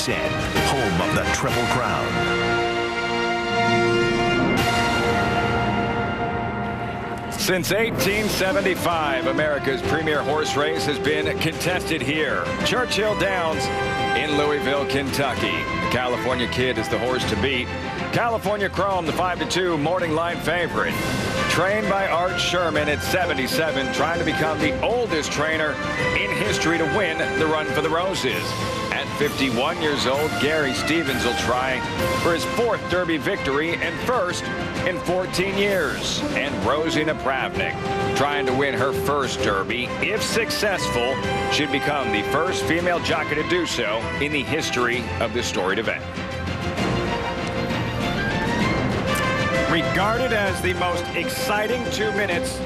TSN, home of the Triple Crown. Since 1875, America's premier horse race has been contested here. Churchill Downs in Louisville, Kentucky. The California Kid is the horse to beat. California Chrome, the 5-2 morning line favorite. Trained by Art Sherman at 77, trying to become the oldest trainer in history to win the Run for the Roses. At 51 years old, Gary Stevens will try for his 4th Derby victory and first in 14 years. And Rosie Napravnik trying to win her first Derby. If successful, should become the first female jockey to do so in the history of this storied event. Regarded as the most exciting 2 minutes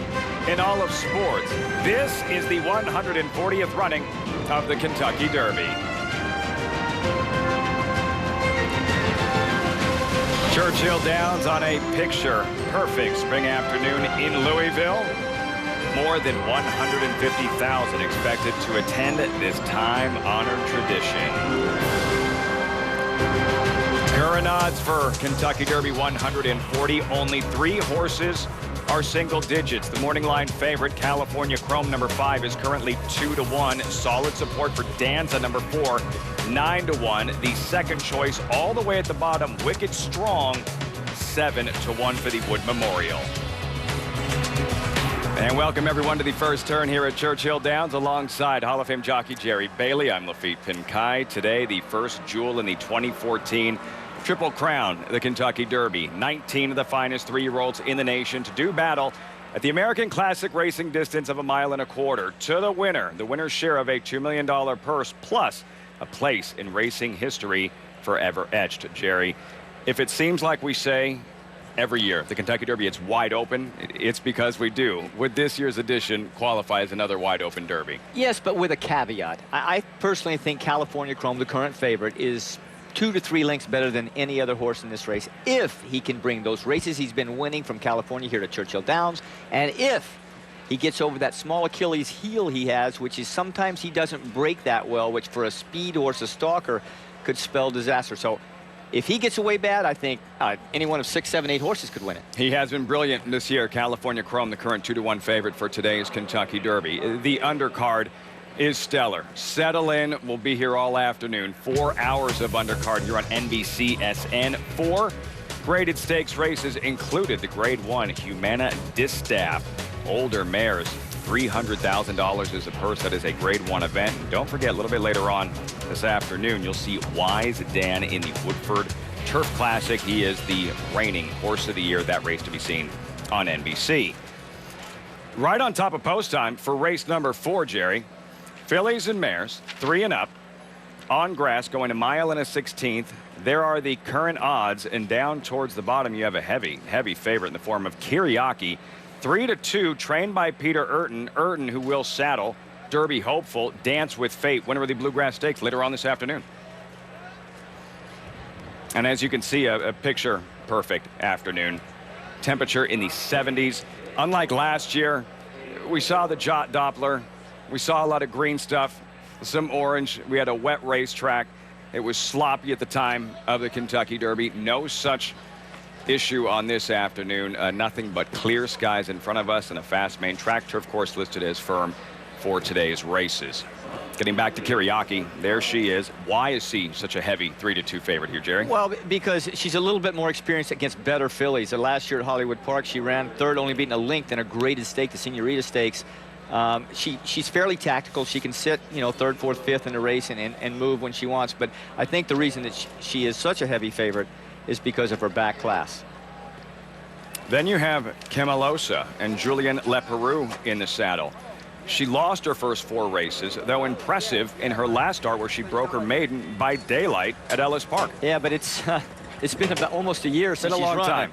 in all of sports, this is the 140th running of the Kentucky Derby. Churchill Downs on a picture-perfect spring afternoon in Louisville. More than 150,000 expected to attend this time-honored tradition. Current odds for Kentucky Derby 140, only 3 horses are single digits. The morning line favorite, California Chrome, number 5, is currently 2-1. Solid support for Danza, number 4, 9-1. The second choice all the way at the bottom, Wicked Strong, 7-1 for the Wood Memorial. And welcome everyone to the first turn here at Churchill Downs alongside Hall of Fame jockey Jerry Bailey. I'm Lafitte Pinkai. Today, the first jewel in the 2014 Triple Crown, the Kentucky Derby. 19 of the finest 3-year-olds in the nation to do battle at the American Classic racing distance of 1.25 miles to the winner. The winner's share of a $2 million purse plus a place in racing history forever etched. Jerry, if it seems like we say every year the Kentucky Derby it's wide open, it's because we do. Would this year's edition qualify as another wide open Derby? Yes, but with a caveat. I personally think California Chrome, the current favorite, is 2 to 3 lengths better than any other horse in this race if he can bring those races he's been winning from California here to Churchill Downs, and if he gets over that small Achilles heel he has, which is sometimes he doesn't break that well, which for a speed horse, a stalker, could spell disaster. So if he gets away bad, I think any one of 6, 7, 8 horses could win it. He has been brilliant this year. California Chrome, the current 2-1 favorite for today's Kentucky Derby. The undercard is stellar. Settle in. We'll be here all afternoon. 4 hours of undercard here on NBC SN. 4 graded stakes races included the Grade 1 Humana Distaff. Older mares, $300,000 is the purse. That is a Grade 1 event. And don't forget, a little bit later on this afternoon, you'll see Wise Dan in the Woodford Turf Classic. He is the reigning horse of the year. That race to be seen on NBC. Right on top of post time for race number 4, Jerry. Fillies and mares, 3 and up, on grass, going 1 16 miles. There are the current odds, and down towards the bottom, you have a heavy favorite in the form of Kiriaki. 3-2, trained by Peter Urton. Urton, who will saddle Derby hopeful, Dance with Fate, winner of the Bluegrass Stakes later on this afternoon. And as you can see, a picture-perfect afternoon. Temperature in the 70s. Unlike last year, we saw the Jot Doppler. We saw a lot of green stuff, some orange. We had a wet racetrack. It was sloppy at the time of the Kentucky Derby. No such issue on this afternoon. Nothing but clear skies in front of us and a fast main track. Turf course listed as firm for today's races. Getting back to Kiriaki, there she is. Why is she such a heavy 3-2 favorite here, Jerry? Well, because she's a little bit more experienced against better fillies. Last year at Hollywood Park, she ran 3rd, only beating a length in a graded stake, the Senorita Stakes. She's fairly tactical. She can sit, 3rd, 4th, 5th in the race and move when she wants. But I think the reason that she is such a heavy favorite is because of her back class. Then you have Camelosa and Julien Leperoux in the saddle. She lost her first 4 races, though impressive in her last start where she broke her maiden by daylight at Ellis Park. Yeah, but it's been about almost a year since she's run. It's been a long time.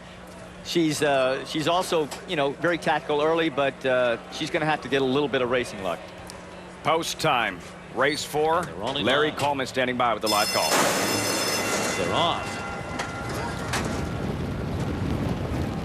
She's also, very tactical early, but she's going to have to get a little bit of racing luck. Post time, race 4. Larry Coleman standing by with the live call. They're off.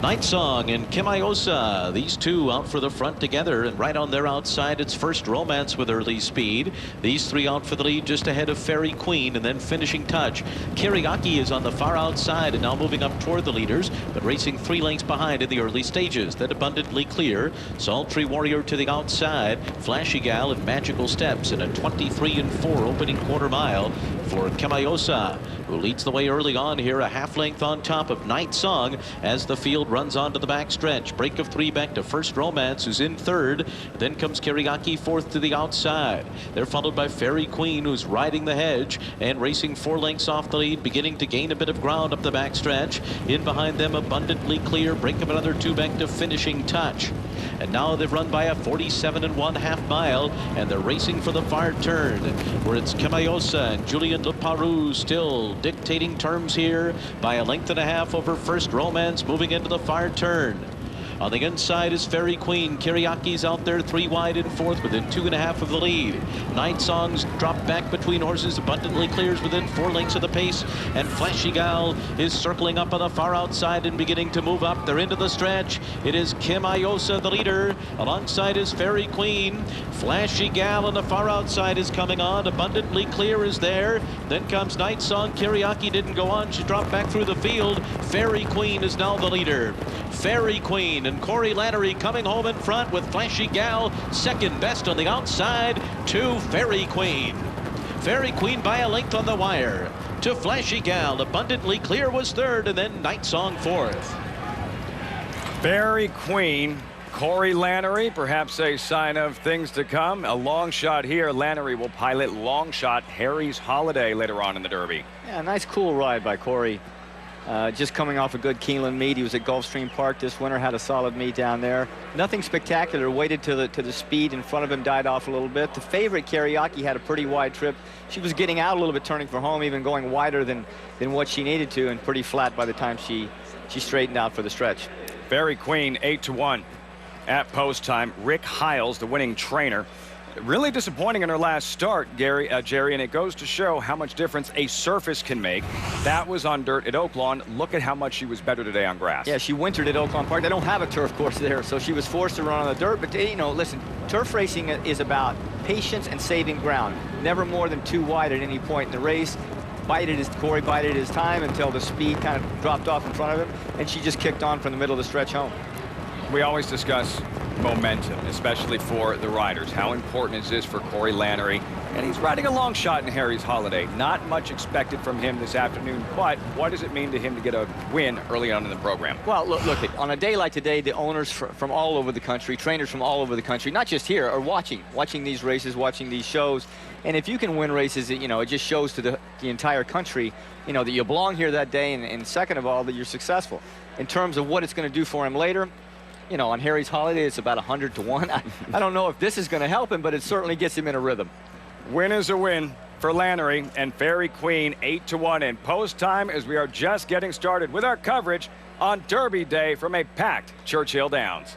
Night Song and Kimiosa, these two out for the front together, and right on their outside it's First Romance with early speed. These three out for the lead just ahead of Fairy Queen, and then Finishing Touch. Kiriaki is on the far outside and now moving up toward the leaders, but racing 3 lengths behind in the early stages. Then Abundantly Clear, Sultry Warrior to the outside, Flashy Gal and Magical Steps in a 23-4 opening quarter mile for Kimiosa, who leads the way early on here, a half length on top of Night Song as the field runs onto the back stretch. Break of 3 back to First Romance, who's in third. Then comes Kiriaki fourth to the outside. They're followed by Fairy Queen, who's riding the hedge and racing 4 lengths off the lead, beginning to gain a bit of ground up the back stretch. In behind them, Abundantly Clear. Break of another 2 back to Finishing Touch. And now they've run by a 47.5 mile, and they're racing for the far turn, where it's Kimiosa and Julian Leparoux still dictating terms here by a length and a half over First Romance, moving into the far turn. On the inside is Fairy Queen. Kiriaki's out there 3 wide in fourth, within 2.5 of the lead. Night Song's dropped back between horses. Abundantly Clears within 4 lengths of the pace, and Flashy Gal is circling up on the far outside and beginning to move up. They're into the stretch. It is Kimiosa, the leader. Alongside is Fairy Queen. Flashy Gal on the far outside is coming on. Abundantly Clear is there. Then comes Night Song. Kiriaki didn't go on. She dropped back through the field. Fairy Queen is now the leader. Fairy Queen and Corey Lannery coming home in front, with Flashy Gal second best on the outside to Fairy Queen. Fairy Queen by a length on the wire to Flashy Gal. Abundantly Clear was third, and then Night Song fourth. Fairy Queen, Corey Lannery, perhaps a sign of things to come. A long shot here. Lannery will pilot long shot Harry's Holiday later on in the Derby. Yeah, nice cool ride by Corey. Just coming off a good Keeneland meet. He was at Gulfstream Park this winter, had a solid meet down there. Nothing spectacular. Waited to the speed in front of him, died off a little bit. The favorite, Kiriaki, had a pretty wide trip. She was getting out a little bit, turning for home, even going wider than what she needed to, and pretty flat by the time she straightened out for the stretch. Fairy Queen 8-1 at post time. Rick Hiles, the winning trainer, really disappointing in her last start, Jerry, and it goes to show how much difference a surface can make. That was on dirt at Oaklawn. Look at how much she was better today on grass. Yeah, she wintered at Oaklawn Park. They don't have a turf course there, so she was forced to run on the dirt. But, you know, listen, turf racing is about patience and saving ground. Never more than 2 wide at any point in the race. Corey bided his time until the speed kind of dropped off in front of him, and she just kicked on from the middle of the stretch home. We always discuss momentum, especially for the riders. How important is this for Corey Lannery? And he's riding a long shot in Harry's Holiday. Not much expected from him this afternoon, but what does it mean to him to get a win early on in the program? Well, look, on a day like today, the owners from all over the country, trainers from all over the country, not just here, are watching these races, watching these shows. And if you can win races, you know, it just shows to the entire country, you know, that you belong here that day, and second of all, that you're successful. In terms of what it's going to do for him later, you know, on Harry's Holiday, it's about 100-1. I don't know if this is going to help him, but it certainly gets him in a rhythm. Win is a win for Lannery and Fairy Queen 8-1 in post time, as we are just getting started with our coverage on Derby Day from a packed Churchill Downs.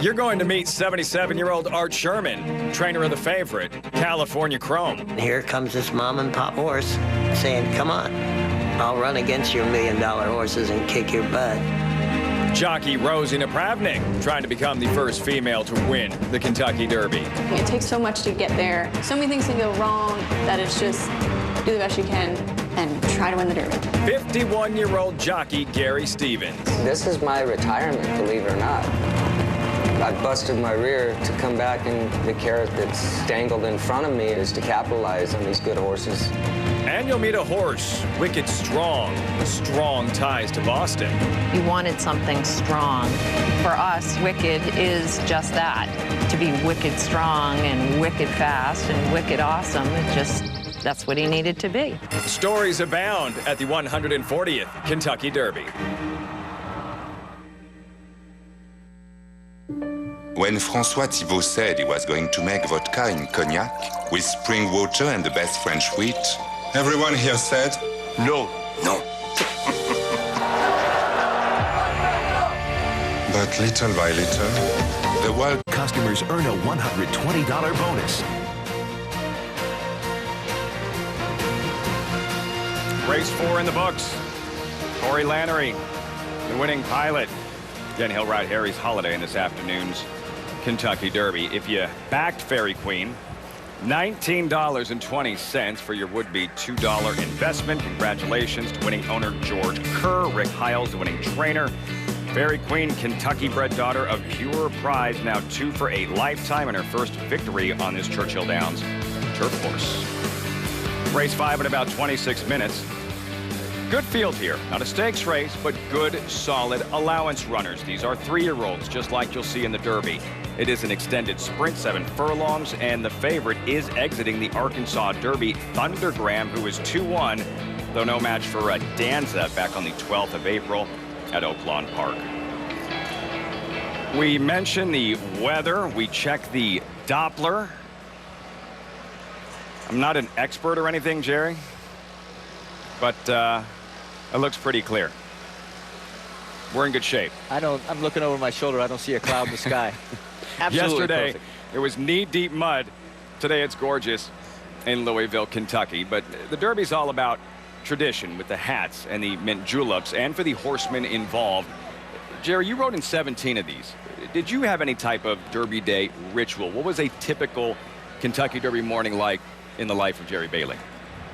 You're going to meet 77-year-old Art Sherman, trainer of the favorite, California Chrome. Here comes this mom and pop horse saying, come on, I'll run against your $1 million horses and kick your butt. Jockey Rosie Napravnik, trying to become the first female to win the Kentucky Derby. It takes so much to get there. So many things can go wrong that it's just do the best you can and try to win the Derby. 51-year-old jockey Gary Stevens. This is my retirement, believe it or not. I busted my rear to come back, and the carrot that's dangled in front of me is to capitalize on these good horses. And you'll meet a horse, Wicked Strong, with strong ties to Boston. You wanted something strong. For us, Wicked is just that, to be wicked strong and wicked fast and wicked awesome. That's what he needed to be. Stories abound at the 140th Kentucky Derby. When François Thibault said he was going to make vodka in cognac with spring water and the best French wheat, everyone here said, no. No. But little by little, the wild Customers earn a $120 bonus. Race 4 in the books. Corey Lannery, the winning pilot. Again, he'll ride Harry's Holiday in this afternoon's Kentucky Derby. If you backed Fairy Queen, $19.20 for your would-be $2 investment. Congratulations to winning owner George Kerr. Rick Hiles, the winning trainer. Fairy Queen, Kentucky-bred daughter of Pure Prize, now 2 for a lifetime and her first victory on this Churchill Downs turf course. Race 5 in about 26 minutes. Good field here. Not a stakes race, but good, solid allowance runners. These are 3-year-olds, just like you'll see in the Derby. It is an extended sprint, 7 furlongs, and the favorite is exiting the Arkansas Derby, Thundergram, who is 2-1, though no match for Danza back on the 12th of April at Oaklawn Park. We mentioned the weather. We check the Doppler. I'm not an expert or anything, Jerry, but it looks pretty clear. We're in good shape. I'm looking over my shoulder. I don't see a cloud in the sky. Absolutely Yesterday, perfect. it was knee-deep mud. Today, it's gorgeous in Louisville, Kentucky. But the Derby's all about tradition with the hats and the mint juleps, and for the horsemen involved. Jerry, you rode in 17 of these. Did you have any type of Derby Day ritual? What was a typical Kentucky Derby morning like in the life of Jerry Bailey?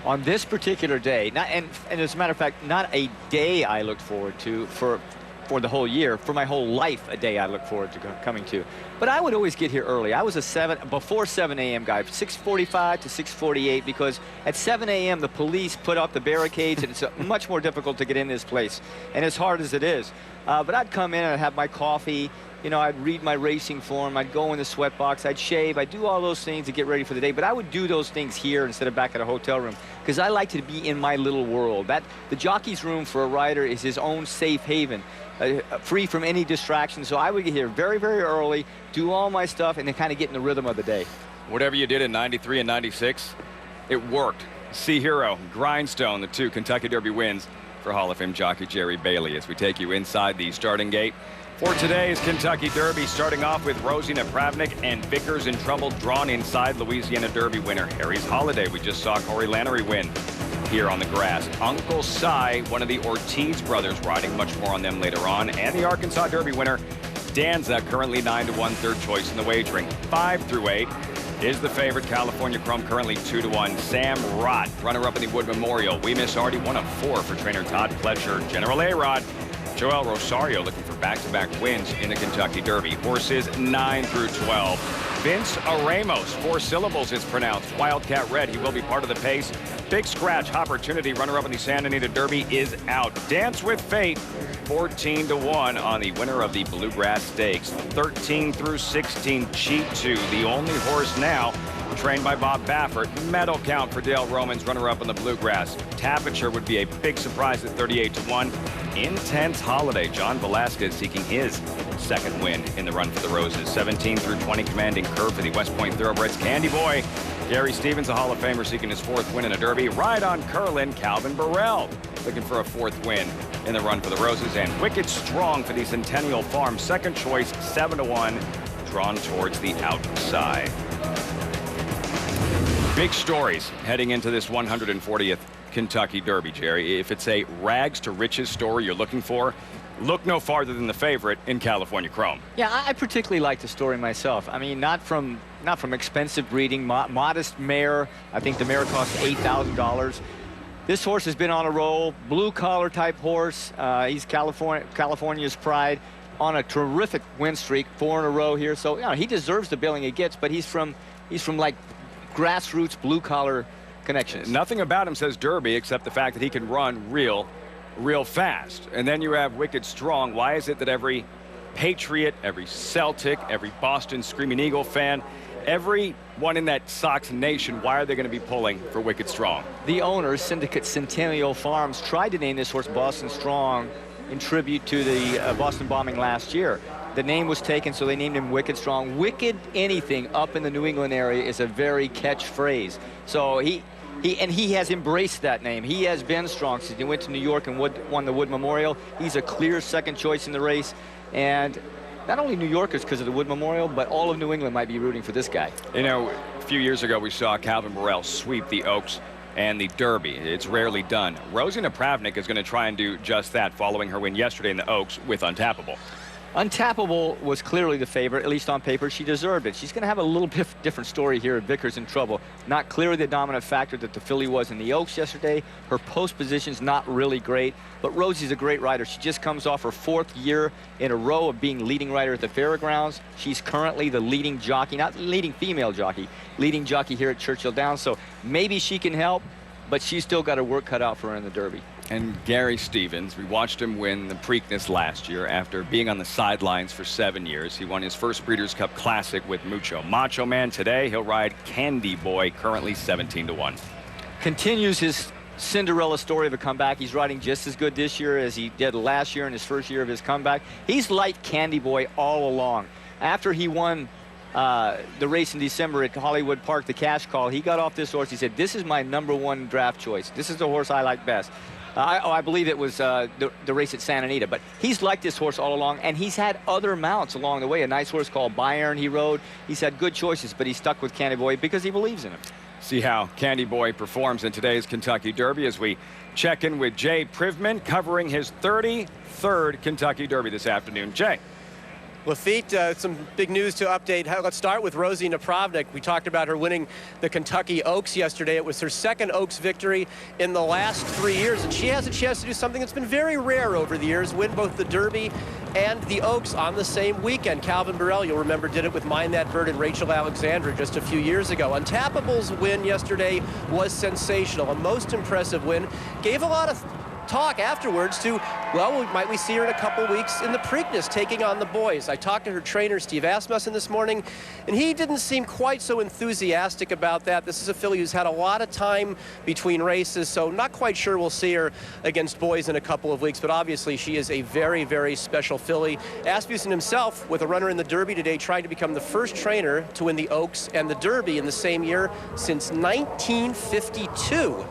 On this particular day, and as a matter of fact, not a day I looked forward to for the whole year, for my whole life, a day I look forward to coming to. But I would always get here early. I was a before 7 a.m. guy, 6:45 to 6:48, because at 7 a.m. the police put up the barricades, and it's much more difficult to get in this place, and as hard as it is. But I'd come in and I'd have my coffee. You know, I'd read my racing form. I'd go in the sweat box. I'd shave. I'd do all those things to get ready for the day. But I would do those things here instead of back at a hotel room, because I like to be in my little world. The jockey's room for a rider is his own safe haven, free from any distractions. So I would get here very, very early, do all my stuff, and then kind of get in the rhythm of the day. Whatever you did in 93 and 96, it worked. Sea Hero, Grindstone, the 2 Kentucky Derby wins for Hall of Fame jockey Jerry Bailey, as we take you inside the starting gate for today's Kentucky Derby, starting off with Rosie Napravnik and Vickers in Trouble, drawn inside Louisiana Derby winner Harry's Holiday. We just saw Corey Lannery win here on the grass. Uncle Si, one of the Ortiz brothers, riding. Much more on them later on. And the Arkansas Derby winner Danza, currently 9-1, third choice in the wagering. 5 through 8 is the favorite. California Chrome currently 2-1. Sam Rott, runner-up in the Wood Memorial. We Miss Artie, 1 of 4 for trainer Todd Pletcher. General A-Rod, Joel Rosario looking for back-to-back wins in the Kentucky Derby. Horses 9 through 12. Vince Aramos, 4 syllables it's pronounced. Wildcat Red, he will be part of the pace. Big Scratch, Opportunity, runner-up in the Santa Anita Derby, is out. Dance with Fate, 14-1 on the winner of the Bluegrass Stakes. 13 through 16, Cheat 2, the only horse now trained by Bob Baffert. Medal count for Dale Romans, runner-up in the Bluegrass. Tapiture would be a big surprise at 38-1. Intense Holiday, John Velasquez seeking his second win in the run for the Roses. 17 through 20, Commanding Curve for the West Point Thoroughbreds. Candy Boy, Gary Stevens, a Hall of Famer, seeking his 4th win in a Derby. Ride on Curlin, Calvin Burrell, looking for a 4th win in the run for the Roses. And Wicked Strong for the Centennial Farm, second choice, 7-1, drawn towards the outside. Big stories heading into this 140th Kentucky Derby, Jerry. If it's a rags to riches story you're looking for, look no farther than the favorite in California Chrome. Yeah, I particularly like the story myself. I mean, not from expensive breeding, modest mare. I think the mare cost $8,000. This horse has been on a roll, blue-collar type horse. He's California's pride, on a terrific win streak, 4 in a row here. So, you know, he deserves the billing he gets, but he's from like grassroots blue-collar connections. Nothing about him says Derby except the fact that he can run real fast. And then you have Wicked Strong. Why is it that every Patriot, every Celtic, every Boston Screaming Eagle fan, everyone in that Sox nation, why are they going to be pulling for Wicked Strong? The owner, Syndicate Centennial Farms, tried to name this horse Boston Strong in tribute to the Boston bombing last year. The name was taken, so they named him Wicked Strong. Wicked anything up in the New England area is a very catchphrase. So he has embraced that name. He has been strong since he went to New York and won the Wood Memorial. He's a clear second choice in the race. And not only New Yorkers because of the Wood Memorial, but all of New England might be rooting for this guy. You know, a few years ago we saw Calvin Burrell sweep the Oaks and the Derby. It's rarely done. Rosie Napravnik is going to try and do just that following her win yesterday in the Oaks with Untappable. Untappable was clearly the favorite, at least on paper. She deserved it. She's going to have a little bit different story here at Vickers in Trouble. Not clearly the dominant factor that the filly was in the Oaks yesterday. Her post position's not really great, but Rosie's a great rider. She just comes off her 4th year in a row of being leading rider at the fairgrounds. She's currently the leading jockey, not leading female jockey, leading jockey here at Churchill Downs. So maybe she can help, but she's still got her work cut out for her in the Derby. And Gary Stevens, we watched him win the Preakness last year after being on the sidelines for 7 years. He won his first Breeders' Cup Classic with Mucho. Macho Man today, he'll ride Candy Boy, currently 17-1. Continues his Cinderella story of a comeback. He's riding just as good this year as he did last year in his first year of his comeback. He's like Candy Boy all along. After he won the race in December at Hollywood Park, the cash call, he got off this horse. He said, this is my #1 draft choice. This is the horse I like best. I believe it was the race at Santa Anita, but he's liked this horse all along, and he's had other mounts along the way. A nice horse called Bayern he rode. He's had good choices, but he's stuck with Candy Boy because he believes in him. See how Candy Boy performs in today's Kentucky Derby as we check in with Jay Privman covering his 33rd Kentucky Derby this afternoon. Jay. Lafitte, some big news to update. Let's start with Rosie Napravnik. We talked about her winning the Kentucky Oaks yesterday. It was her 2nd Oaks victory in the last 3 years, and she has a chance to do something that's been very rare over the years, win both the Derby and the Oaks on the same weekend. Calvin Burrell, you'll remember, did it with Mind That Bird and Rachel Alexandra just a few years ago. Untappable's win yesterday was sensational, a most impressive win. Gave a lot of talk afterwards to, well, might we see her in a couple weeks in the Preakness taking on the boys. I talked to her trainer, Steve Asmussen, this morning, and he didn't seem quite so enthusiastic about that. This is a filly who's had a lot of time between races, so not quite sure we'll see her against boys in a couple of weeks, but obviously she is a very, very special filly. Asmussen himself, with a runner in the Derby today, trying to become the first trainer to win the Oaks and the Derby in the same year since 1952.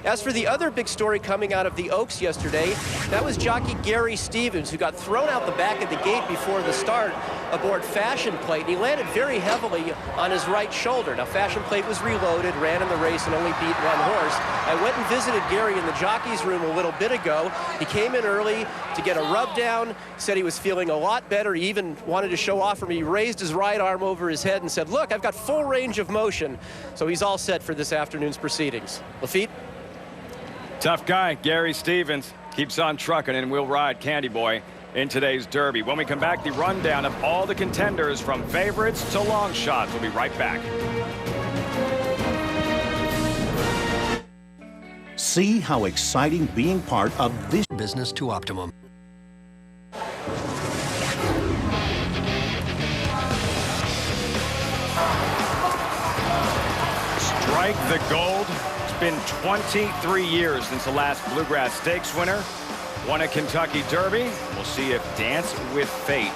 As for the other big story coming out of the Oaks yesterday, that was jockey Gary Stevens, who got thrown out the back of the gate before the start aboard Fashion Plate, and he landed very heavily on his right shoulder. Now, Fashion Plate was reloaded, ran in the race, and only beat 1 horse. I went and visited Gary in the jockey's room a little bit ago. He came in early to get a rub down, said he was feeling a lot better. He even wanted to show off for me. He raised his right arm over his head and said, look, I've got full range of motion. So he's all set for this afternoon's proceedings. Lafitte? Tough guy, Gary Stevens, keeps on trucking, and we'll ride Candy Boy in today's Derby. When we come back, the rundown of all the contenders from favorites to long shots. We'll be right back. See how exciting being part of this business to optimum. Strike the gold. Been 23 years since the last Bluegrass Stakes winner won a Kentucky Derby. We'll see if Dance with Fate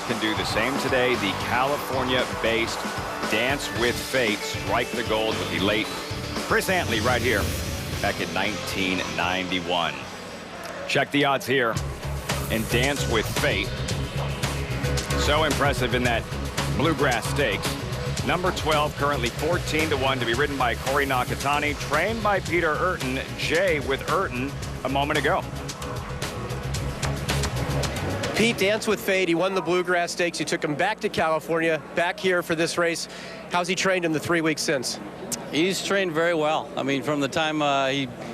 can do the same today. The California-based Dance with Fate strike the gold with the late Chris Antley right here back in 1991. Check the odds here and Dance with Fate. So impressive in that Bluegrass Stakes. Number 12, currently 14-1 to be ridden by Corey Nakatani, trained by Peter Urton. Jay with Urton a moment ago. Pete, Dance with Fate. He won the Bluegrass Stakes. You took him back to California, back here for this race. How's he trained in the 3 weeks since? He's trained very well. I mean, from the time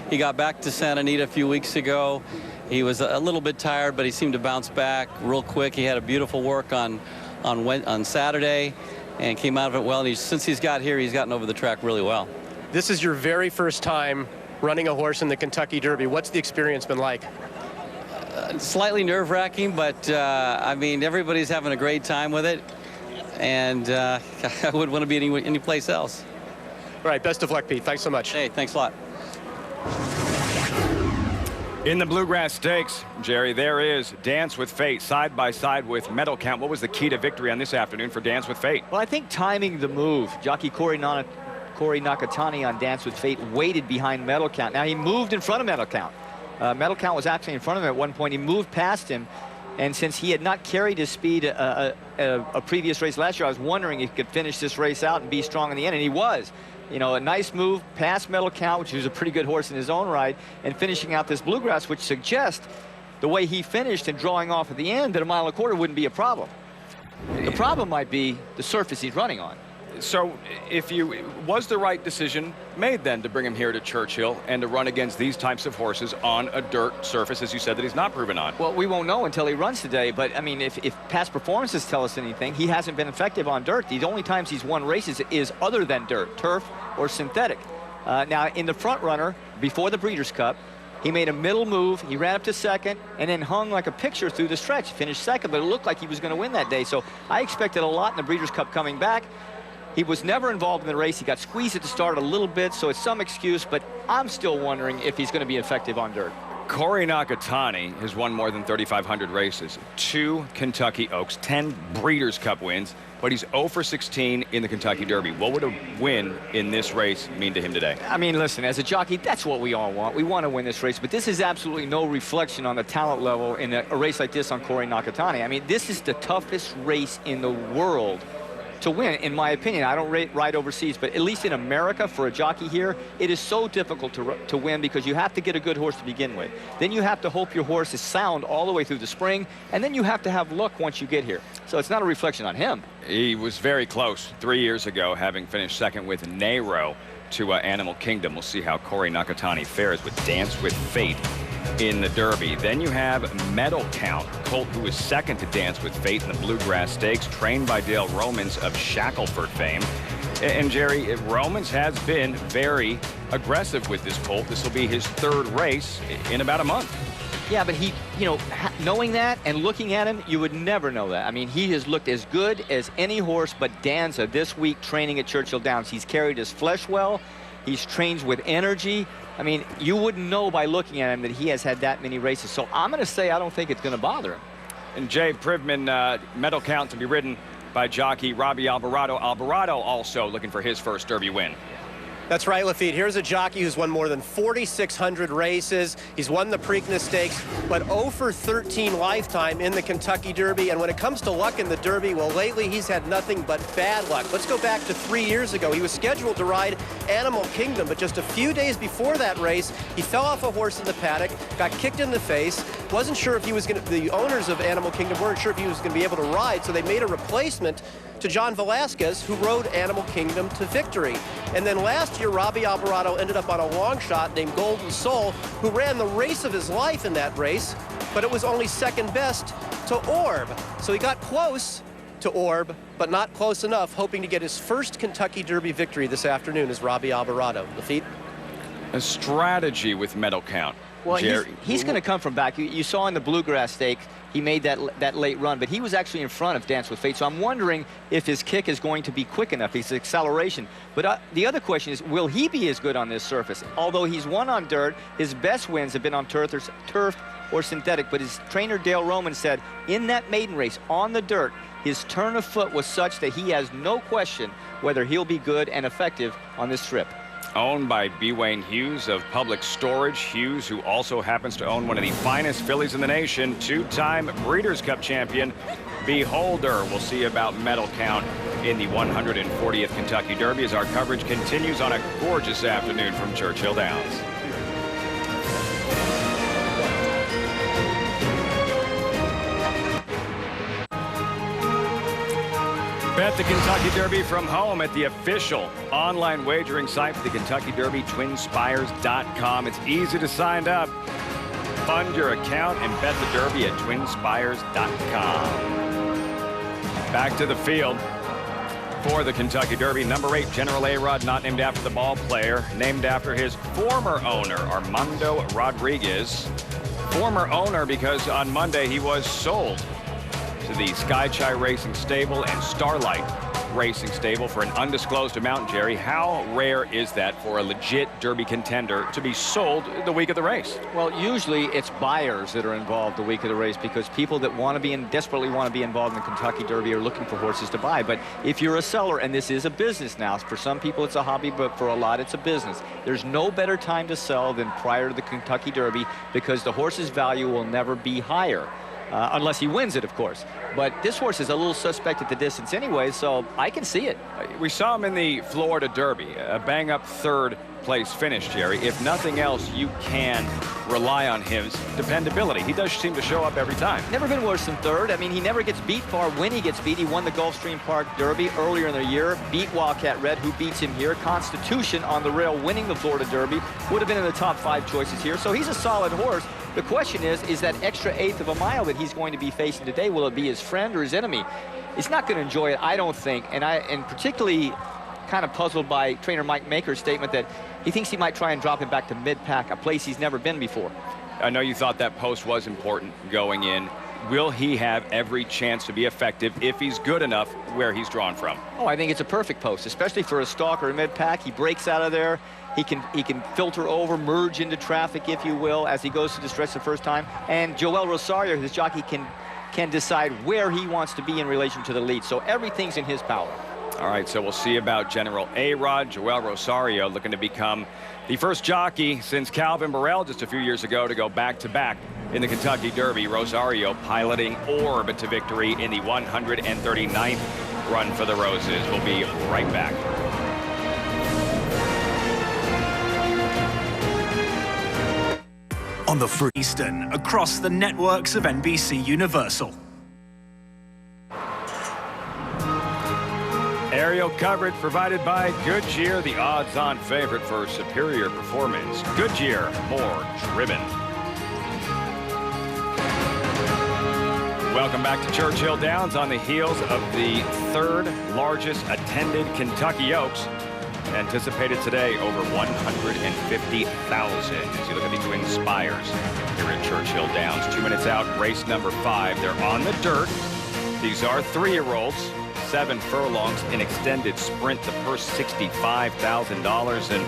he got back to Santa Anita a few weeks ago, he was a little bit tired, but he seemed to bounce back real quick. He had a beautiful work on Saturday and came out of it well. And since he's got here, he's gotten over the track really well. This is your very first time running a horse in the Kentucky Derby. What's the experience been like? Slightly nerve-wracking, but I mean, everybody's having a great time with it, and I wouldn't want to be any place else. All right, best of luck, Pete. Thanks so much. Hey, thanks a lot. In the Bluegrass Stakes, Jerry, there is Dance with Fate side by side with Medal Count. What was the key to victory on this afternoon for Dance with Fate? Well, I think timing the move. Jockey Corey Nakatani on Dance with Fate waited behind Medal Count. Now, he moved in front of Medal Count. Medal Count was actually in front of him at one point. He moved past him, and since he had not carried his speed a previous race last year, I was wondering if he could finish this race out and be strong in the end, and he was. You know, a nice move past Metal Count, which was a pretty good horse in his own right, and finishing out this Bluegrass, which suggests the way he finished and drawing off at the end that a mile and a quarter wouldn't be a problem. The problem might be the surface he's running on. So was the right decision made then to bring him here to Churchill and to run against these types of horses on a dirt surface, as you said, that he's not proven on? Well, we won't know until he runs today, but I mean, if past performances tell us anything, he hasn't been effective on dirt. The only times he's won races is other than dirt, turf or synthetic. Now, in the front runner, before the Breeders' Cup, he made a middle move, he ran up to second, and then hung like a picture through the stretch. Finished second, but it looked like he was going to win that day. So I expected a lot in the Breeders' Cup coming back. He was never involved in the race. He got squeezed at the start a little bit, so it's some excuse, but I'm still wondering if he's going to be effective on dirt. Corey Nakatani has won more than 3,500 races, 2 Kentucky Oaks, 10 Breeders' Cup wins, but he's 0 for 16 in the Kentucky Derby. What would a win in this race mean to him today? I mean, listen, as a jockey, that's what we all want. We want to win this race, but this is absolutely no reflection on the talent level in a race like this on Corey Nakatani. I mean, this is the toughest race in the world to win, in my opinion. I don't ride overseas, but at least in America, for a jockey here, it is so difficult to win because you have to get a good horse to begin with. Then you have to hope your horse is sound all the way through the spring, and then you have to have luck once you get here. So it's not a reflection on him. He was very close 3 years ago, having finished second with Nero to Animal Kingdom. We'll see how Corey Nakatani fares with Dance with Fate in the Derby. Then you have Metal Count, colt who was second to Dance with Fate in the Bluegrass Stakes, trained by Dale Romans of Shackelford fame. And Jerry, Romans has been very aggressive with this colt. This will be his 3rd race in about a month. Yeah, but he, you know, knowing that and looking at him, you would never know that. I mean, he has looked as good as any horse but Danza this week training at Churchill Downs. He's carried his flesh well. He's trained with energy. I mean, you wouldn't know by looking at him that he has had that many races. So I'm going to say I don't think it's going to bother him. And Jay Privman, Metal Count to be ridden by jockey Robbie Alvarado. Alvarado also looking for his first Derby win. That's right, Lafitte. Here's a jockey who's won more than 4,600 races. He's won the Preakness Stakes, but 0 for 13 lifetime in the Kentucky Derby. And when it comes to luck in the Derby, well, lately he's had nothing but bad luck. Let's go back to 3 years ago. He was scheduled to ride Animal Kingdom, but just a few days before that race, he fell off a horse in the paddock, got kicked in the face, wasn't sure if he was going to, the owners of Animal Kingdom weren't sure if he was going to be able to ride, so they made a replacement to John Velasquez, who rode Animal Kingdom to victory. And then last year, Robbie Alvarado ended up on a long shot named Golden Soul, who ran the race of his life in that race, but it was only second best to Orb. So he got close to Orb, but not close enough, hoping to get his first Kentucky Derby victory this afternoon is Robbie Alvarado. Lafitte? A strategy with Metal Count. Well, Jerry, he's going to come from back. You saw in the Bluegrass Stake, he made that late run, but he was actually in front of Dance with Fate. So I'm wondering if his kick is going to be quick enough, his acceleration. But the other question is, will he be as good on this surface? Although he's won on dirt, his best wins have been on turf or synthetic. But his trainer, Dale Roman, said in that maiden race on the dirt, his turn of foot was such that he has no question whether he'll be good and effective on this trip. Owned by B. Wayne Hughes of Public Storage. Hughes, who also happens to own one of the finest fillies in the nation, 2-time Breeders' Cup champion, Beholder. We'll see about Metal Count in the 140th Kentucky Derby as our coverage continues on a gorgeous afternoon from Churchill Downs. Bet the Kentucky Derby from home at the official online wagering site for the Kentucky Derby, twinspires.com. It's easy to sign up. Fund your account and bet the Derby at twinspires.com. Back to the field for the Kentucky Derby. Number 8, General A-Rod, not named after the ball player, named after his former owner, Armando Rodriguez. Former owner because on Monday he was sold to the Skychai Racing Stable and Starlight Racing Stable for an undisclosed amount. Jerry, how rare is that for a legit Derby contender to be sold the week of the race? Well, usually it's buyers that are involved the week of the race because people that want to be desperately want to be involved in the Kentucky Derby are looking for horses to buy. But if you're a seller, and this is a business now, for some people it's a hobby, but for a lot it's a business. There's no better time to sell than prior to the Kentucky Derby because the horse's value will never be higher. unless he wins it, of course. But this horse is a little suspect at the distance anyway, so I can see it. We saw him in the Florida Derby, a bang-up third-place finish, Jerry. If nothing else, you can rely on his dependability. He does seem to show up every time. Never been worse than third. I mean, he never gets beat far when he gets beat. He won the Gulfstream Park Derby earlier in the year, beat Wildcat Red, who beats him here. Constitution on the rail winning the Florida Derby. Would have been in the top 5 choices here. So he's a solid horse. The question is that extra 1/8 of a mile that he's going to be facing today, will it be his friend or his enemy? He's not going to enjoy it, I don't think. And particularly kind of puzzled by trainer Mike Maker's statement that he thinks he might try and drop him back to mid-pack, a place he's never been before. I know you thought that post was important going in. Will he have every chance to be effective if he's good enough where he's drawn from? Oh, I think it's a perfect post, especially for a stalker in mid-pack. He breaks out of there. He can filter over, merge into traffic, if you will, as he goes through the stretch the first time. And Joel Rosario, his jockey, can decide where he wants to be in relation to the lead. So everything's in his power. All right, so we'll see about General A-Rod. Joel Rosario looking to become the first jockey since Calvin Burrell just a few years ago to go back-to-back in the Kentucky Derby. Rosario piloting Orb to victory in the 139th run for the Roses. We'll be right back. On the First Eastern, across the networks of NBC Universal. Aerial coverage provided by Goodyear, the odds-on favorite for superior performance. Goodyear, more driven. Welcome back to Churchill Downs on the heels of the 3rd largest attended Kentucky Oaks. Anticipated today over 150,000 as you look at the Twin Spires here at Churchill Downs. 2 minutes out, race number 5. They're on the dirt. These are 3-year-olds. 7 furlongs in extended sprint. The purse $65,000, and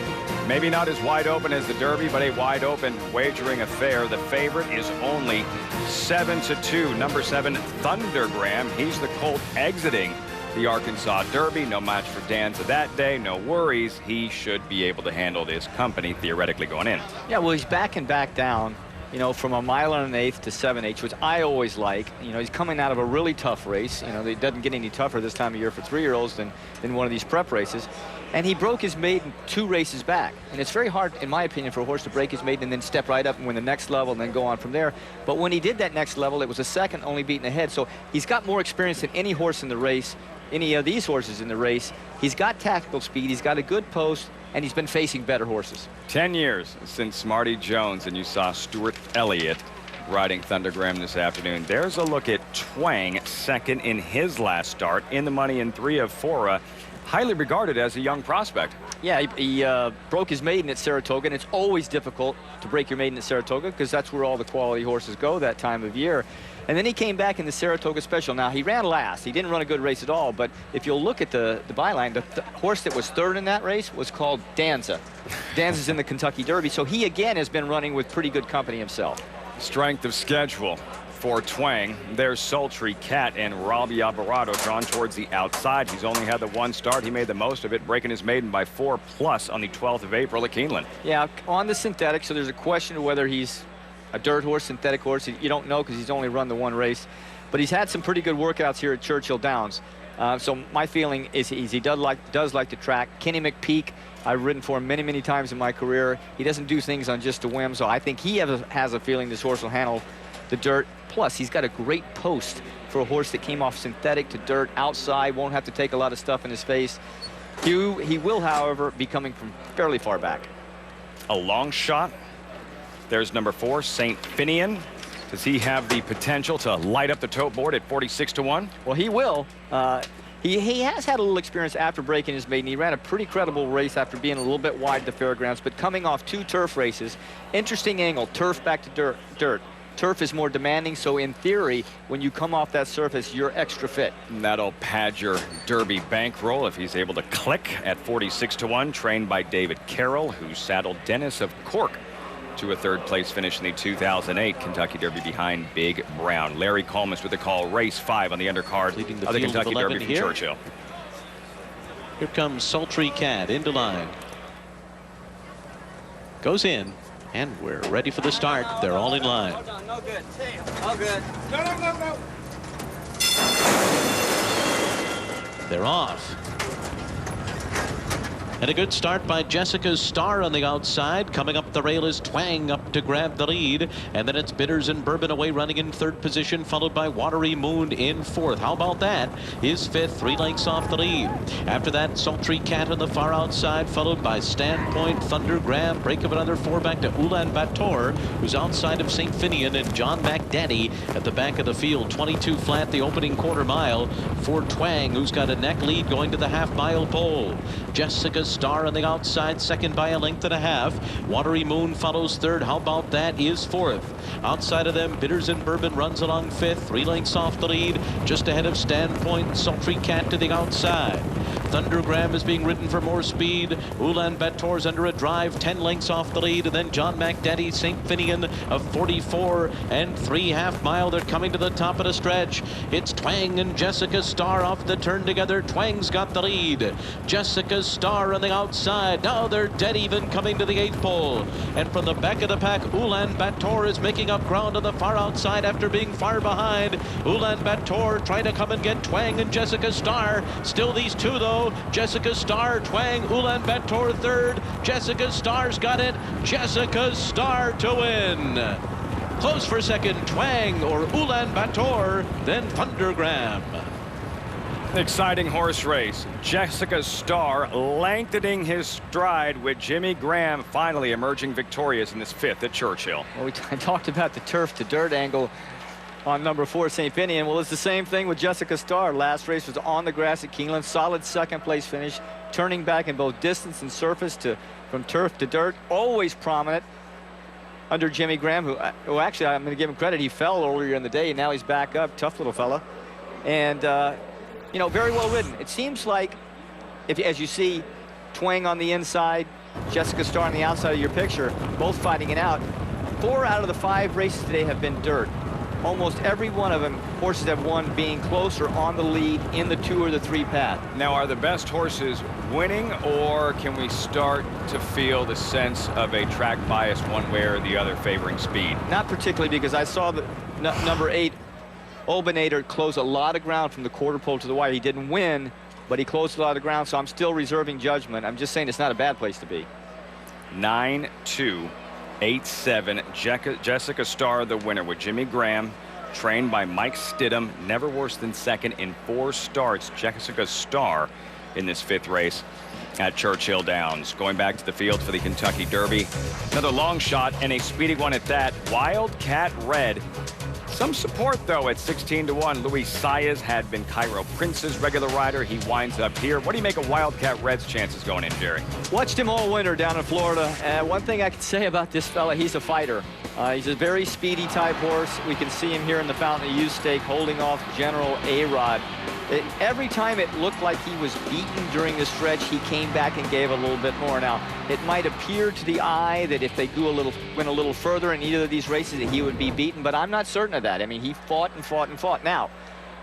maybe not as wide open as the Derby, but a wide open wagering affair. The favorite is only 7-2. Number 7, Thundergram. He's the colt exiting the Arkansas Derby. No match for Danza that day. No worries. He should be able to handle this company theoretically going in. Yeah, well, he's backing back down, you know, from 1 1/8 to 7/8, which I always like. You know, he's coming out of a really tough race. You know, it doesn't get any tougher this time of year for 3-year-olds than one of these prep races. And he broke his maiden 2 races back. And it's very hard, in my opinion, for a horse to break his maiden and then step right up and win the next level and then go on from there. But when he did that next level, it was a second, only beaten ahead. So he's got more experience than any horse in the race, any of these horses in the race. He's got tactical speed. He's got a good post, and he's been facing better horses. 10 years since Marty Jones, and you saw Stuart Elliott riding Thundergram this afternoon. There's a look at Twang, second in his last start, in the money in 3 of 4. Highly regarded as a young prospect. Yeah, he broke his maiden at Saratoga, and it's always difficult to break your maiden at Saratoga because that's where all the quality horses go that time of year. And then he came back in the Saratoga Special. Now, he ran last. He didn't run a good race at all, but if you'll look at the byline, the horse that was 3rd in that race was called Danza. Danza's in the Kentucky Derby, so he again has been running with pretty good company himself. Strength of schedule for Twang. There's Sultry Cat and Robbie Alvarado drawn towards the outside. He's only had the 1 start. He made the most of it, breaking his maiden by 4+ on the 12th of April at Keeneland. Yeah, on the synthetic, so there's a question of whether he's a dirt horse, synthetic horse. You don't know because he's only run the 1 race. But he's had some pretty good workouts here at Churchill Downs. So my feeling is he does like the track. Kenny McPeak, I've ridden for him many, many times in my career. He doesn't do things on just a whim, so I think he has a feeling this horse will handle the dirt. Plus, he's got a great post for a horse that came off synthetic to dirt outside, won't have to take a lot of stuff in his face. He will, however, be coming from fairly far back. A long shot. There's number 4, St. Finian. Does he have the potential to light up the tote board at 46-1? Well, he will. He has had a little experience after breaking his maiden. He ran a pretty credible race after being a little bit wide at the fairgrounds, but coming off 2 turf races. Interesting angle, turf back to dirt. Turf is more demanding, so in theory, when you come off that surface, you're extra fit. And that'll pad your Derby bankroll if he's able to click at 46-1, trained by David Carroll, who saddled Dennis of Cork to a 3rd place finish in the 2008 Kentucky Derby behind Big Brown. Larry Coleman's with the call. Race 5 on the undercard leading the of the field Kentucky of 11 Derby from here. Churchill. Here comes Sultry Cat into line. Goes in. And we're ready for the start. They're all in line. Hold on, no good. All good. Go. They're off. And a good start by Jessica Starr on the outside. Coming up the rail is Twang up to grab the lead. And then it's Bitters and Bourbon away running in third position, followed by Watery Moon in fourth. How about that? Is fifth, 3 lengths off the lead. After that, Sultry Cat on the far outside, followed by Standpoint, Thunder Graham, break of another 4 back to Ulaanbaatar, who's outside of St. Finian, and John McDaddy at the back of the field. 22 flat the opening quarter mile for Twang, who's got a neck lead going to the half-mile pole. Jessica Starr on the outside, second by a length and a half. Watery Moon follows third. How about that? Is fourth. Outside of them, Bitters and Bourbon runs along fifth, 3 lengths off the lead, just ahead of Standpoint. Sultry Cat to the outside. Thundergram is being ridden for more speed. Ulaanbaatar's under a drive, 10 lengths off the lead, and then John McDaddy, St. Finian of 44 and 3 half-mile. They're coming to the top of the stretch. It's Twang and Jessica Starr off the turn together. Twang's got the lead. Jessica Starr on the outside. Now they're dead even coming to the 8th pole. And from the back of the pack, Ulaanbaatar is making up ground on the far outside after being far behind. Ulaanbaatar trying to come and get Twang and Jessica Starr. Still these two though. Jessica Starr, Twang, Ulaanbaatar third. Jessica Starr's got it. Jessica Starr to win. Close for second, Twang or Ulaanbaatar, then Thundergram. Exciting horse race. Jessica Starr lengthening his stride with Jimmy Graham finally emerging victorious in this fifth at Churchill. Well, I talked about the turf to dirt angle on number 4, St. Finian. Well, it's the same thing with Jessica Starr. Last race was on the grass at Keeneland. Solid second place finish, turning back in both distance and surface from turf to dirt. Always prominent under Jimmy Graham, who actually, I'm going to give him credit, he fell earlier in the day, and now he's back up. Tough little fella. And, you know, very well ridden. It seems like, as you see, Twang on the inside, Jessica Starr on the outside of your picture, both fighting it out. 4 out of the 5 races today have been dirt. Almost every one of them, horses have won being closer on the lead in the 2 or the 3 path. Now, are the best horses winning, or can we start to feel the sense of a track bias one way or the other favoring speed? Not particularly, because I saw the number 8, Obanator, close a lot of ground from the quarter pole to the wire. He didn't win, but he closed a lot of ground, so I'm still reserving judgment. I'm just saying it's not a bad place to be. 9-2. 8-7. Jessica Starr, the winner, with Jimmy Graham, trained by Mike Stidham, never worse than second in 4 starts. Jessica Starr in this 5th race at Churchill Downs. Going back to the field for the Kentucky Derby. Another long shot and a speedy one at that. Wildcat Red. Some support, though, at 16-1. Luis Saez had been Cairo Prince's regular rider. He winds up here. What do you make of Wildcat Red's chances going in, Jerry? Watched him all winter down in Florida. One thing I can say about this fella, he's a fighter. He's a very speedy type horse. We can see him here in the Fountain of Youth stake holding off General A-Rod. Every time it looked like he was beaten during the stretch, he came back and gave a little bit more. Now, it might appear to the eye that if they went a little further in either of these races that he would be beaten, but I'm not certain of that. I mean, he fought and fought and fought. Now,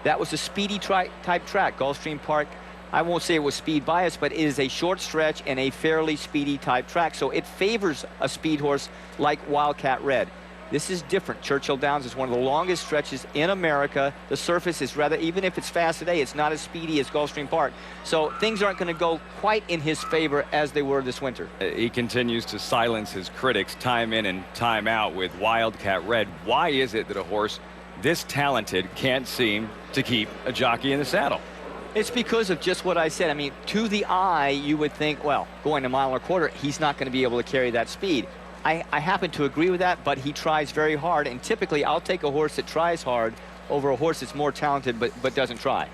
that was a speedy type track. Gulfstream Park, I won't say it was speed bias, but it is a short stretch and a fairly speedy type track. So it favors a speed horse like Wildcat Red. This is different. Churchill Downs is one of the longest stretches in America. The surface is rather, even if it's fast today, it's not as speedy as Gulfstream Park. So things aren't going to go quite in his favor as they were this winter. He continues to silence his critics time in and time out with Wildcat Red. Why is it that a horse this talented can't seem to keep a jockey in the saddle? It's because of just what I said. I mean, to the eye, you would think, well, going a mile and a quarter, he's not going to be able to carry that speed. I happen to agree with that, but he tries very hard, and typically I'll take a horse that tries hard over a horse that's more talented but doesn't try.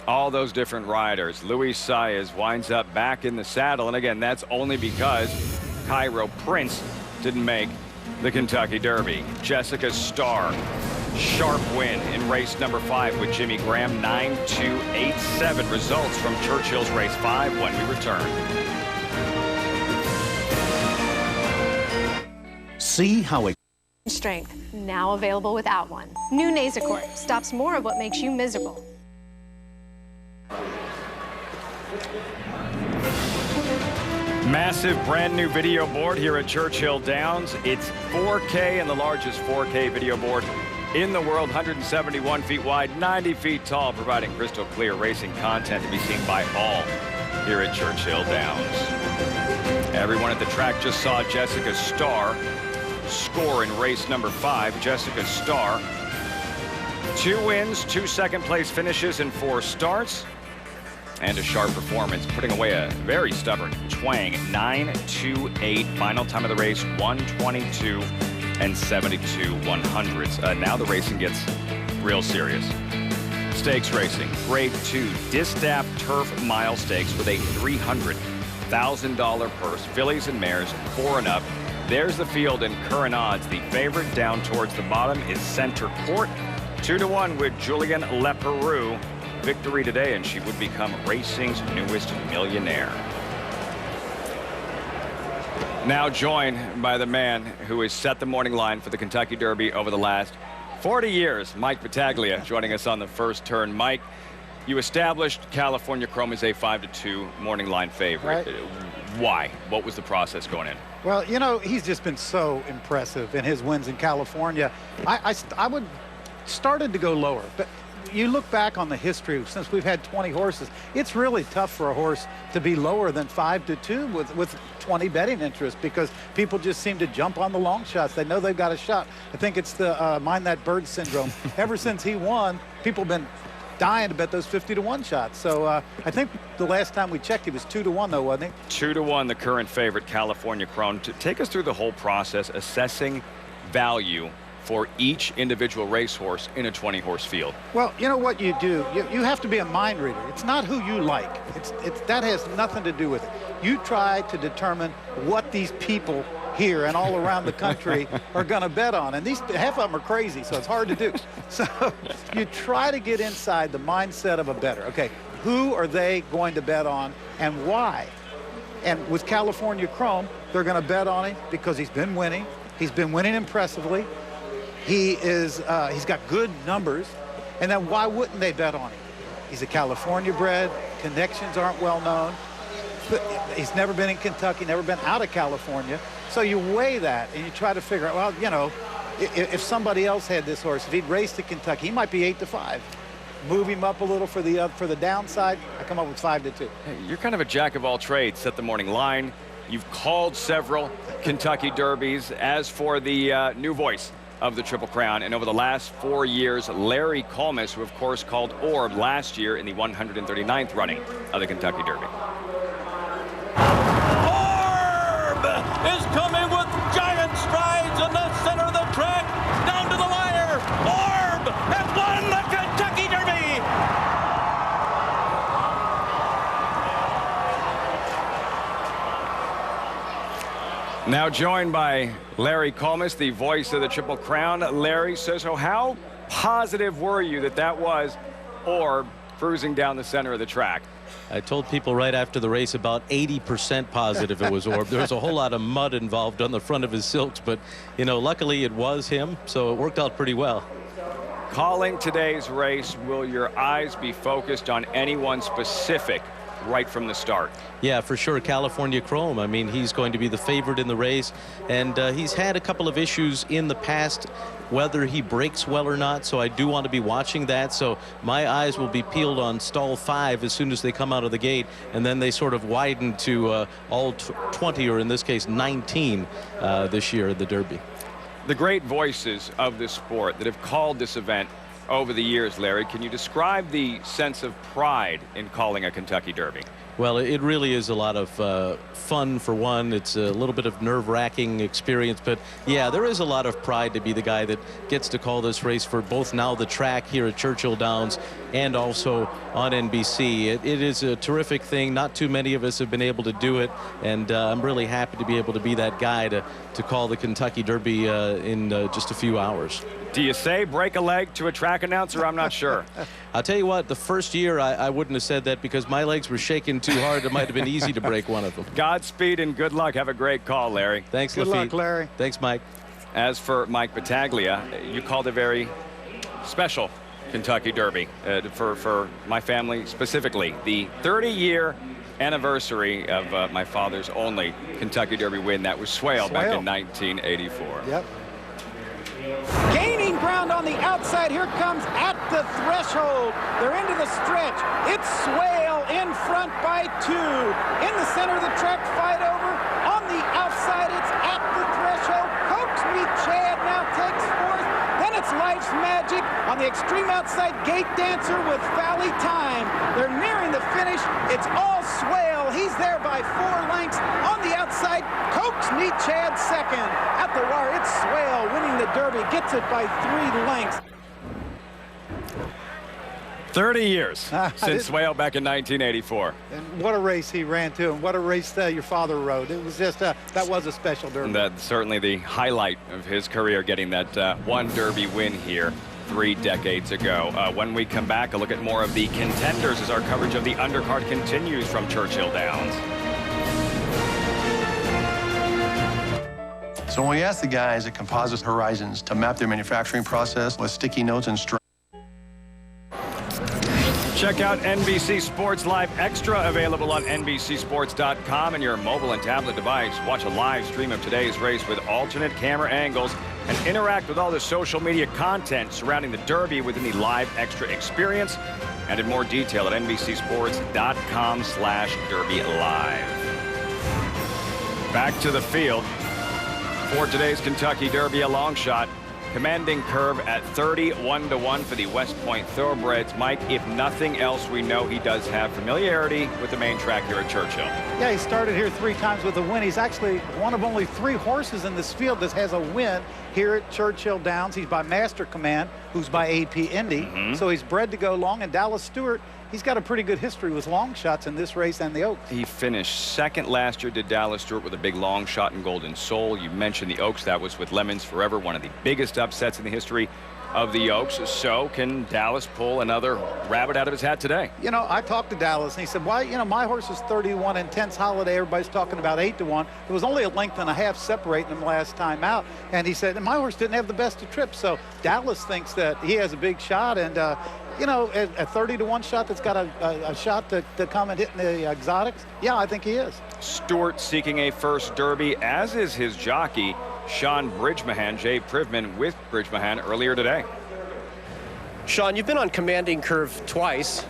All those different riders. Luis Saez winds up back in the saddle, and again, that's only because Cairo Prince didn't make the Kentucky Derby. Jessica Starr, sharp win in race number 5 with Jimmy Graham, 9-2-8-7. Results from Churchill's race 5 when we return. See how Strength, now available without one. New Nasacort stops more of what makes you miserable. Massive brand new video board here at Churchill Downs. It's 4K and the largest 4K video board in the world, 171 feet wide, 90 feet tall, providing crystal clear racing content to be seen by all here at Churchill Downs. Everyone at the track just saw Jessica Starr score in race number 5. Jessica Starr, 2 wins, 2 second-place finishes in 4 starts, and a sharp performance, putting away a very stubborn Twang 9.28. Final time of the race, 1:22 and 72/100ths. Now the racing gets real serious. Stakes racing, Grade 2 Distaff Turf Mile Stakes with a $300,000 purse. Fillies and mares 4 and up. There's the field in current odds. The favorite down towards the bottom is Center Court, 2-1 with Julian Leperoux. Victory today, and she would become racing's newest millionaire. Now joined by the man who has set the morning line for the Kentucky Derby over the last 40 years, Mike Battaglia, joining us on the first turn. Mike, you established California Chrome as a 5-2 morning line favorite. Right. Why? What was the process going in? Well, you know, he's just been so impressive in his wins in California. I would started to go lower, but you look back on the history since we've had 20 horses, it's really tough for a horse to be lower than 5-2 with 20 betting interest, because people just seem to jump on the long shots. They know they've got a shot. I think it's the mind that bird syndrome. Ever since he won, people have been dying to bet those 50-1 shots. So I think the last time we checked, he was 2-1 though, wasn't he? 2-1, the current favorite, California Chrome. To take us through the whole process, assessing value for each individual racehorse in a 20-horse field. Well, you know what you do? You have to be a mind reader. It's not who you like. That has nothing to do with it. You try to determine what these people here and all around the country are going to bet on. And half of them are crazy, so it's hard to do. So you try to get inside the mindset of a bettor. Okay, who are they going to bet on and why? And with California Chrome, they're going to bet on him because he's been winning. He's been winning impressively. He's got good numbers, and then why wouldn't they bet on him? He's a California bred, connections aren't well known. He's never been in Kentucky, never been out of California. So you weigh that and you try to figure out, well, you know, if somebody else had this horse, if he'd raced at Kentucky, he might be 8-5. Move him up a little for the downside. I come up with 5-2. Hey, you're kind of a jack of all trades. Set the morning line. You've called several Kentucky Derbies. As for the new voice of the Triple Crown, and over the last 4 years, Larry Colmus, who of course called Orb last year in the 139th running of the Kentucky Derby. Orb is coming with giant strides in the center of the track, down to the wire. Orb has won the Kentucky Derby. Now joined by Larry Colmus, the voice of the Triple Crown. Larry says, so how positive were you that was Orb cruising down the center of the track? I told people right after the race about 80% positive it was Orb. There was a whole lot of mud involved on the front of his silks, but, you know, luckily it was him, so it worked out pretty well. Calling today's race, will your eyes be focused on anyone specific right from the start? Yeah, for sure. California Chrome. I mean, he's going to be the favorite in the race, and he's had a couple of issues in the past, whether he breaks well or not, so I do want to be watching that. So my eyes will be peeled on stall 5 as soon as they come out of the gate, and then they sort of widen to all 20, or in this case 19 this year at the Derby. The great voices of this sport that have called this event over the years, Larry, can you describe the sense of pride in calling a Kentucky Derby? Well, it really is a lot of fun, for one. It's a little bit of nerve-wracking experience, but yeah, there is a lot of pride to be the guy that gets to call this race for both now the track here at Churchill Downs and also on NBC. It is a terrific thing. Not too many of us have been able to do it, and I'm really happy to be able to be that guy to call the Kentucky Derby in just a few hours. Do you say break a leg to a track announcer? I'm not sure. I'll tell you what, the first year I wouldn't have said that because my legs were shaking too hard. It might have been easy to break one of them. Godspeed and good luck. Have a great call, Larry. Thanks, Good luck, Larry. Thanks, Mike. As for Mike Battaglia, you called a very special Kentucky Derby for my family specifically. The 30-year anniversary of my father's only Kentucky Derby win. That was Swale back in 1984. Yep. Gaining ground on the outside. Here comes at the threshold. They're into the stretch. It's Swale in front by 2. In the center of the track, fight over. On the outside, it's at the threshold. Coax Me Chad now takes 4th. Then it's Life's Magic on the extreme outside. Gate Dancer with Valley Time. They're nearing the finish. It's all Swale. He's there by 4 lengths. On the outside, Coax Me Chad second. At the wire, it's Swale winning the Derby. Gets it by 3 lengths. 30 years since Swale back in 1984. And what a race he ran to, and what a race your father rode. It was just, that was a special Derby. That's certainly the highlight of his career, getting that one Derby win here 3 decades ago. When we come back, a look at more of the contenders as our coverage of the undercard continues from Churchill Downs. So when we asked the guys at Composite Horizons to map their manufacturing process with sticky notes and check out NBC Sports Live Extra, available on NBCSports.com and your mobile and tablet device. Watch a live stream of today's race with alternate camera angles and interact with all the social media content surrounding the Derby within the Live Extra experience and in more detail at NBCSports.com/Derby Live. Back to the field for today's Kentucky Derby, a long shot. Commanding Curve at 31-1 for the West Point Thoroughbreds. Mike, if nothing else, we know he does have familiarity with the main track here at Churchill. Yeah, he started here 3 times with a win. He's actually one of only 3 horses in this field that has a win here at Churchill Downs. He's by Master Command, who's by AP Indy. So he's bred to go long. And Dallas Stewart, he's got a pretty good history with long shots in this race and the Oaks. He finished 2nd last year to Dallas Stewart with a big long shot in Golden Soul. You mentioned the Oaks. That was with Lemons Forever, one of the biggest upsets in the history of the Oaks. So can Dallas pull another rabbit out of his hat today? You know, I talked to Dallas and he said, why, you know, my horse is 30-1 Intense Holiday. Everybody's talking about 8-1. There was only a length and a half separating them last time out. And he said, and my horse didn't have the best of trips. So Dallas thinks that he has a big shot. And, you know, a 30-1 shot that's got a shot to come and hit in the exotics. Yeah, I think he is. Stewart seeking a first Derby, as is his jockey, Sean Bridgemahan, Jay Privman with Bridgemahan earlier today. Sean, you've been on Commanding Curve twice,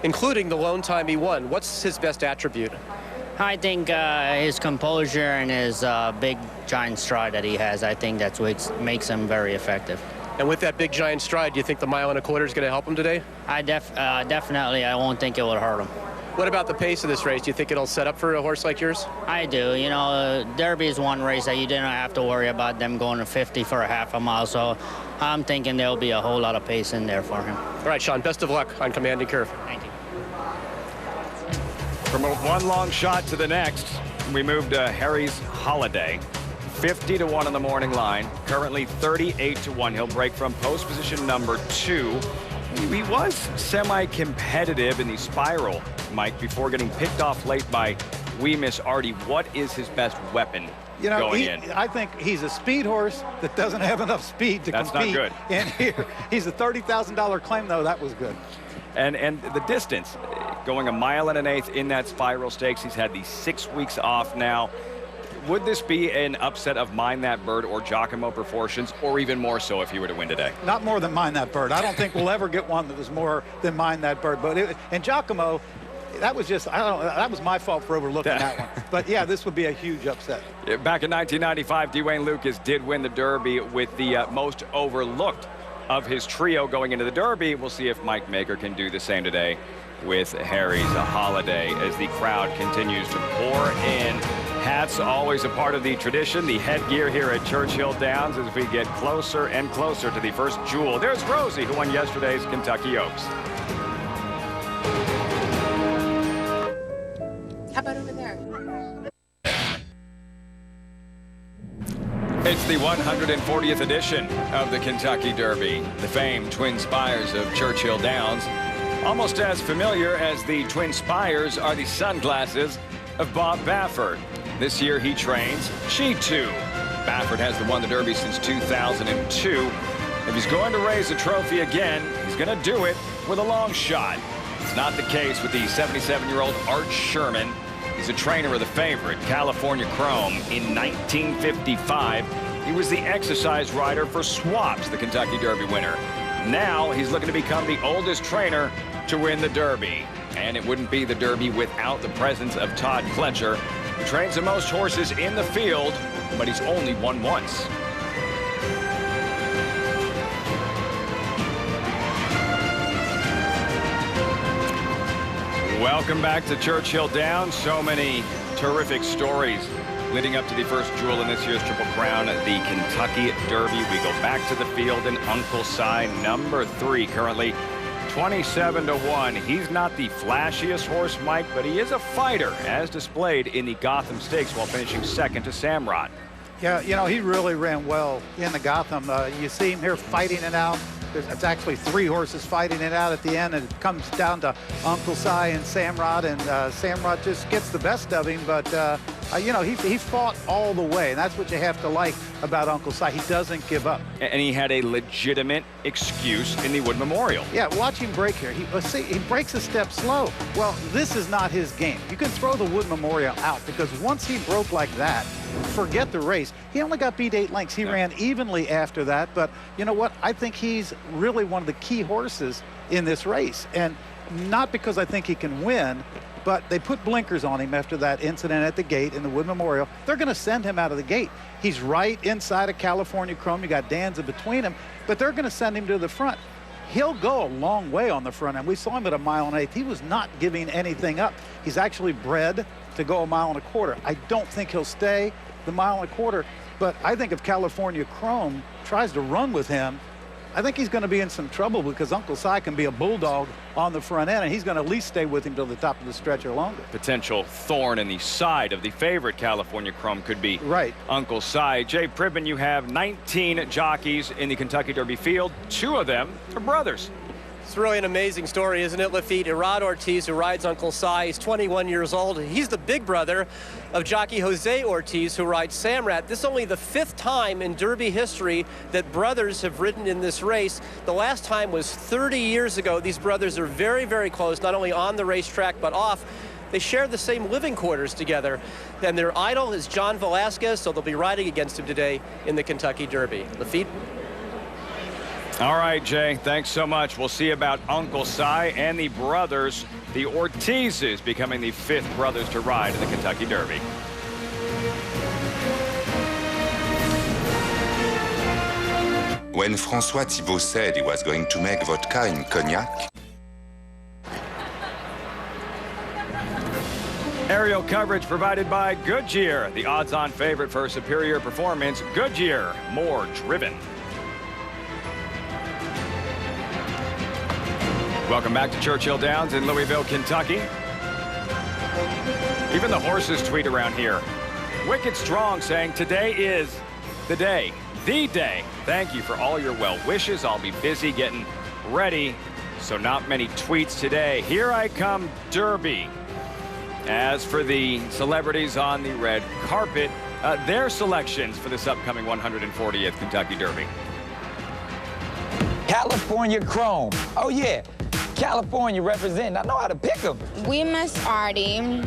including the lone time he won. What's his best attribute? I think his composure and his big giant stride that he has, I think that's what makes him very effective. And with that big giant stride, do you think the 1.25 miles is going to help him today? Definitely, I won't think it would hurt him. What about the pace of this race? Do you think it'll set up for a horse like yours? I do. You know, Derby is one race that you didn't have to worry about them going to 50 for a half a mile. So I'm thinking there'll be a whole lot of pace in there for him. All right, Sean, best of luck on Commanding Curve. Thank you. From one long shot to the next, we moved to Harry's Holiday. 50-1 on the morning line, currently 38-1. He'll break from post position number 2. He was semi-competitive in the spiral, Mike, before getting picked off late by We Miss Artie. What is his best weapon going in? I think he's a speed horse that doesn't have enough speed to compete. That's not good. In here. He's a $30,000 claim, though. That was good. And the distance, going 1.125 miles in that spiral stakes. He's had the 6 weeks off now. Would this be an upset of Mind That Bird or Giacomo Proportions, or even more so if he were to win today? Not more than Mind That Bird. I don't think we'll ever get one that was more than Mind That Bird. But and Giacomo, that was just, I don't know, that was my fault for overlooking that one. But yeah, this would be a huge upset. Back in 1995, Dwayne Lucas did win the Derby with the most overlooked of his trio going into the Derby. We'll see if Mike Maker can do the same today with Harry's Holiday as the crowd continues to pour in. Hats always a part of the tradition, the headgear here at Churchill Downs as we get closer and closer to the first jewel. There's Rosie, who won yesterday's Kentucky Oaks. How about over there? It's the 140th edition of the Kentucky Derby. The famed Twin Spires of Churchill Downs. Almost as familiar as the Twin Spires are the sunglasses of Bob Baffert. This year he trains She Too. Baffert hasn't won the Derby since 2002. If he's going to raise a trophy again, he's going to do it with a long shot. It's not the case with the 77-year-old Art Sherman. He's a trainer of the favorite, California Chrome. In 1955, he was the exercise rider for Swaps, the Kentucky Derby winner. Now he's looking to become the oldest trainer to win the Derby. And it wouldn't be the Derby without the presence of Todd Pletcher, who trains the most horses in the field, but he's only won once. Welcome back to Churchill Downs. So many terrific stories leading up to the first jewel in this year's Triple Crown, the Kentucky Derby. We go back to the field in Uncle Si, number 3, currently 27-1. He's not the flashiest horse, Mike, but he is a fighter, as displayed in the Gotham Stakes while finishing second to Samrot. Yeah, you know, he really ran well in the Gotham. You see him here fighting it out. It's actually 3 horses fighting it out at the end, and it comes down to Uncle Si and Samrot, and Samrot just gets the best of him, but you know, he fought all the way, and that's what you have to like about Uncle Si. He doesn't give up. And he had a legitimate excuse in the Wood Memorial. Yeah, watch him break here. He breaks a step slow. Well, this is not his game. You can throw the Wood Memorial out, because once he broke like that, forget the race. He only got beat 8 lengths. He ran evenly after that, but you know what? I think he's really one of the key horses in this race, and not because I think he can win, but they put blinkers on him after that incident at the gate in the Wood Memorial. They're going to send him out of the gate. He's right inside of California Chrome. You got Danza between him, but they're going to send him to the front. He'll go a long way on the front end. We saw him at 1 1/8. He was not giving anything up. He's actually bred to go 1 1/4. I don't think he'll stay the 1 1/4, but I think if California Chrome tries to run with him, I think he's going to be in some trouble, because Uncle Si can be a bulldog on the front end, and he's going to at least stay with him till the top of the stretch or longer. Potential thorn in the side of the favorite California Chrome could be Uncle Si. Jay Pribben, you have 19 jockeys in the Kentucky Derby field. 2 of them are brothers. It's really an amazing story, isn't it, Lafitte? Irad Ortiz, who rides Uncle Si, he's 21 years old. He's the big brother of jockey Jose Ortiz, who rides Samrat. This is only the 5th time in Derby history that brothers have ridden in this race. The last time was 30 years ago. These brothers are very, very close, not only on the racetrack, but off. They share the same living quarters together. And their idol is John Velasquez, so they'll be riding against him today in the Kentucky Derby. Lafitte? All right, Jay, thanks so much. We'll see about Uncle Si and the brothers, the Ortizes, becoming the 5th brothers to ride in the Kentucky Derby. When François Thibault said he was going to make vodka in cognac, Aerial coverage provided by Goodyear, the odds-on favorite for superior performance. Goodyear, more driven. Welcome back to Churchill Downs in Louisville, Kentucky. Even the horses tweet around here. Wicked Strong saying, today is the day, the day. Thank you for all your well wishes. I'll be busy getting ready, so not many tweets today. Here I come, Derby. As for the celebrities on the red carpet, their selections for this upcoming 140th Kentucky Derby. California Chrome. Oh, yeah. California representing. I know how to pick them. We miss Artie and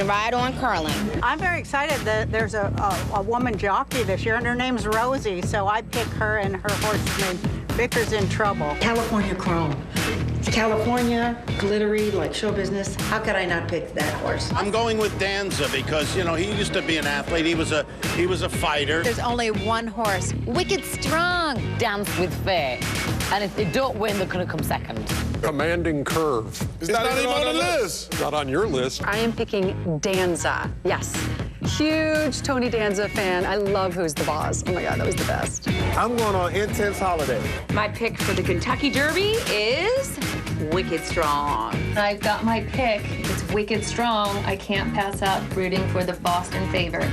ride on Curlin. I'm very excited that there's a woman jockey this year, and her name's Rosie, so I pick her and her horse's name, Victor's in Trouble. California Chrome. California, glittery, like show business. How could I not pick that horse? I'm going with Danza because, you know, he used to be an athlete. He was a fighter. There's only one horse, Wicked Strong. Dance with Fair. And if they don't win, they're going to come second. Commanding Curve. It's not even on the list. Not on your list. I am picking Danza. Yes. Huge Tony Danza fan. I love Who's the Boss. Oh my God, that was the best. I'm going on Intense Holiday. My pick for the Kentucky Derby is Wicked Strong. I've got my pick. It's Wicked Strong. I can't pass up rooting for the Boston favorite.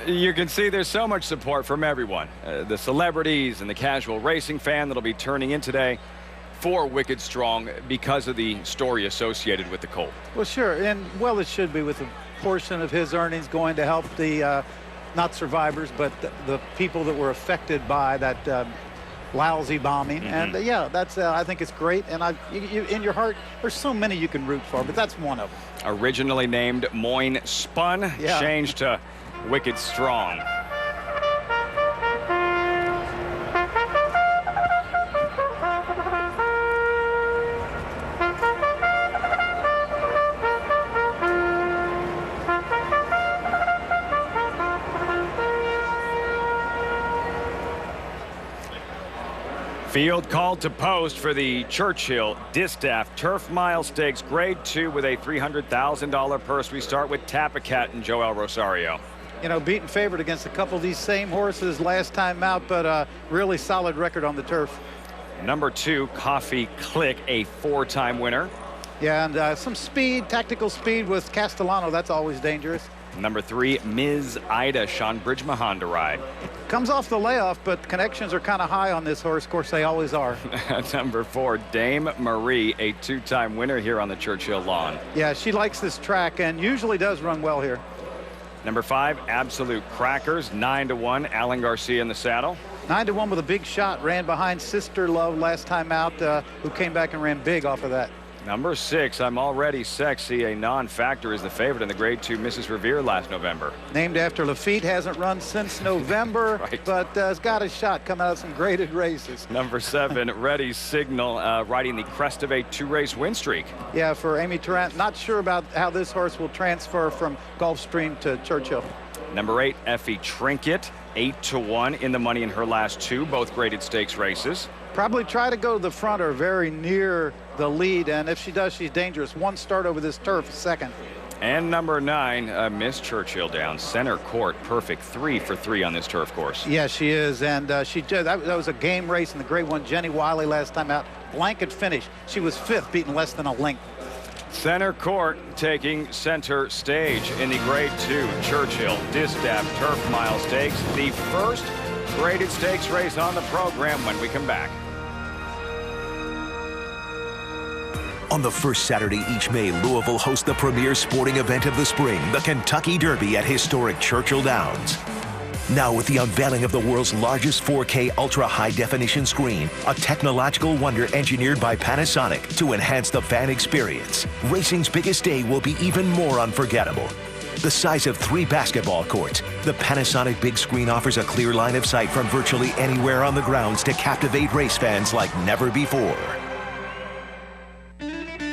You can see there's so much support from everyone. The celebrities and the casual racing fan that'll be turning in today for Wicked Strong because of the story associated with the colt. Well, sure, and well, it should be, with a portion of his earnings going to help the not survivors, but the people that were affected by that lousy bombing. And yeah, that's I think it's great. And in your heart, there's so many you can root for, but that's one of them. Originally named Moyne Spun, changed to Wicked Strong. Field called to post for the Churchill Distaff Turf Mile Stakes Grade 2 with a $300,000 purse. We start with Tapacat and Joel Rosario. You know, beaten favorite against a couple of these same horses last time out, but really solid record on the turf. Number 2, Coffee Click, a 4-time winner. Yeah, and some speed, tactical speed with Castellano. That's always dangerous. Number 3, Ms. Ida, Sean Bridge-Mahan to ride. Comes off the layoff, but connections are kind of high on this horse. Of course, they always are. Number 4, Dame Marie, a 2-time winner here on the Churchill lawn. Yeah, she likes this track and usually does run well here. Number 5, Absolute Crackers, 9-1, Alan Garcia in the saddle. 9-1 with a big shot, ran behind Sister Love last time out, who came back and ran big off of that. Number 6, I'm Already Sexy, a non-factor, is the favorite in the Grade 2 Mrs. Revere last November. Named after Lafitte, hasn't run since November, but has got a shot coming out of some graded races. Number 7, Ready Signal, riding the crest of a 2-race win streak. Yeah, for Amy Tarrant. Not sure about how this horse will transfer from Gulfstream to Churchill. Number 8, Effie Trinket, 8-1 in the money in her last 2, both graded stakes races. Probably try to go to the front or very near the lead, and if she does, she's dangerous. One start over this turf, second. And number 9, Miss Churchill down center court, perfect 3 for 3 on this turf course. Yeah, she is, and that was a game race in the Grade 1. Jenny Wiley last time out, blanket finish. She was 5th, beaten less than a length. Center court taking center stage in the Grade 2 Churchill Distaff Turf Mile Stakes, the first graded stakes race on the program when we come back. On the first Saturday each May, Louisville hosts the premier sporting event of the spring, the Kentucky Derby at historic Churchill Downs. Now with the unveiling of the world's largest 4K ultra-high-definition screen, a technological wonder engineered by Panasonic to enhance the fan experience, racing's biggest day will be even more unforgettable. The size of 3 basketball courts, the Panasonic big screen offers a clear line of sight from virtually anywhere on the grounds to captivate race fans like never before.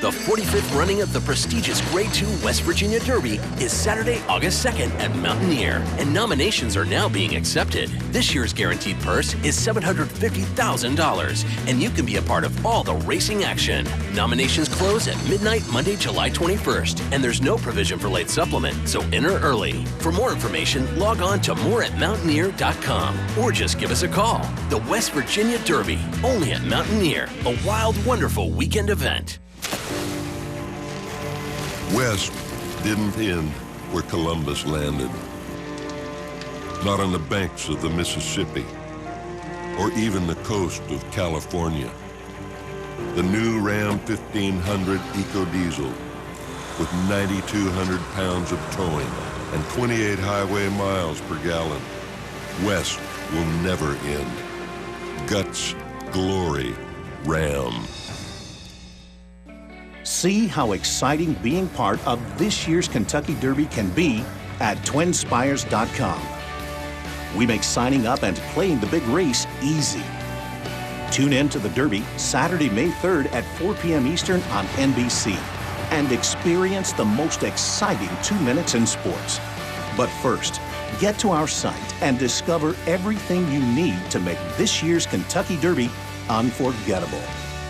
The 45th running of the prestigious Grade 2 West Virginia Derby is Saturday, August 2nd at Mountaineer, and nominations are now being accepted. This year's guaranteed purse is $750,000, and you can be a part of all the racing action. Nominations close at midnight Monday, July 21st, and there's no provision for late supplement, so enter early. For more information, log on to moreatmountaineer.com or just give us a call. The West Virginia Derby, only at Mountaineer, a wild, wonderful weekend event. West didn't end where Columbus landed. Not on the banks of the Mississippi or even the coast of California. The new Ram 1500 Eco Diesel with 9,200 pounds of towing and 28 highway miles per gallon. West will never end. Guts, glory, Ram. See how exciting being part of this year's Kentucky Derby can be at twinspires.com. We make signing up and playing the big race easy. Tune in to the Derby Saturday, May 3rd at 4 p.m. Eastern on NBC and experience the most exciting 2 minutes in sports. But first, get to our site and discover everything you need to make this year's Kentucky Derby unforgettable.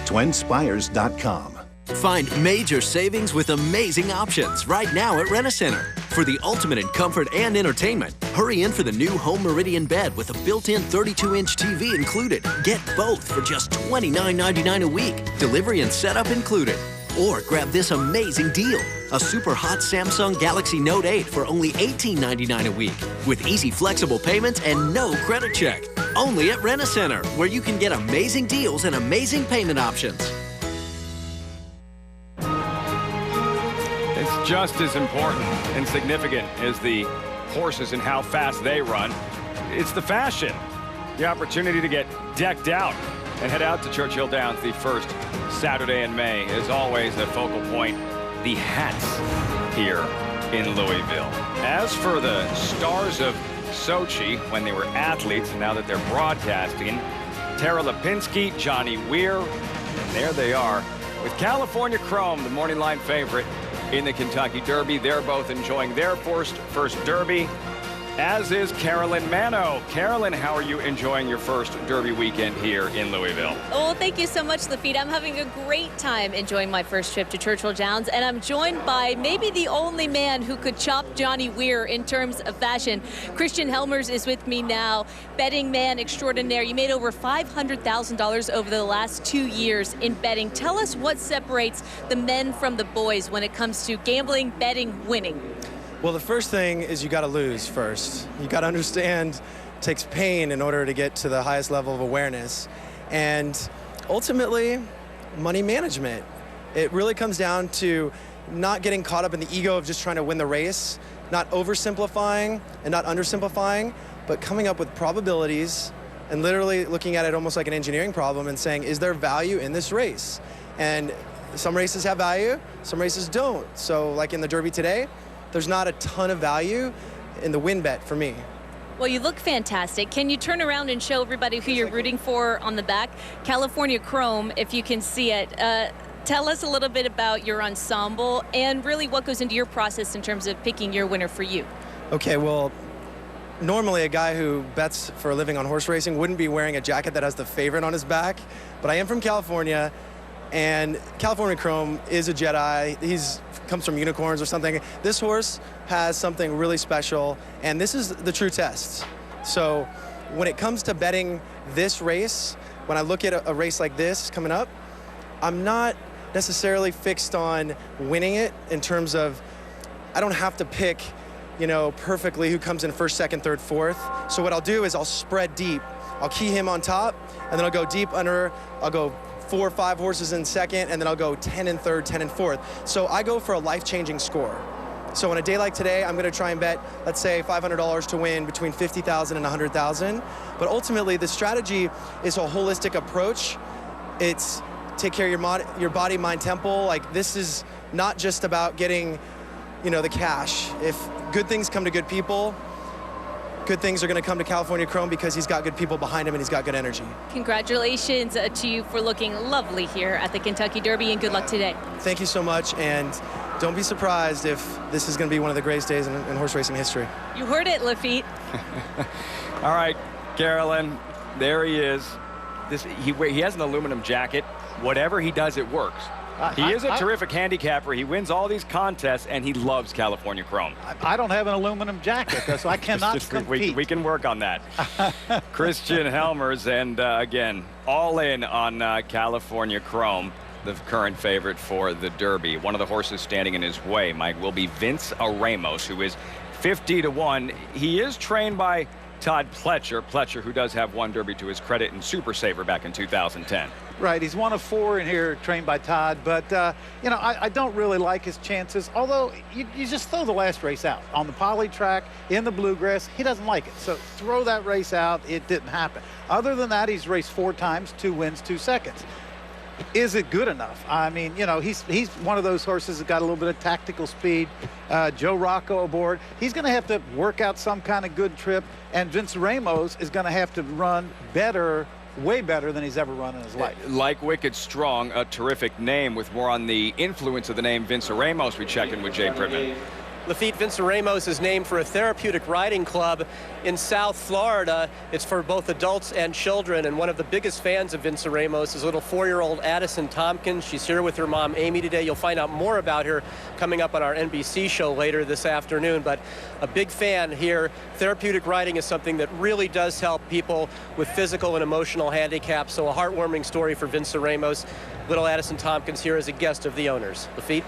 twinspires.com. Find major savings with amazing options right now at Rent-A-Center. For the ultimate in comfort and entertainment, hurry in for the new Home Meridian bed with a built-in 32-inch TV included. Get both for just $29.99 a week, delivery and setup included. Or grab this amazing deal, a super hot Samsung Galaxy Note 8 for only $18.99 a week, with easy flexible payments and no credit check. Only at Rent-A-Center, where you can get amazing deals and amazing payment options. It's just as important and significant as the horses and how fast they run. It's the fashion. the opportunity to get decked out and head out to Churchill Downs the first Saturday in May. As always, a focal point, the hats here in Louisville. As for the stars of Sochi when they were athletes, and now that they're broadcasting, Tara Lipinski, Johnny Weir, and there they are with California Chrome, the morning line favorite in the Kentucky Derby. They're both enjoying their first Derby, as is Carolyn Mano. Carolyn, how are you enjoying your first Derby weekend here in Louisville? Oh, thank you so much, Lafitte. I'm having a great time enjoying my first trip to Churchill Downs, and I'm joined by maybe the only man who could chop Johnny Weir in terms of fashion. Christian Helmers is with me now, betting man extraordinaire. You made over $500,000 over the last 2 years in betting. Tell us what separates the men from the boys when it comes to gambling, betting, winning. Well, the first thing is you got to lose first. You got to understand it takes pain in order to get to the highest level of awareness. And ultimately, money management. It really comes down to not getting caught up in the ego of just trying to win the race, not oversimplifying and not undersimplifying, but coming up with probabilities and literally looking at it almost like an engineering problem and saying, is there value in this race? And some races have value, some races don't. So like in the Derby today, there's not a ton of value in the win bet for me. Well, you look fantastic. Can you turn around and show everybody who you're rooting for on the back? California Chrome, if you can see it. Tell us a little bit about your ensemble and really what goes into your process in terms of picking your winner for you. Okay, well, normally a guy who bets for a living on horse racing wouldn't be wearing a jacket that has the favorite on his back, but I am from California, and California Chrome is a Jedi. He's comes from unicorns or something. This horse has something really special, and this is the true test. So when it comes to betting this race, when I look at a race like this coming up, I'm not necessarily fixed on winning it in terms of I don't have to pick, you know, perfectly who comes in first, second, third, fourth. So what I'll do is I'll spread deep. I'll key him on top, and then I'll go deep under. I'll go 4 or 5 horses in second, and then I'll go 10 in third, 10 in fourth. So I go for a life-changing score. So on a day like today, I'm gonna try and bet, let's say $500 to win between 50,000 and 100,000. But ultimately, the strategy is a holistic approach. It's take care of your body, mind, temple. Like, this is not just about getting, you know, the cash. If good things come to good people, good things are going to come to California Chrome because he's got good people behind him and he's got good energy. Congratulations to you for looking lovely here at the Kentucky Derby, and good luck today. Thank you so much, and don't be surprised if this is going to be one of the greatest days in horse racing history. You heard it, Lafitte. All right, Carolyn, there he is. He has an aluminum jacket. Whatever he does, it works. He is a terrific handicapper. He wins all these contests, and he loves California Chrome. I don't have an aluminum jacket, so I cannot compete. We can work on that. Christian Helmers, and again, all in on California Chrome, the current favorite for the Derby. One of the horses standing in his way, Mike, will be Vince Ramos, who is 50-1. He is trained by Todd Pletcher, who does have one Derby to his credit in Super Saver back in 2010. Right, he's one of 4 in here trained by Todd, but you know, I don't really like his chances, although you just throw the last race out. On the poly track, in the Bluegrass, he doesn't like it, so throw that race out. It didn't happen. Other than that, he's raced 4 times, 2 wins, 2 seconds. Is it good enough? I mean, you know, he's one of those horses that got a little bit of tactical speed. Joe Rocco aboard. He's going to have to work out some kind of good trip, and Vince Ramos is going to have to run better, way better than he's ever run in his life. Like Wicked Strong, a terrific name. With more on the influence of the name Vince Ramos, we checked in with Jay Prittman. Lafitte, Vince Ramos is named for a therapeutic riding club in South Florida. It's for both adults and children, and one of the biggest fans of Vince Ramos is little 4-year-old Addison Tompkins. She's here with her mom, Amy, today. You'll find out more about her coming up on our NBC show later this afternoon, but a big fan here. Therapeutic riding is something that really does help people with physical and emotional handicaps, so a heartwarming story for Vince Ramos. Little Addison Tompkins here as a guest of the owners. Lafitte?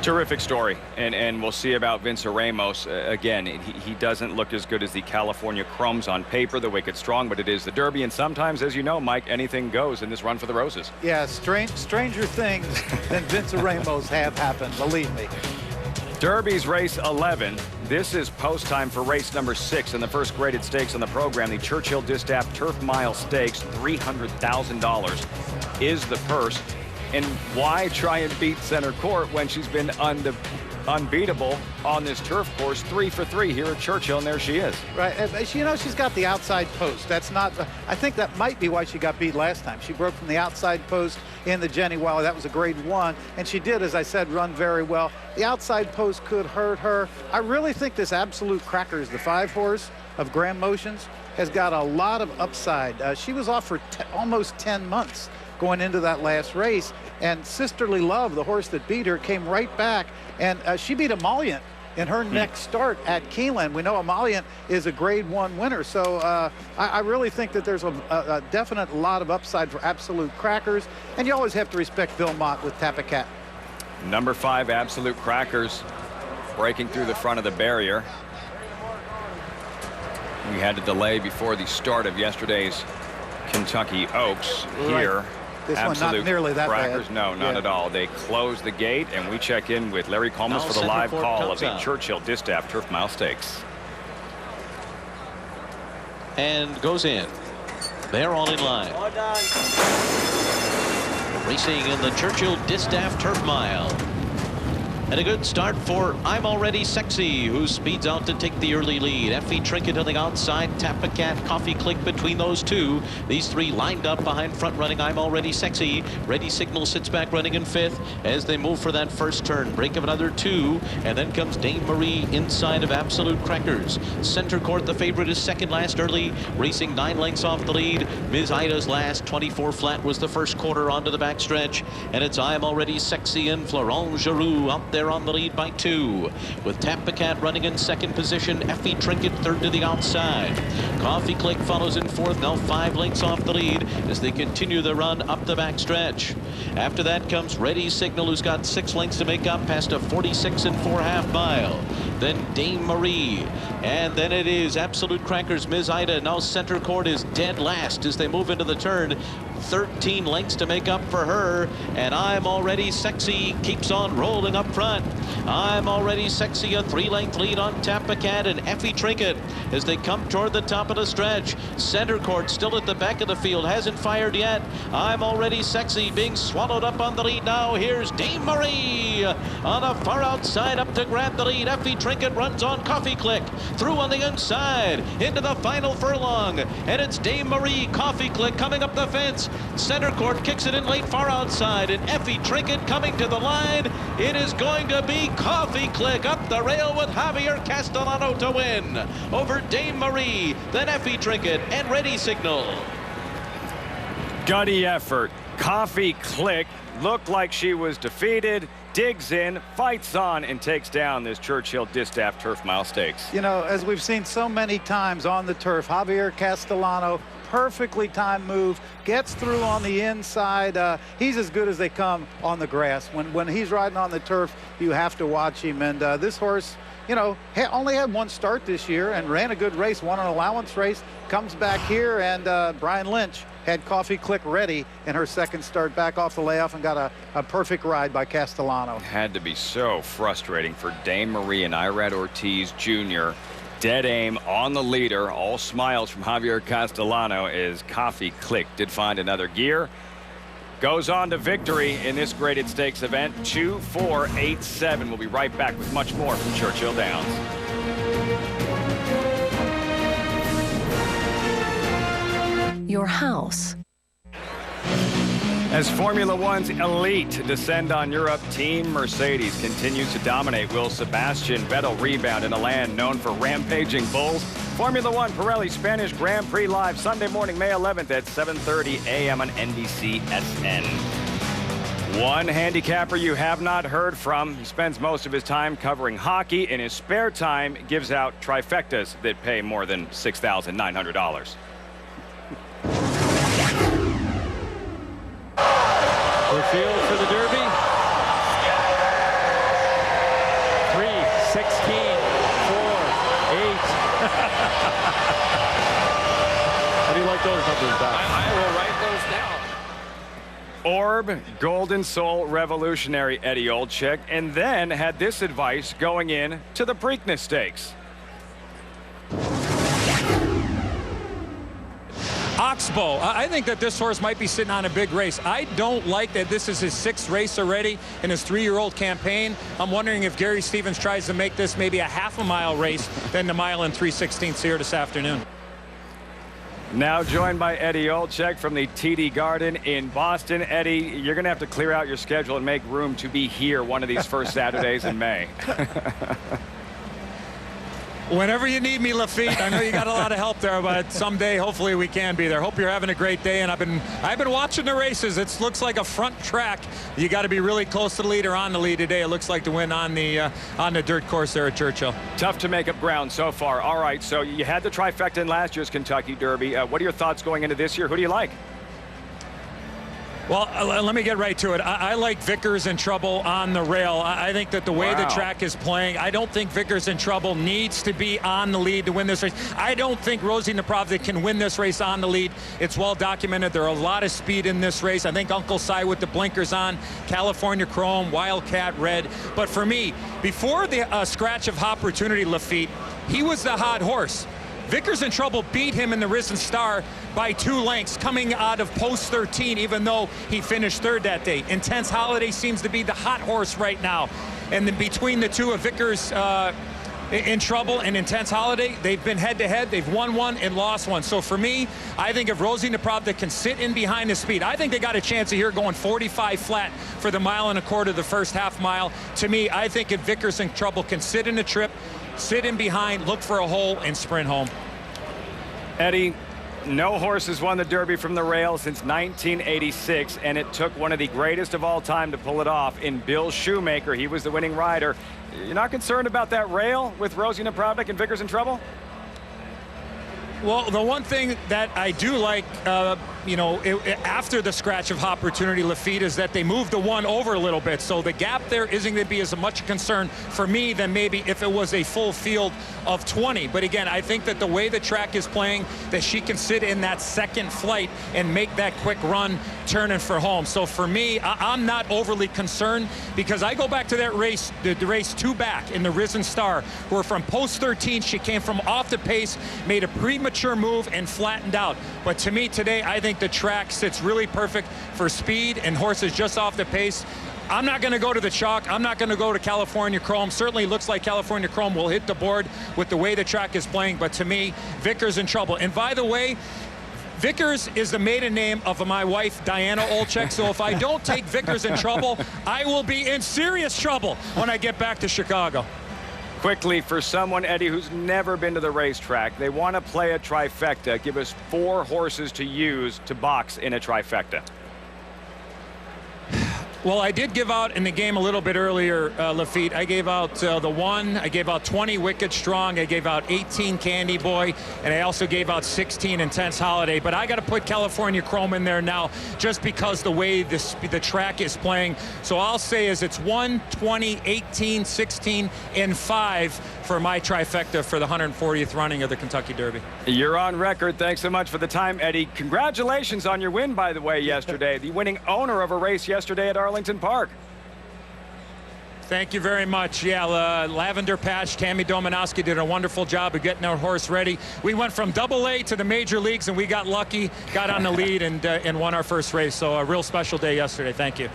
Terrific story, and we'll see about Vince Ramos. Again, he doesn't look as good as the California Chromes on paper, the Wicked Strong, but it is the Derby, and sometimes, as you know, Mike, anything goes in this run for the Roses. Yeah, stranger things than Vince Ramos have happened, believe me. Derby's race 11. This is post time for race number 6 in the first graded stakes on the program. The Churchill Distaff Turf Mile Stakes. $300,000 is the purse. And why try and beat center court when she's been unbeatable on this turf course? 3 for 3 here at Churchill, and there she is. Right. You know, she's got the outside post. That's not, I think that might be why she got beat last time. She broke from the outside post in the Jenny Wiley. That was a grade 1, and she did, as I said, run very well. The outside post could hurt her. I really think this Absolute Crackers, the 5-horse of Graham Motions, has got a lot of upside. She was off for almost 10 months going into that last race, and Sisterly Love, the horse that beat her, came right back, and she beat Emollient in her next start at Keeneland. We know Emollient is a grade 1 winner, so I really think that there's a definite lot of upside for Absolute Crackers, and you always have to respect Bill Mott with Tapacat. Number 5, Absolute Crackers, breaking through the front of the barrier. We had a delay before the start of yesterday's Kentucky Oaks here. Right. This Absolute one not nearly that Crackers, bad. no, not at all. They close the gate, and we check in with Larry Coleman for the live call of the Churchill Distaff Turf Mile Stakes. And goes in. They're all in line. All done. Racing in the Churchill Distaff Turf Mile. And a good start for I'm Already Sexy, who speeds out to take the early lead. Effie Trinket on the outside, Tapacat, Coffee Click between those two. These three lined up behind front running I'm Already Sexy. Ready Signal sits back running in 5th as they move for that first turn. Break of another 2, and then comes Dame Marie inside of Absolute Crackers. Center court, the favorite, is second last early, racing 9 lengths off the lead. Ms. Ida's last 24 flat was the first quarter onto the backstretch, and it's I'm Already Sexy and Florent Giroux out there on the lead by 2, with Tapacat running in second position. Effie Trinket third to the outside. Coffee Click follows in 4th, now 5 lengths off the lead as they continue the run up the backstretch. After that comes Ready Signal, who's got 6 lengths to make up past a 46 4.5 mile. Then Dame Marie, and then it is Absolute Crackers. Ms. Ida, now center court, is dead last as they move into the turn. 13 lengths to make up for her, and I'm Already Sexy keeps on rolling up front. I'm Already Sexy, a 3-length lead on Tapacat and Effie Trinket as they come toward the top of the stretch. Center court still at the back of the field, hasn't fired yet. I'm Already Sexy being swallowed up on the lead now. Here's Dame Marie on the far outside up to grab the lead. Effie Trinket runs on Coffee Click through on the inside into the final furlong, and it's Dame Marie, Coffee Click coming up the fence. Center court kicks it in late far outside, and Effie Trinket coming to the line. It is going to be Coffee Click up the rail with Javier Castellano to win over Dame Marie, then Effie Trinket and Ready Signal. Gutty effort. Coffee Click looked like she was defeated, digs in, fights on, and takes down this Churchill Distaff Turf Mile Stakes. You know, as we've seen so many times on the turf, Javier Castellano, perfectly timed move, gets through on the inside. He's as good as they come on the grass. When he's riding on the turf, you have to watch him. And this horse, you know, only had 1 start this year and ran a good race, won an allowance race, comes back here, and Brian Lynch had Coffee Click ready in her second start back off the layoff and got a perfect ride by Castellano. Had to be so frustrating for Dame Marie and Irad Ortiz Jr. Dead aim on the leader. All smiles from Javier Castellano as Coffee Click did find another gear. Goes on to victory in this graded stakes event. 2-4-8-7. We'll be right back with much more from Churchill Downs. Your house. As Formula One's elite descend on Europe, Team Mercedes continues to dominate. Will Sebastian Vettel rebound in a land known for rampaging bulls? Formula One Pirelli Spanish Grand Prix live Sunday morning, May 11th at 7:30 a.m. on NBC SN. One handicapper you have not heard from. He spends most of his time covering hockey. In his spare time, gives out trifectas that pay more than $6,900. The field for the Derby. 3, 16, 4, 8. How do you like those numbers, Doc? I will write those down. Orb, Golden Soul, Revolutionary, Eddie Olczyk, and then had this advice going in to the Preakness Stakes. Oxbow, I think that this horse might be sitting on a big race. I don't like that this is his 6th race already in his 3-year-old campaign. I'm wondering if Gary Stevens tries to make this maybe a half-a-mile race than the mile and 3/16 here this afternoon. Now joined by Eddie Olczyk from the TD Garden in Boston. Eddie, you're going to have to clear out your schedule and make room to be here one of these first Saturdays in May. Whenever you need me, Lafitte. I know you got a lot of help there, but someday, hopefully, we can be there. Hope you're having a great day. And I've been watching the races. It looks like a front track. You got to be really close to the lead or on the lead today. It looks like to win on the dirt course there at Churchill. Tough to make up ground so far. All right, so you had the trifecta in last year's Kentucky Derby. What are your thoughts going into this year? Who do you like? Well, let me get right to it. I like Vickers in Trouble on the rail. I think that the way the track is playing, I don't think Vickers in Trouble needs to be on the lead to win this race. I don't think Rosie Napravnik can win this race on the lead. It's well documented. There are a lot of speed in this race. I think Uncle Si with the blinkers on, California Chrome, Wildcat Red. But for me, before the scratch of opportunity, Lafitte, he was the hot horse. Vickers in Trouble beat him in the Risen Star by 2 lengths coming out of post 13, even though he finished 3rd that day. Intense Holiday seems to be the hot horse right now. And then between the two of Vickers in Trouble and Intense Holiday, they've been head-to-head. They've won one and lost one. So for me, I think if Rosie Napravnik can sit in behind the speed, I think they got a chance of here going 45 flat for the 1.25 miles, the first half mile. To me, I think if Vickers in Trouble can sit in the trip, sit in behind, look for a hole, and sprint home. Eddie, no horse has won the Derby from the rail since 1986, and it took one of the greatest of all time to pull it off in Bill Shoemaker. He was the winning rider. You're not concerned about that rail with Rosie Napravnik and Vickers in Trouble? Well, the one thing that I do like, after the scratch of opportunity, Lafitte, is that they moved the 1 over a little bit. So the gap there isn't going to be as much concern for me than maybe if it was a full field of 20. But again, I think that the way the track is playing, that she can sit in that second flight and make that quick run turning for home. So for me, I'm not overly concerned, because I go back to that race, the race 2 back in the Risen Star, where from post 13, she came from off the pace, made a premature move and flattened out. But to me today, I think the track sits really perfect for speed and horses just off the pace. I'm not going to go to the chalk. I'm not going to go to California Chrome. Certainly looks like California Chrome will hit the board with the way the track is playing. But to me, Vickers in Trouble. And by the way, Vickers is the maiden name of my wife, Diana Olczyk. So if I don't take Vickers in Trouble, I will be in serious trouble when I get back to Chicago. Quickly, for someone, Eddie, who's never been to the racetrack, they want to play a trifecta. Give us 4 horses to use to box in a trifecta. Well, I did give out in the game a little bit earlier, Lafitte. I gave out the 1. I gave out 20 Wicked Strong. I gave out 18 Candy Boy. And I also gave out 16 Intense Holiday. But I got to put California Chrome in there now just because the way the track is playing. So I'll say is it's 1, 20, 18, 16, and 5 for my trifecta for the 140th running of the Kentucky Derby. You're on record. Thanks so much for the time, Eddie. Congratulations on your win, by the way, yesterday. The winning owner of a race yesterday at Arlington Park. Thank you very much. Yeah, Lavender Patch, Tammy Dominowski did a wonderful job of getting our horse ready. We went from AA to the major leagues, and we got lucky, got on the lead, and won our first race. So a real special day yesterday. Thank you.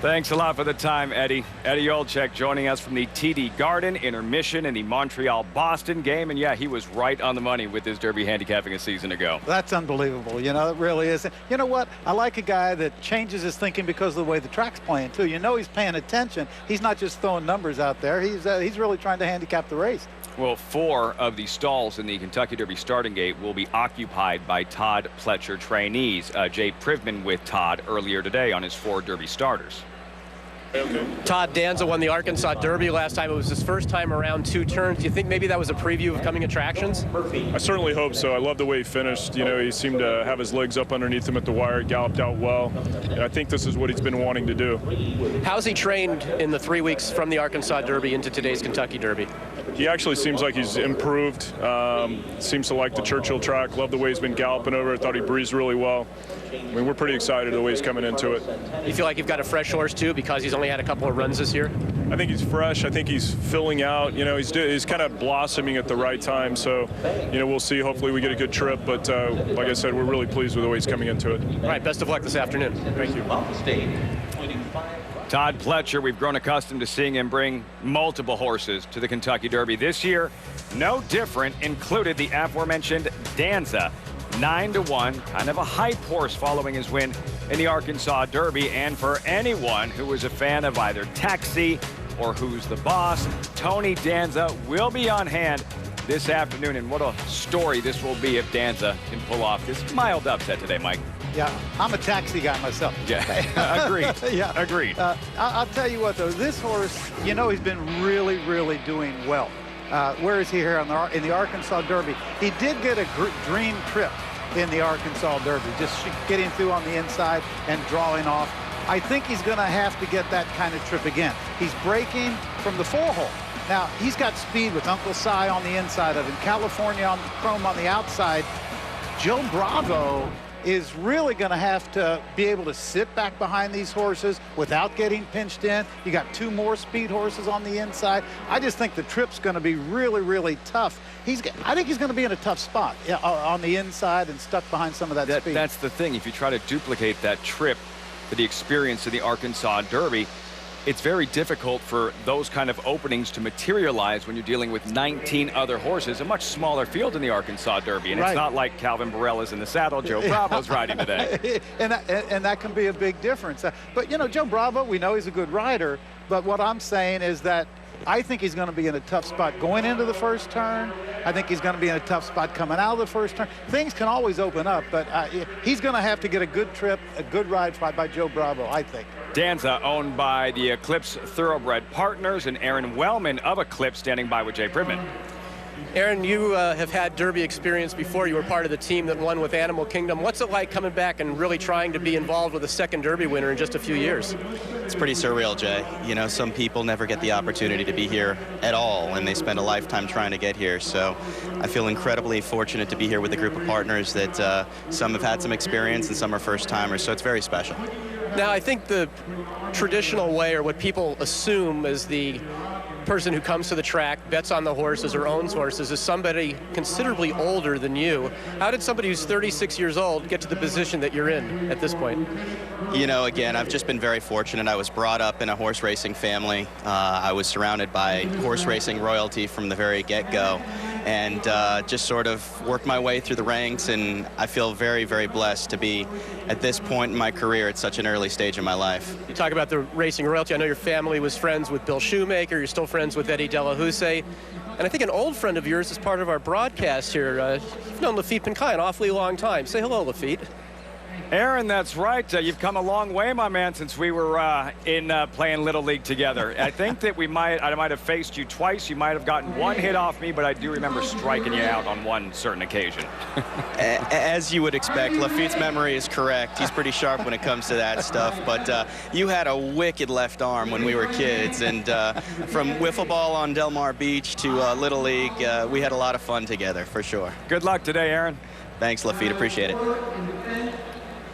Thanks a lot for the time, Eddie. Eddie Olczyk joining us from the TD Garden intermission in the Montreal-Boston game. And yeah, he was right on the money with his Derby handicapping a season ago. That's unbelievable. You know, it really is. You know what? I like a guy that changes his thinking because of the way the track's playing, too. You know he's paying attention. He's not just throwing numbers out there. He's really trying to handicap the race. Well, 4 of the stalls in the Kentucky Derby starting gate will be occupied by Todd Pletcher trainees. Jay Privman with Todd earlier today on his 4 Derby starters. Todd Danza won the Arkansas Derby last time. It was his first time around 2 turns. Do you think maybe that was a preview of coming attractions? I certainly hope so. I love the way he finished. You know, he seemed to have his legs up underneath him at the wire, galloped out well. And I think this is what he's been wanting to do. How's he trained in the 3 weeks from the Arkansas Derby into today's Kentucky Derby? He actually seems like he's improved. Seems to like the Churchill track. Love the way he's been galloping over. I thought he breezed really well. I mean, we're pretty excited the way he's coming into it. You feel like you've got a fresh horse, too, because he's only had a couple of runs this year? I think he's fresh. I think he's filling out. You know, he's kind of blossoming at the right time. So, you know, we'll see. Hopefully we get a good trip. But like I said, we're really pleased with the way he's coming into it. All right, best of luck this afternoon. Thank you. Todd Pletcher, we've grown accustomed to seeing him bring multiple horses to the Kentucky Derby. This year, no different, included the aforementioned Danza. 9-1, kind of a hype horse following his win in the Arkansas Derby. And for anyone who is a fan of either Taxi or Who's the Boss, Tony Danza will be on hand this afternoon. And what a story this will be if Danza can pull off this mild upset today, Mike. Yeah, I'm a Taxi guy myself. Yeah, agreed. Yeah. Agreed. I'll tell you what, though, this horse, you know, he's been really, really doing well. Where is he here in the Arkansas Derby? He did get a dream trip in the Arkansas Derby, just getting through on the inside and drawing off. I think he's going to have to get that kind of trip again. He's breaking from the 4-hole. Now, he's got speed with Uncle Si on the inside of him, California on the Chrome on the outside. Joe Bravo is really going to have to be able to sit back behind these horses without getting pinched in. You got 2 more speed horses on the inside. I just think the trip's going to be really, really tough. I think he's going to be in a tough spot on the inside and stuck behind some of that speed. That's the thing. If you try to duplicate that trip for the experience of the Arkansas Derby, it's very difficult for those kind of openings to materialize when you're dealing with 19 other horses, a much smaller field in the Arkansas Derby. And It's not like Calvin Barella's in the saddle, Joe Bravo's riding today. and that can be a big difference. But, you know, Joe Bravo, we know he's a good rider. But what I'm saying is that I think he's going to be in a tough spot going into the first turn. I think he's going to be in a tough spot coming out of the first turn. Things can always open up, but he's going to have to get a good trip, a good ride fight by Joe Bravo, I think. Danza, owned by the Eclipse Thoroughbred Partners, and Aaron Wellman of Eclipse standing by with Jay Pridman. Aaron, you have had Derby experience before. You were part of the team that won with Animal Kingdom. What's it like coming back and really trying to be involved with a second Derby winner in just a few years? It's pretty surreal, Jay. You know, some people never get the opportunity to be here at all, and they spend a lifetime trying to get here. So I feel incredibly fortunate to be here with a group of partners that some have had some experience and some are first-timers, so it's very special. Now, I think the traditional way, or what people assume as the person who comes to the track, bets on the horses or owns horses, is somebody considerably older than you. How did somebody who's 36 years old get to the position that you're in at this point? You know, again, I've just been very fortunate. I was brought up in a horse racing family. I was surrounded by horse racing royalty from the very get-go, and just sort of worked my way through the ranks, and I feel very, very blessed to be at this point in my career at such an early stage in my life. You talk about the racing royalty. I know your family was friends with Bill Shoemaker. You're still friends with Eddie Delahousse. And I think an old friend of yours is part of our broadcast here. You've known Lafitte Pinkai an awfully long time. Say hello, Lafitte. Aaron, that's right. You've come a long way, my man, since we were playing Little League together. I think that I might have faced you twice. You might have gotten one hit off me, but I do remember striking you out on one certain occasion. As you would expect, Lafitte's memory is correct. He's pretty sharp when it comes to that stuff. But you had a wicked left arm when we were kids. And from wiffle ball on Del Mar Beach to Little League, we had a lot of fun together, for sure. Good luck today, Aaron. Thanks, Lafitte. Appreciate it.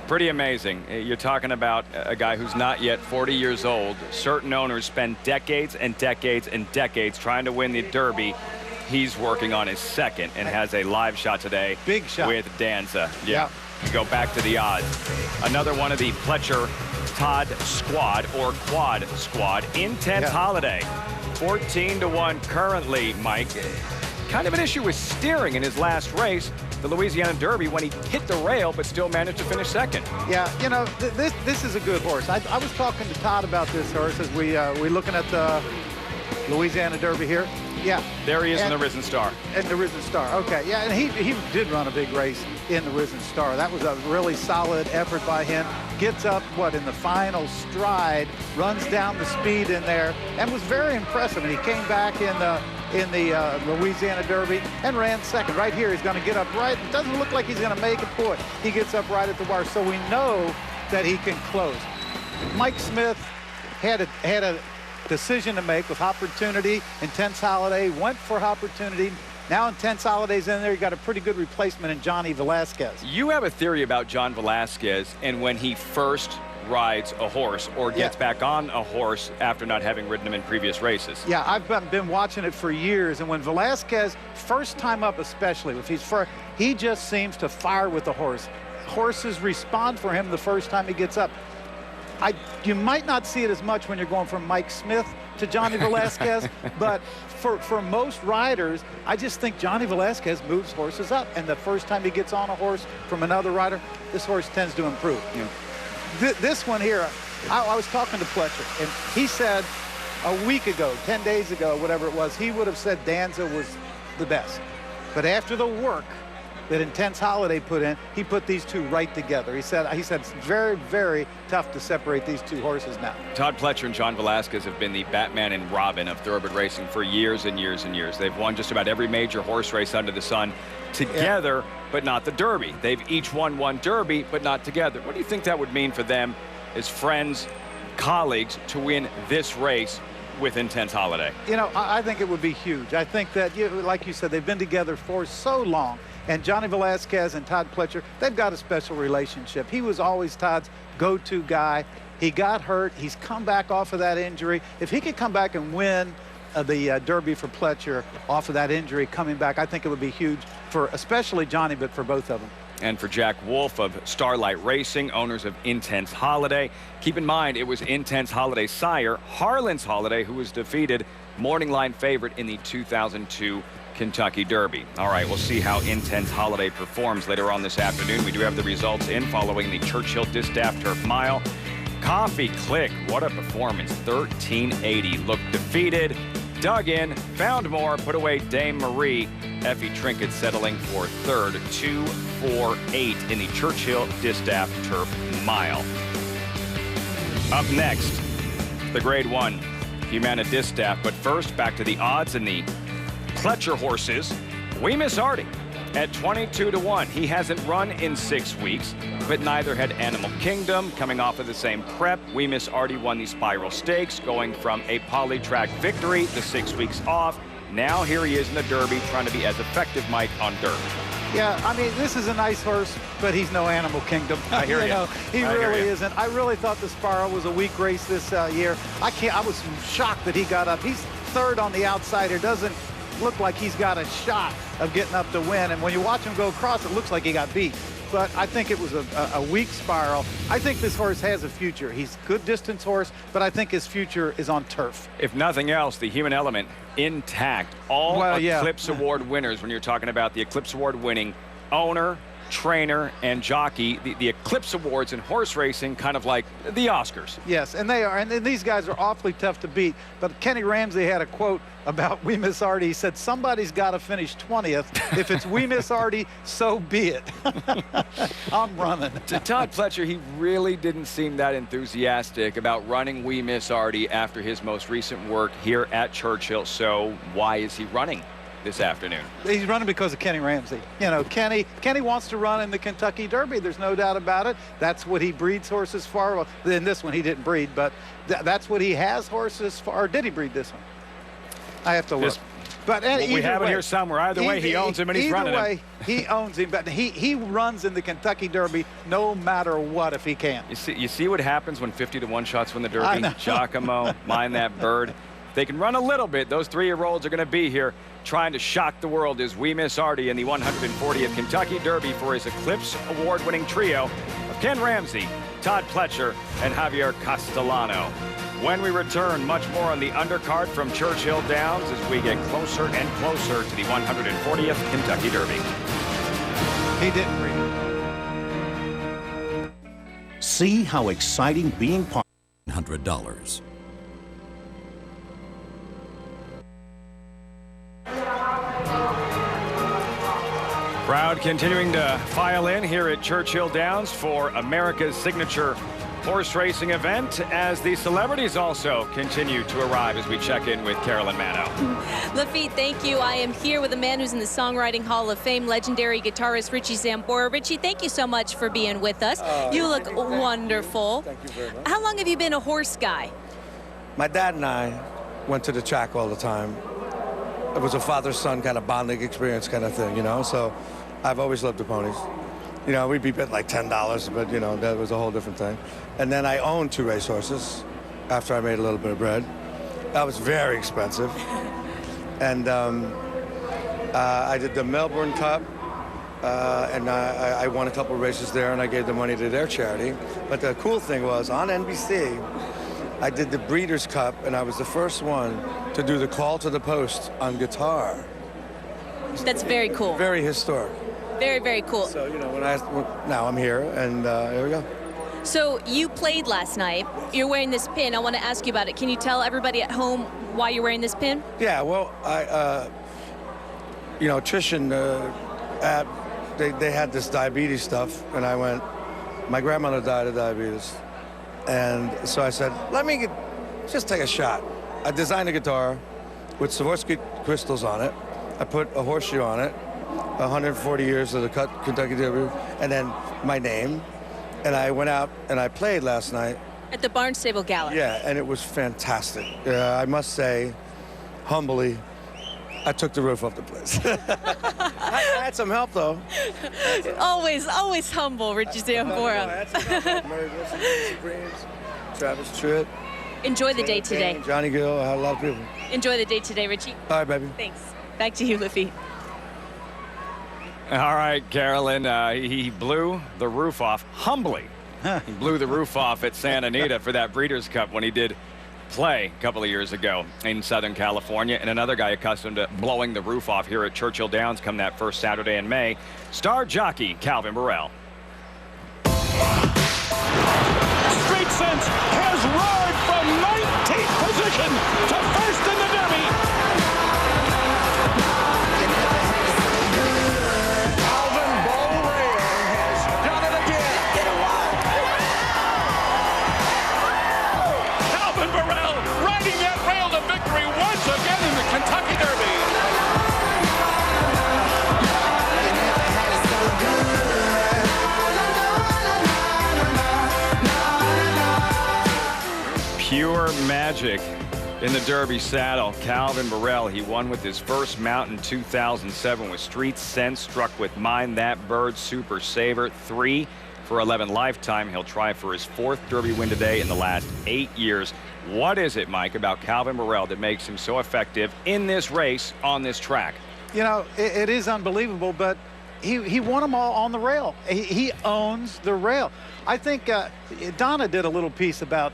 Pretty amazing. You're talking about a guy who's not yet 40 years old. Certain owners spend decades and decades and decades trying to win the Derby. He's working on his second and has a live shot today. Big shot. With Danza. Yeah. Go back to the odds. Another one of the Pletcher Todd squad, or quad squad. Intense Holiday. 14-1 currently, Mike. Kind of an issue with steering in his last race, the Louisiana Derby, when he hit the rail but still managed to finish second. Yeah, you know, this is a good horse. I was talking to Todd about this horse as we looking at the Louisiana Derby here. Yeah. There he is in the Risen Star. And the Risen Star, okay. Yeah, and he did run a big race in the Risen Star. That was a really solid effort by him. Gets up, in the final stride, runs down the speed in there, and was very impressive. And he came back in the Louisiana Derby and ran second. Right here, he's going to get up right. It doesn't look like he's going to make it, boy. He gets up right at the wire, so we know that he can close. Mike Smith had a decision to make with Opportunity. Intense Holiday went for Opportunity. Now Intense Holiday's in there. You got a pretty good replacement in Johnny Velasquez. You have a theory about John Velasquez and when he first rides a horse or gets back on a horse after not having ridden him in previous races. Yeah, I've been watching it for years, and when Velasquez, first time up especially, if he's first, he just seems to fire with the horse. Horses respond for him the first time he gets up. You might not see it as much when you're going from Mike Smith to Johnny Velasquez, but for most riders, I just think Johnny Velasquez moves horses up, and the first time he gets on a horse from another rider, this horse tends to improve. Yeah. This one here, I was talking to Pletcher, and he said a week ago, 10 days ago, whatever it was, he would have said Danza was the best. But after the work that Intense Holiday put in, he put these two right together. He said it's very, very tough to separate these two horses now. Todd Pletcher and John Velasquez have been the Batman and Robin of thoroughbred racing for years and years and years. They've won just about every major horse race under the sun together, but not the Derby. They've each won one Derby, but not together. What do you think that would mean for them as friends, colleagues, to win this race with Intense Holiday? You know, I think it would be huge. I think that, like you said, they've been together for so long. And Johnny Velasquez and Todd Pletcher, they've got a special relationship. He was always Todd's go-to guy. He got hurt. He's come back off of that injury. If he could come back and win the Derby for Pletcher off of that injury coming back, I think it would be huge for especially Johnny, but for both of them. And for Jack Wolf of Starlight Racing, owners of Intense Holiday. Keep in mind, it was Intense Holiday's sire, Harlan's Holiday, who was defeated, morning line favorite in the 2002 Kentucky Derby. All right, we'll see how Intense Holiday performs later on this afternoon. We do have the results in following the Churchill Distaff Turf Mile. Coffee Click, what a performance. 1380, looked defeated, dug in, found more, put away Dame Marie. Effie Trinket settling for third, 2-4-8 in the Churchill Distaff Turf Mile. Up next, the Grade 1 Humana Distaff. But first, back to the odds in the Pletcher horses. We miss Artie at 22-1. He hasn't run in 6 weeks, but neither had Animal Kingdom. Coming off of the same prep, We Miss Artie won the Spiral Stakes, going from a poly-track victory to 6 weeks off. Now here he is in the Derby, trying to be as effective, Mike, on dirt. Yeah, I mean, this is a nice horse, but he's no Animal Kingdom. I hear you. He really isn't. I really thought the Spiral was a weak race this year. I was shocked that he got up. He's third on the outsider. Doesn't look like he's got a shot of getting up to win. And when you watch him go across, it looks like he got beat. But I think it was a weak Spiral. I think this horse has a future. He's a good distance horse, but I think his future is on turf. If nothing else, the human element intact. All Eclipse Award winners, when you're talking about the Eclipse Award winning owner, trainer, and jockey, the Eclipse Awards in horse racing, kind of like the Oscars. Yes, and they are. And these guys are awfully tough to beat. But Kenny Ramsey had a quote about We Miss Artie. He said, somebody's got to finish 20th. If it's We Miss Artie, so be it. I'm running. To Todd Pletcher, he really didn't seem that enthusiastic about running We Miss Artie after his most recent work here at Churchill. So why is he running this afternoon? He's running because of Kenny Ramsey. You know, Kenny wants to run in the Kentucky Derby. There's no doubt about it. That's what he breeds horses for. Well, in this one, he didn't breed, but that's what he has horses for. Or did he breed this one? I have to look. But we have it here somewhere. Either way, he owns him and he's running him. Either way, he owns him, but he runs in the Kentucky Derby no matter what if he can. You see what happens when 50-1 shots win the Derby? Giacomo, Mind That Bird. If they can run a little bit, those 3-year-olds are going to be here trying to shock the world as We Miss Artie in the 140th Kentucky Derby for his Eclipse Award-winning trio of Ken Ramsey, Todd Pletcher, and Javier Castellano. When we return, much more on the undercard from Churchill Downs as we get closer and closer to the 140th Kentucky Derby. He didn't read. See how exciting being part $100. Crowd continuing to file in here at Churchill Downs for America's signature horse racing event as the celebrities also continue to arrive as we check in with Carolyn Mano. Lafitte, thank you. I am here with a man who's in the Songwriting Hall of Fame, legendary guitarist Richie Sambora. Richie, thank you so much for being with us. You look wonderful. Thank you very much. How long have you been a horse guy? My dad and I went to the track all the time. it was a father-son kind of bonding experience kind of thing, you know. So I've always loved the ponies. You know, we'd be betting like $10, but, you know, that was a whole different thing. And then I owned 2 racehorses after I made a little bit of bread. That was very expensive. And I did the Melbourne Cup, and I won a couple of races there, and I gave the money to their charity. But the cool thing was, on NBC, I did the Breeders' Cup, and I was the first one to do the call to the post on guitar. That's very cool. Very historic. Very, very cool. So, you know, now I'm here, and here we go. So you played last night. You're wearing this pin. I want to ask you about it. Can you tell everybody at home why you're wearing this pin? Yeah, well, you know, Trish and they had this diabetes stuff, and I went, my grandmother died of diabetes. And so I said, let me just take a shot. I designed a guitar with Swarovski crystals on it. I put a horseshoe on it, 140 years of the Kentucky Derby, and then my name. And I went out and I played last night. At the Barnstable Gala. Yeah, and it was fantastic. I must say, humbly, I took the roof off the place. I had some help, though. Always humble, Richie Zambora. Travis Tritt. Enjoy the day today. Johnny Gill, I had a lot of people. Enjoy the day today, Richie. All right, baby. Thanks. Back to you, Lafitte. All right, Carolyn, he blew the roof off humbly. He blew the roof off at Santa Anita for that Breeders' Cup when he did play a couple of years ago in Southern California. And another guy accustomed to blowing the roof off here at Churchill Downs come that first Saturday in May, star jockey Calvin Burrell. Street Sense has roared from 19th position to first in the Derby. Calvin Burrell has done it again. Calvin Burrell riding that rail to victory once again in the Kentucky Derby. Pure magic in the Derby saddle. Calvin Burrell, he won with his first mount in 2007 with Street Sense, struck with Mind That Bird, Super Saver, 3 for 11 lifetime. He'll try for his 4th Derby win today in the last 8 years. What is it, Mike, about Calvin Burrell that makes him so effective in this race on this track? You know, it is unbelievable, but he won them all on the rail. He owns the rail. I think Donna did a little piece about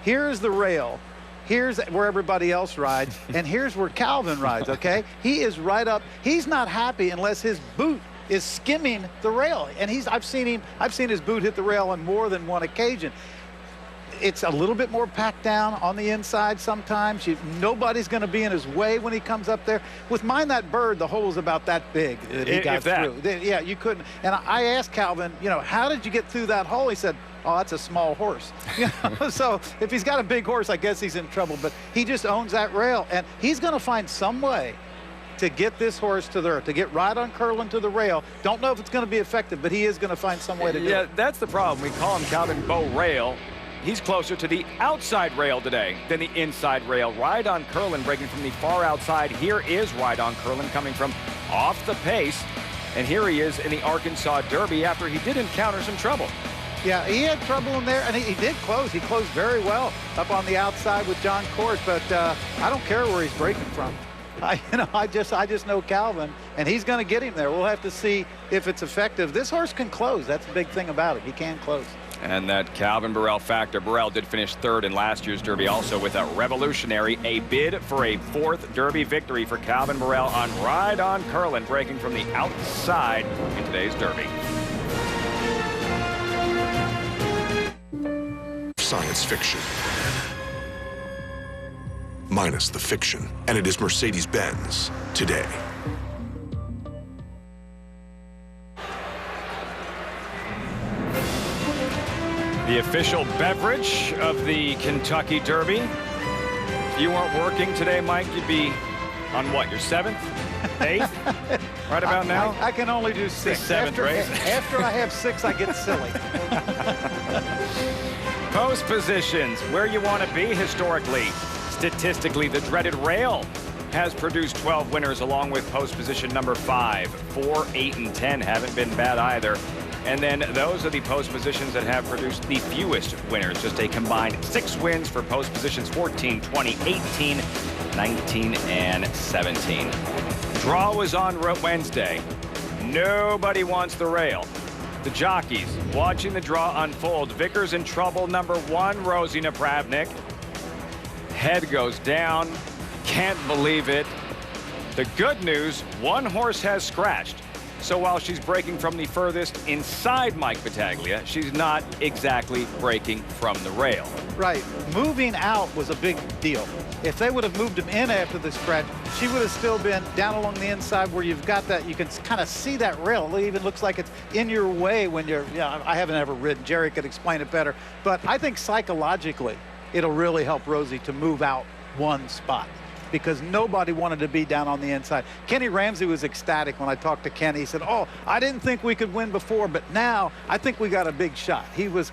here's the rail, here's where everybody else rides, and here's where Calvin rides, okay? He is right up. He's not happy unless his boot is skimming the rail. And I've seen his boot hit the rail on more than one occasion. It's a little bit more packed down on the inside sometimes. Nobody's going to be in his way when he comes up there. With Mind That Bird, the hole's about that big that he got through. Yeah, you couldn't. And I asked Calvin, you know, how did you get through that hole? He said, oh, that's a small horse. You know? So if he's got a big horse, I guess he's in trouble. But he just owns that rail, and he's going to find some way to get this horse to get right on Curlin to the rail. Don't know if it's going to be effective, but he is going to find some way to do it. Yeah, that's the problem. We call him Calvin Bow Rail. He's closer to the outside rail today than the inside rail. Ride on Curlin breaking from the far outside. Here is Ride on Curlin coming from off the pace. And here he is in the Arkansas Derby after he did encounter some trouble. Yeah, he had trouble in there, and he did close. He closed very well up on the outside with John Court, but I don't care where he's breaking from. I just know Calvin, and he's going to get him there. We'll have to see if it's effective. This horse can close. That's the big thing about it. He can close. And that Calvin Burrell factor. Burrell did finish 3rd in last year's Derby also with a revolutionary, a bid for a 4th Derby victory for Calvin Burrell on Ride on Curlin, breaking from the outside in today's Derby. Science fiction. Minus the fiction. And it is Mercedes-Benz today. The official beverage of the Kentucky Derby. If you weren't working today, Mike, you'd be on what, your 7th, 8th? Right about now? I can only do 6. 7th race. After I have 6, I get silly. Post positions, where you want to be historically. Statistically, the dreaded rail has produced 12 winners along with post position number 5. 4, 8, and 10 haven't been bad either. And then those are the post positions that have produced the fewest winners. Just a combined 6 wins for post positions 14, 20, 18, 19, and 17. Draw was on Wednesday. Nobody wants the rail. The jockeys watching the draw unfold. Vickers in trouble, number 1, Rosie Napravnik. Head goes down. Can't believe it. The good news, 1 horse has scratched. So while she's breaking from the furthest inside Mike Battaglia, she's not exactly breaking from the rail. Right. Moving out was a big deal. If they would have moved him in after the scratch, she would have still been down along the inside where you've got that, you can kind of see that rail. It even looks like it's in your way when you're, I haven't ever ridden. Jerry could explain it better. But I think psychologically, it'll really help Rosie to move out 1 spot, because nobody wanted to be down on the inside. Kenny Ramsey was ecstatic when I talked to Kenny. He said, oh, I didn't think we could win before, but now I think we got a big shot. He's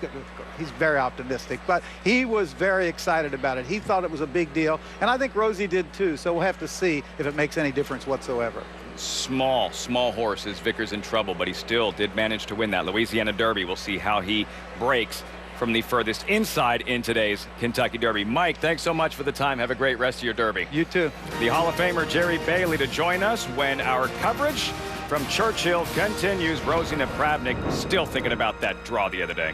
very optimistic, but he was very excited about it. He thought it was a big deal, and I think Rosie did too, so we'll have to see if it makes any difference whatsoever. Small horse is Vickers in trouble, but he still did manage to win that Louisiana Derby. We'll see how he breaks from the furthest inside in today's Kentucky Derby. Mike, thanks so much for the time. Have a great rest of your Derby. You too. The Hall of Famer Jerry Bailey to join us when our coverage from Churchill continues. Rosie Napravnik still thinking about that draw the other day.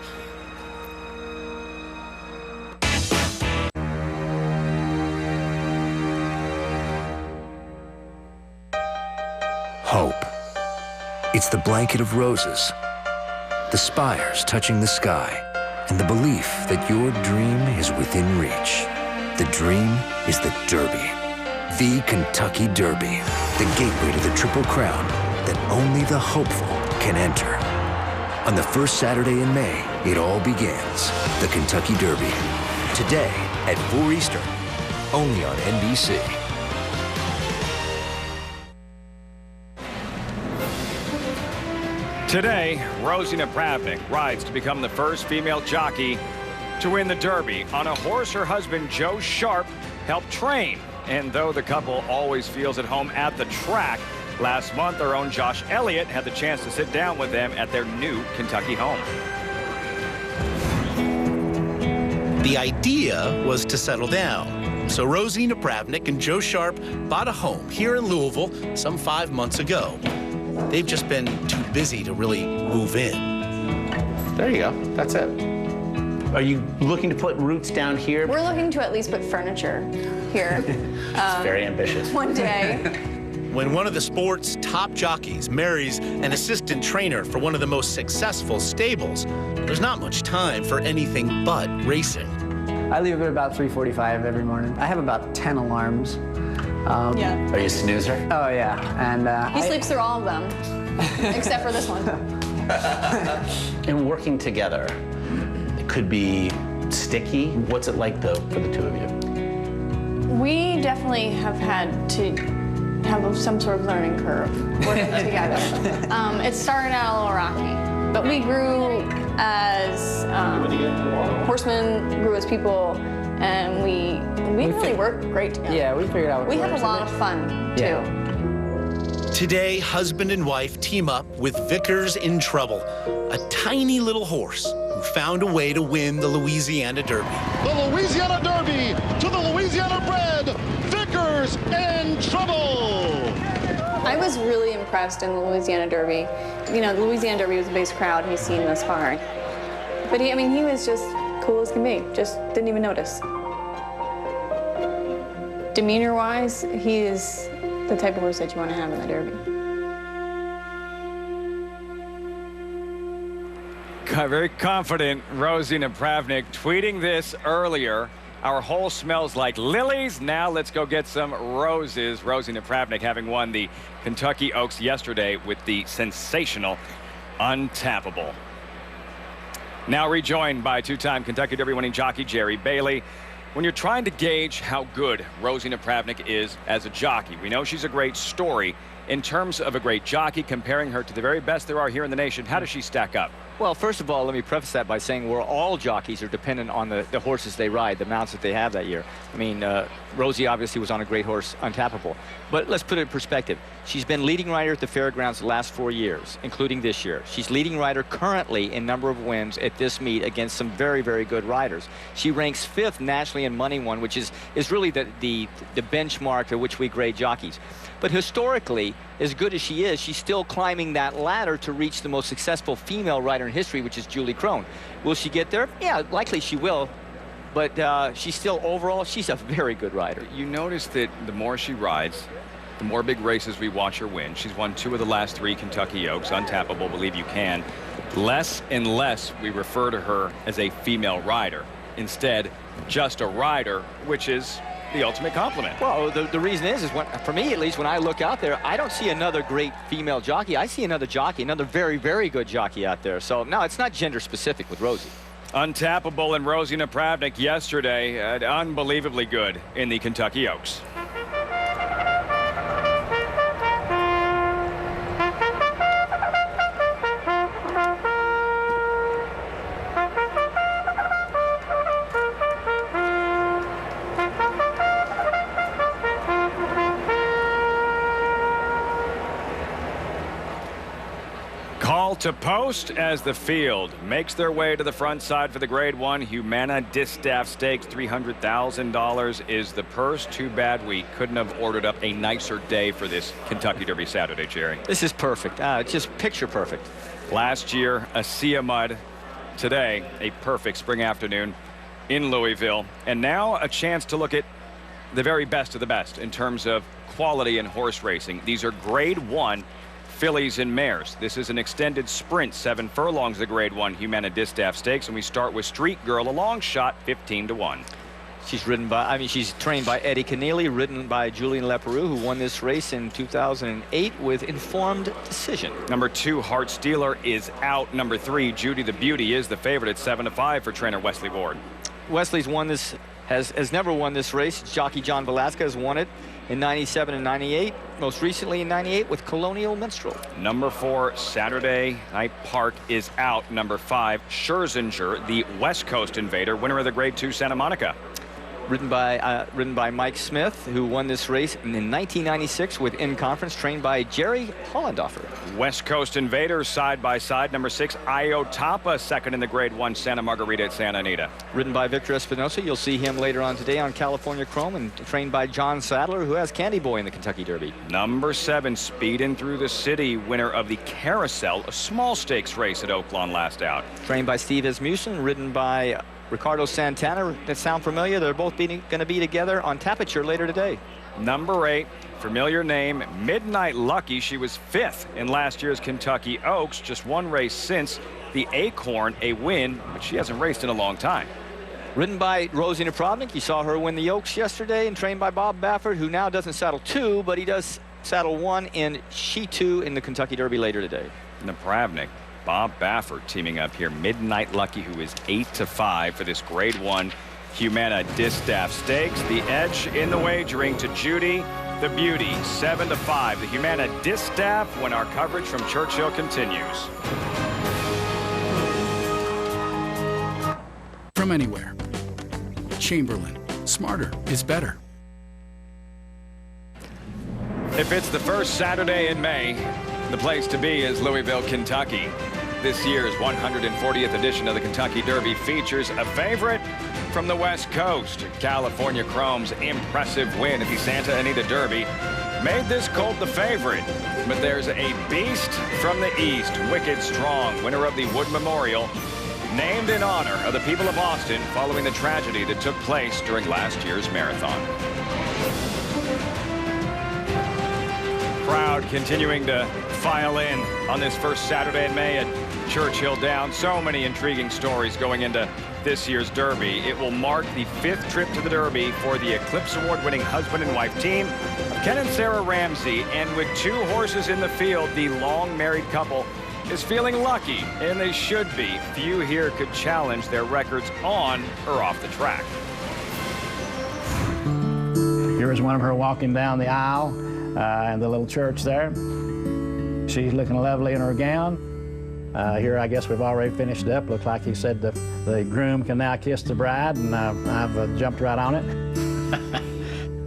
Hope. It's the blanket of roses, the spires touching the sky, and the belief that your dream is within reach. The dream is the Derby. The Kentucky Derby. The gateway to the Triple Crown that only the hopeful can enter. On the first Saturday in May, it all begins. The Kentucky Derby. Today at 4 Eastern. Only on NBC. Today, Rosie Napravnik rides to become the first female jockey to win the Derby on a horse her husband Joe Sharp helped train. And though the couple always feels at home at the track, last month our own Josh Elliott had the chance to sit down with them at their new Kentucky home. The idea was to settle down. So Rosie Napravnik and Joe Sharp bought a home here in Louisville some 5 months ago. They've just been too busy to really move in. There you go. That's it. Are you looking to put roots down here? We're looking to at least put furniture here. It's very ambitious. One day. When one of the sport's top jockeys marries an assistant trainer for one of the most successful stables, there's not much time for anything but racing. I leave at about 3:45 every morning. I have about 10 alarms. Yeah. Are you a snoozer? Oh, yeah. And He sleeps through all of them, except for this one. And working together, it could be sticky. What's it like, though, for the two of you? We definitely have had to have some sort of learning curve working together. It started out a little rocky, but we grew as horsemen, grew as people, and we really work great together. Yeah, we figured out what we have works. a lot of fun, too. Today, husband and wife team up with Vickers in Trouble, a tiny little horse who found a way to win the Louisiana Derby. The Louisiana Derby to the Louisiana bred Vickers in Trouble. I was really impressed in the Louisiana Derby. You know, the Louisiana Derby was the biggest crowd he's seen thus far. But he was just cool as can be, just didn't even notice. Demeanor-wise, he is the type of horse that you want to have in the Derby. Very confident Rosie Napravnik tweeting this earlier. Our hole smells like lilies. Now let's go get some roses. Rosie Napravnik having won the Kentucky Oaks yesterday with the sensational Untappable. Now rejoined by two-time Kentucky Derby winning jockey Jerry Bailey. When you're trying to gauge how good Rosie Napravnik is as a jockey, we know she's a great story In terms of a great jockey, comparing her to the very best there are here in the nation, how does she stack up? Well, first of all, let me preface that by saying we're all jockeys are dependent on the horses they ride, the mounts that they have that year. I mean, Rosie obviously was on a great horse, Untappable. But let's put it in perspective. She's been leading rider at the fairgrounds the last 4 years, including this year. She's leading rider currently in number of wins at this meet against some very, very good riders. She ranks 5th nationally in Money One, which is really the benchmark at which we grade jockeys. But historically, as good as she is, she's still climbing that ladder to reach the most successful female rider in history, which is Julie Crone. Will she get there? Yeah, likely she will. But she's still, overall, she's a very good rider. You notice that the more she rides, the more big races we watch her win. She's won 2 of the last 3 Kentucky Oaks, Untappable, Believe You Can. Less and less we refer to her as a female rider. Instead, just a rider, which is the ultimate compliment. Well, the reason is for me at least, when I look out there, I don't see another great female jockey. I see another jockey, another very, very good jockey out there. So, no, it's not gender specific with Rosie. Untappable and Rosie Napravnik yesterday, unbelievably good in the Kentucky Oaks. Call to post as the field makes their way to the front side for the Grade 1 Humana Distaff Stakes. $300,000 is the purse. Too bad we couldn't have ordered up a nicer day for this Kentucky Derby Saturday, Jerry. This is perfect. It's just picture perfect. Last year, a sea of mud. Today, a perfect spring afternoon in Louisville. And now a chance to look at the very best of the best in terms of quality in horse racing. These are Grade 1 fillies and mares. This is an extended sprint, 7 furlongs, the Grade 1 Humana Distaff Stakes, and we start with Street Girl, a long shot, 15-1. She's trained by Eddie Keneally, ridden by Julian Leperoux, who won this race in 2008 with informed decision. Number 2, Heart Stealer, is out. Number 3, Judy the Beauty, is the favorite at 7-5 for trainer Wesley Ward. Wesley's won this, has never won this race. Jockey John Velasquez won it in 97 and 98, most recently in 98 with Colonial Minstrel. Number 4, Saturday Night Park, is out. Number 5, Scherzinger, the West Coast Invader, winner of the Grade 2 Santa Monica. Ridden by Mike Smith, who won this race in 1996 with In Conference, trained by Jerry Hollendorfer. West Coast Invaders side by side. Number 6, Iotapa, second in the Grade 1 Santa Margarita at Santa Anita. Ridden by Victor Espinosa. You'll see him later on today on California Chrome, and trained by John Sadler, who has Candy Boy in the Kentucky Derby. Number 7, Speedin' Through the City, winner of the Carousel, a small stakes race at Oaklawn last out. Trained by Steve Asmussen, ridden by Ricardo Santana. That sound familiar? They're both going to be together on Tapiture later today. Number 8, familiar name, Midnight Lucky. She was 5th in last year's Kentucky Oaks. Just one race since. The Acorn, a win, but she hasn't raced in a long time. Ridden by Rosie Napravnik. You saw her win the Oaks yesterday, and trained by Bob Baffert, who now doesn't saddle 2, but he does saddle 1 in She 2 in the Kentucky Derby later today. Napravnik, Bob Baffert teaming up here. Midnight Lucky, who is 8-5 for this Grade 1 Humana Distaff Stakes. The edge in the wagering to Judy the Beauty, 7-5. The Humana Distaff, when our coverage from Churchill continues. From anywhere. Chamberlain. Smarter is better. If it's the first Saturday in May, the place to be is Louisville, Kentucky. This year's 140th edition of the Kentucky Derby features a favorite from the West Coast. California Chrome's impressive win at the Santa Anita Derby made this colt the favorite. But there's a beast from the East, Wicked Strong, winner of the Wood Memorial, named in honor of the people of Boston following the tragedy that took place during last year's marathon. Crowd continuing to file in on this first Saturday in May at Churchill Downs. So many intriguing stories going into this year's Derby. It will mark the 5th trip to the Derby for the Eclipse Award-winning husband and wife team of Ken and Sarah Ramsey. And with 2 horses in the field, the long-married couple is feeling lucky, and they should be. Few here could challenge their records on or off the track. Here is one of her walking down the aisle. and the little church there. She's looking lovely in her gown. Here, I guess we've already finished up. Looks like he said the groom can now kiss the bride, and I've jumped right on it.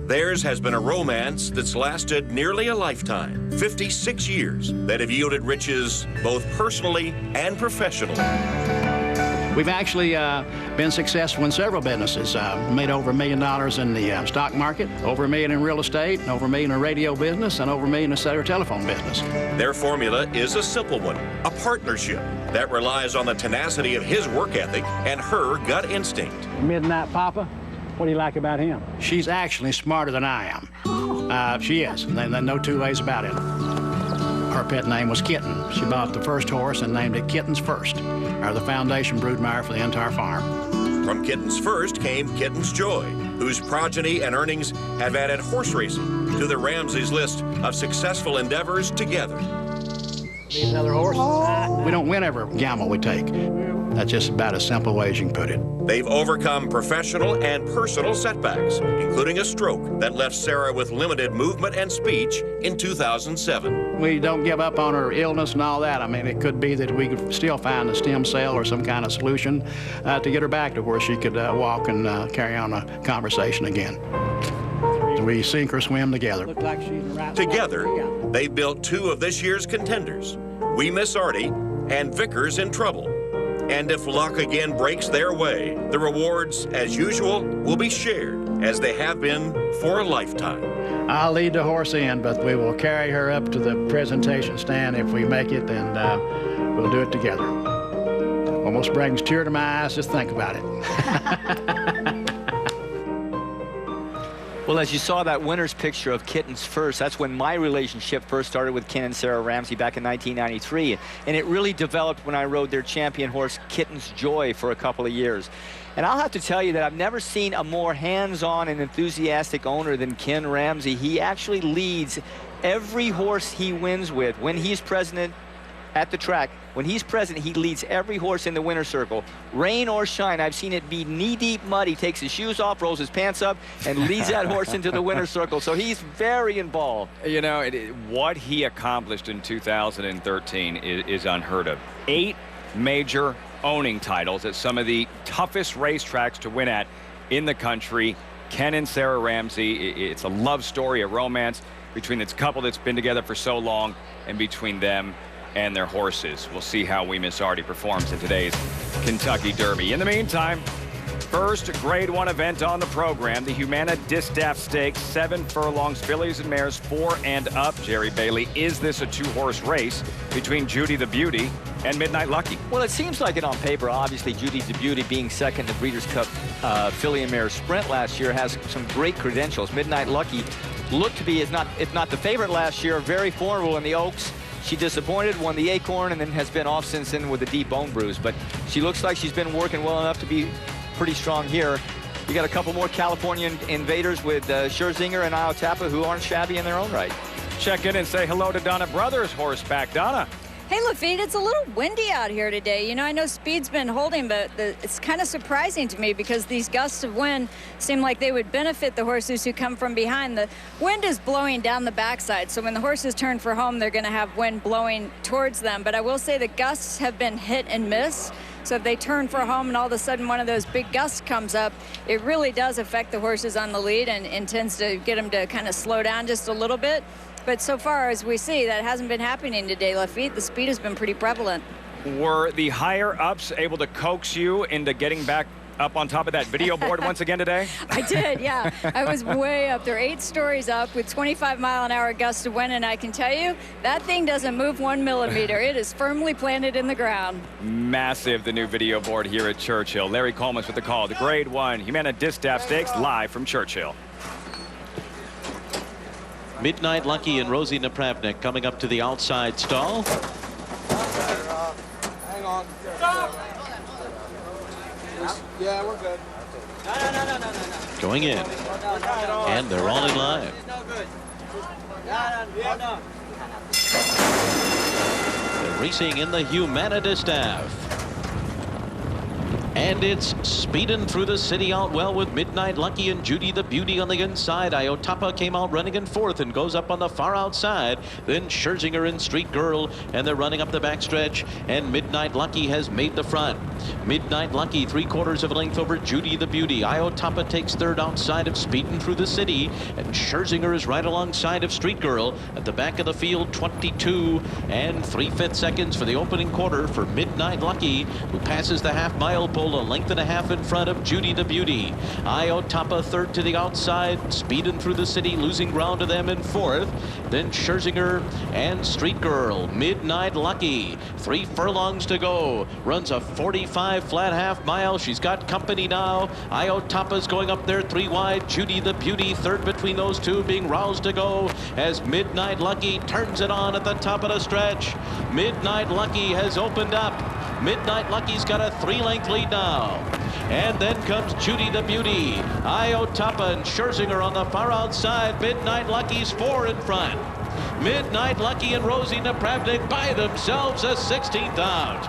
Theirs has been a romance that's lasted nearly a lifetime, 56 years, that have yielded riches both personally and professionally. We've actually been successful in several businesses. Made over $1 million in the stock market, over $1 million in real estate, and over $1 million in radio business, and over $1 million in cellular telephone business. Their formula is a simple one, a partnership that relies on the tenacity of his work ethic and her gut instinct. Midnight Papa, what do you like about him? She's actually smarter than I am. She is, no two ways about it. Her pet name was Kitten. She bought the first horse and named it Kittens First, or the foundation broodmare for the entire farm. From Kittens First came Kittens Joy, whose progeny and earnings have added horse racing to the Ramseys' list of successful endeavors together. These other horses? We don't win every gamble we take. That's just about as simple way as you can put it. They've overcome professional and personal setbacks, including a stroke that left Sarah with limited movement and speech in 2007. We don't give up on her illness and all that. I mean, it could be that we could still find a stem cell or some kind of solution to get her back to where she could walk and carry on a conversation again. We sink or swim together. Together, they built two of this year's contenders, We Miss Artie and Vickers in Trouble. And if luck again breaks their way, the rewards, as usual, will be shared, as they have been for a lifetime. I'll lead the horse in, but we will carry her up to the presentation stand if we make it, and we'll do it together. Almost brings a tear to my eyes, just think about it. Well, as you saw that winner's picture of Kittens First, that's when my relationship first started with Ken and Sarah Ramsey back in 1993. And it really developed when I rode their champion horse, Kittens Joy, for a couple of years. And I'll have to tell you that I've never seen a more hands-on and enthusiastic owner than Ken Ramsey. He actually leads every horse he wins with. When he's president at the track, when he's present, he leads every horse in the winner's circle. Rain or shine, I've seen it be knee-deep mud. He takes his shoes off, rolls his pants up, and leads that horse into the winner's circle. So he's very involved. You know, what he accomplished in 2013 is unheard of. 8 major owning titles at some of the toughest racetracks to win at in the country. Ken and Sarah Ramsey, it's a love story, a romance between this couple that's been together for so long, and between them and their horses. We'll see how We Miss Artie performs in today's Kentucky Derby. In the meantime, first Grade 1 event on the program, the Humana Distaff Stakes, 7 furlongs, fillies and mares 4 and up. Jerry Bailey, is this a 2-horse race between Judy the Beauty and Midnight Lucky? Well, it seems like it on paper. Obviously, Judy the Beauty, being second in the Breeders' Cup filly and mare sprint last year, has some great credentials. Midnight Lucky looked to be, if not the favorite last year, very formidable in the Oaks. She disappointed, won the Acorn, and then has been off since then with a deep bone bruise. But she looks like she's been working well enough to be pretty strong here. You got a couple more California invaders with Scherzinger and Iotapa, who aren't shabby in their own right. Check in and say hello to Donna Brothers horseback. Donna. Hey, Lafitte, it's a little windy out here today. You know, I know speed's been holding, but it's kind of surprising to me because these gusts of wind seem like they would benefit the horses who come from behind. The wind is blowing down the backside, so when the horses turn for home, they're going to have wind blowing towards them. But I will say the gusts have been hit and miss. So if they turn for home and all of a sudden one of those big gusts comes up, it really does affect the horses on the lead and tends to get them to kind of slow down just a little bit. But so far as we see, that hasn't been happening today, Lafitte. The speed has been pretty prevalent. Were the higher ups able to coax you into getting back up on top of that video board once again today? I did, yeah. I was way up there, 8 stories up with 25-mile-an-hour gusts of wind, and I can tell you, that thing doesn't move 1 millimeter. It is firmly planted in the ground. Massive, the new video board here at Churchill. Larry Coleman's with the call. The Grade 1 Humana Distaff Stakes live from Churchill. Midnight Lucky and Rosie Napravnik coming up to the outside stall. Hang on. Yeah, we're good. No. Going in. And they're all in line. They're racing in the Humana Distaff. And it's speeding through the city out well with Midnight Lucky and Judy the Beauty on the inside. Iotapa came out running in fourth and goes up on the far outside. Then Scherzinger and Street Girl, and they're running up the backstretch. And Midnight Lucky has made the front. Midnight Lucky 3/4 of a length over Judy the Beauty. Iotapa takes third outside of Speeding Through the City. And Scherzinger is right alongside of Street Girl. At the back of the field, 22 and 3/5 seconds for the opening quarter for Midnight Lucky, who passes the half-mile pole a length and a half in front of Judy the Beauty. Iotapa third to the outside, Speeding Through the City, losing ground to them in fourth. Then Scherzinger and Street Girl. Midnight Lucky, 3 furlongs to go. Runs a 45 flat half mile. She's got company now. Iotapa's going up there 3 wide. Judy the Beauty third between those two, being roused to go as Midnight Lucky turns it on at the top of the stretch. Midnight Lucky has opened up. Midnight Lucky's got a 3-length lead now. And then comes Judy the Beauty. Iotapa and Scherzinger on the far outside. Midnight Lucky's 4 in front. Midnight Lucky and Rosie Napravnik by themselves a 16th out.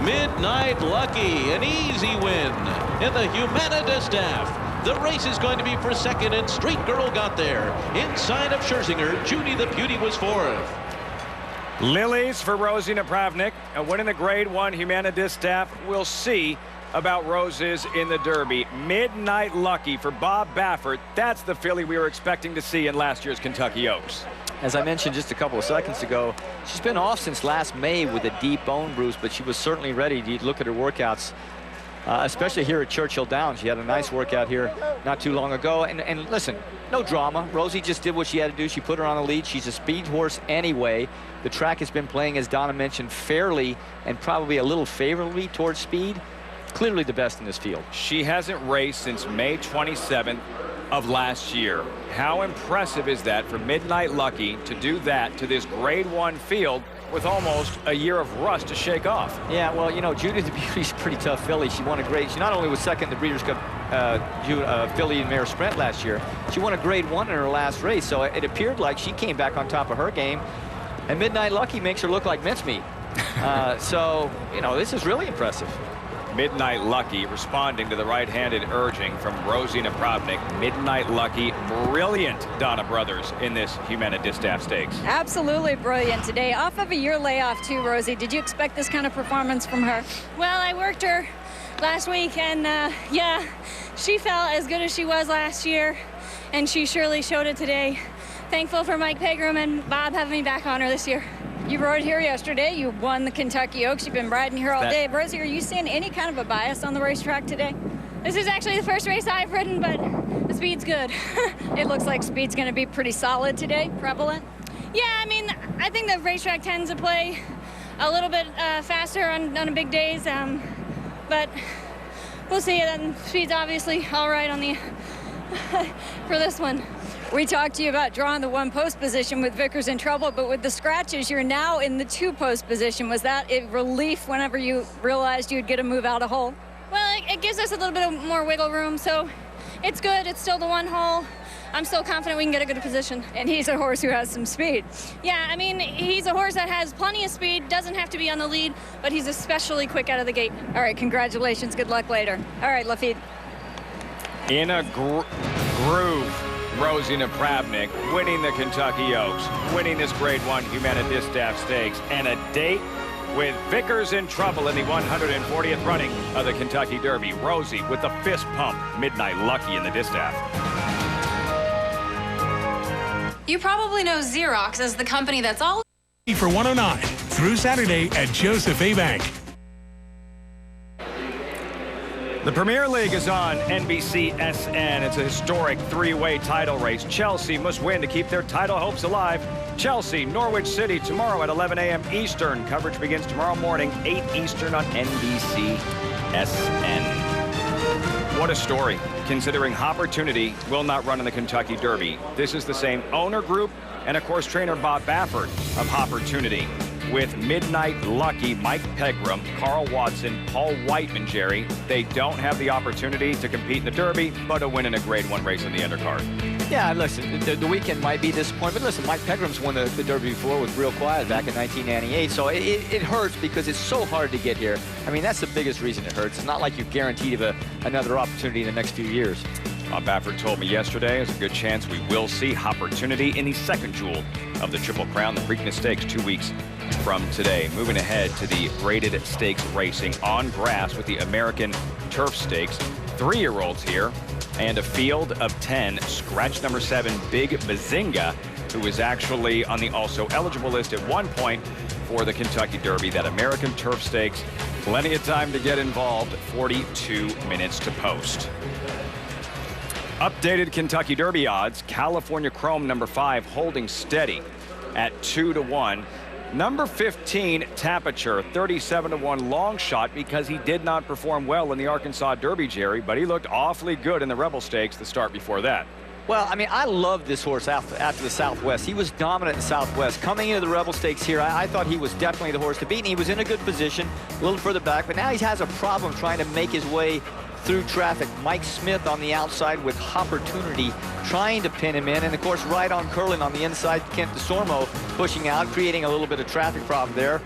Midnight Lucky, an easy win in the Humana Distaff. The race is going to be for second, and Street Girl got there. Inside of Scherzinger, Judy the Beauty was fourth. Lilies for Rosie Napravnik, winning the Grade 1 Humana Distaff. We'll see about roses in the Derby. Midnight Lucky for Bob Baffert. That's the filly we were expecting to see in last year's Kentucky Oaks. As I mentioned just a couple of seconds ago, she's been off since last May with a deep bone bruise, but she was certainly ready. You look at her workouts, especially here at Churchill Downs. She had a nice workout here not too long ago. And listen, no drama. Rosie just did what she had to do. She put her on the lead. She's a speed horse anyway. The track has been playing, as Donna mentioned, fairly and probably a little favorably towards speed. Clearly the best in this field. She hasn't raced since May 27th of last year. How impressive is that for Midnight Lucky to do that to this Grade 1 field with almost a year of rust to shake off? Yeah, well, you know, Judy the Beauty's a pretty tough filly. She won a grade. She not only was second in the Breeders' Cup filly and mare sprint last year, she won a Grade 1 in her last race. So it appeared like she came back on top of her game. And Midnight Lucky makes her look like mincemeat. So, you know, this is really impressive. Midnight Lucky responding to the right-handed urging from Rosie Napravnik. Midnight Lucky, brilliant, Donna Brothers, in this Humana Distaff Stakes. Absolutely brilliant today. Off of a year layoff too, Rosie. Did you expect this kind of performance from her? Well, I worked her last week, and yeah, she felt as good as she was last year, and she surely showed it today. Thankful for Mike Pegram and Bob having me back on her this year. You rode here yesterday. You won the Kentucky Oaks. You've been riding here all day. Rosie, are you seeing any kind of a bias on the racetrack today? This is actually the first race I've ridden, but the speed's good. It looks like speed's going to be pretty solid today, prevalent. Yeah, I mean, I think the racetrack tends to play a little bit faster on big days, but we'll see. And speed's obviously all right on the for this one. We talked to you about drawing the 1-post position with Vickers in trouble, but with the scratches, you're now in the 2-post position. Was that a relief whenever you realized you'd get a move out of hole? Well, it gives us a little bit more wiggle room, so it's good. It's still the 1 hole. I'm still confident we can get a good position. And he's a horse who has some speed. Yeah, I mean, he's a horse that has plenty of speed, doesn't have to be on the lead, but he's especially quick out of the gate. All right, congratulations. Good luck later. All right, Lafitte. In a groove. Rosie Napravnik winning the Kentucky Oaks, winning this Grade 1 Humana Distaff Stakes, and a date with Vickers in trouble in the 140th running of the Kentucky Derby. Rosie with the fist pump. Midnight Lucky in the Distaff. You probably know Xerox as the company that's all for 109 through Saturday at Joseph A. Bank. The Premier League is on NBC SN. It's a historic 3-way title race. Chelsea must win to keep their title hopes alive. Chelsea, Norwich City tomorrow at 11 a.m. Eastern. Coverage begins tomorrow morning, 8 Eastern on NBC SN. What a story, considering Opportunity will not run in the Kentucky Derby. This is the same owner group and, of course, trainer Bob Baffert of Opportunity. With Midnight Lucky, Mike Pegram, Carl Watson, Paul Whiteman, Jerry. They don't have the opportunity to compete in the Derby, but a win in a Grade 1 race in the undercard. Yeah, listen, the weekend might be disappointing, but listen, Mike Pegram's won the Derby before with Real Quiet back in 1998, so it hurts because it's so hard to get here. I mean, that's the biggest reason it hurts. It's not like you're guaranteed of another opportunity in the next few years. Bob Baffert told me yesterday there's a good chance we will see opportunity in the second jewel of the Triple Crown, the Preakness Stakes, 2 weeks from today. Moving ahead to the graded stakes racing on grass with the American Turf Stakes. 3-year-olds here and a field of 10. Scratch number 7, Big Bazinga, who is actually on the also eligible list at one point for the Kentucky Derby. That American Turf Stakes, plenty of time to get involved, 42 minutes to post. Updated Kentucky Derby odds. California Chrome number 5 holding steady at 2-1. Number 15, Tapiture, 37-1 long shot because he did not perform well in the Arkansas Derby, Jerry, but he looked awfully good in the Rebel Stakes the start before that. Well, I mean, I love this horse after the Southwest. He was dominant in Southwest. Coming into the Rebel Stakes here, I thought he was definitely the horse to beat, and he was in a good position, a little further back, but now he has a problem trying to make his way through traffic. Mike Smith on the outside with Opportunity trying to pin him in, and of course right on Curlin on the inside, Kent DeSormo pushing out, creating a little bit of traffic problem there.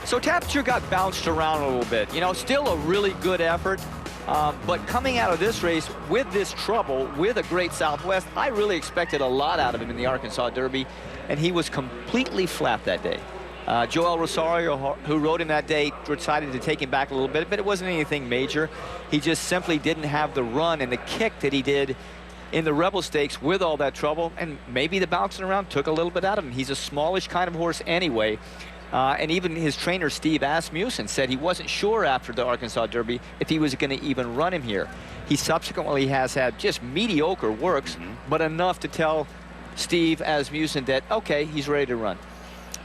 So Tapiture got bounced around a little bit. You know, still a really good effort, but coming out of this race with this trouble, with a great Southwest, I really expected a lot out of him in the Arkansas Derby, and he was completely flat that day. Joel Rosario, who rode him that day, decided to take him back a little bit, but it wasn't anything major. He just simply didn't have the run and the kick that he did in the Rebel Stakes with all that trouble, and maybe the bouncing around took a little bit out of him. He's a smallish kind of horse anyway, and even his trainer, Steve Asmussen, said he wasn't sure after the Arkansas Derby if he was going to even run him here. He subsequently has had just mediocre works, but enough to tell Steve Asmussen that, okay, he's ready to run.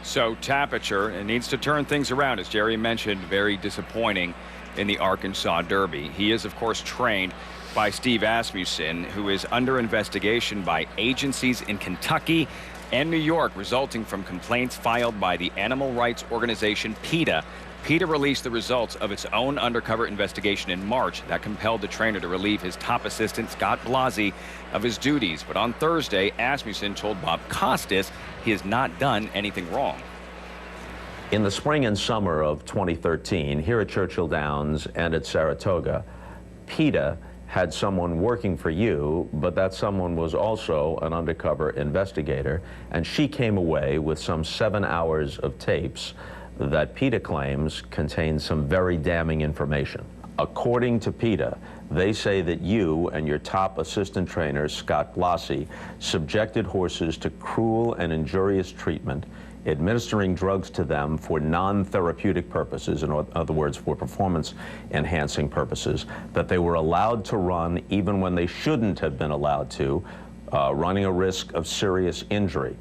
So Tapiture needs to turn things around, as Jerry mentioned, very disappointing in the Arkansas Derby. He is, of course, trained by Steve Asmussen, who is under investigation by agencies in Kentucky and New York, resulting from complaints filed by the animal rights organization PETA. PETA released the results of its own undercover investigation in March that compelled the trainer to relieve his top assistant, Scott Blasi, of his duties. But on Thursday, Asmussen told Bob Costas he has not done anything wrong. In the spring and summer of 2013, here at Churchill Downs and at Saratoga, PETA had someone working for you, but that someone was also an undercover investigator, and she came away with some 7 hours of tapes that PETA claims contain some very damning information. According to PETA, they say that you and your top assistant trainer, Scott Blasi, subjected horses to cruel and injurious treatment, administering drugs to them for non-therapeutic purposes, in other words, for performance-enhancing purposes, that they were allowed to run even when they shouldn't have been allowed to, running a risk of serious injury.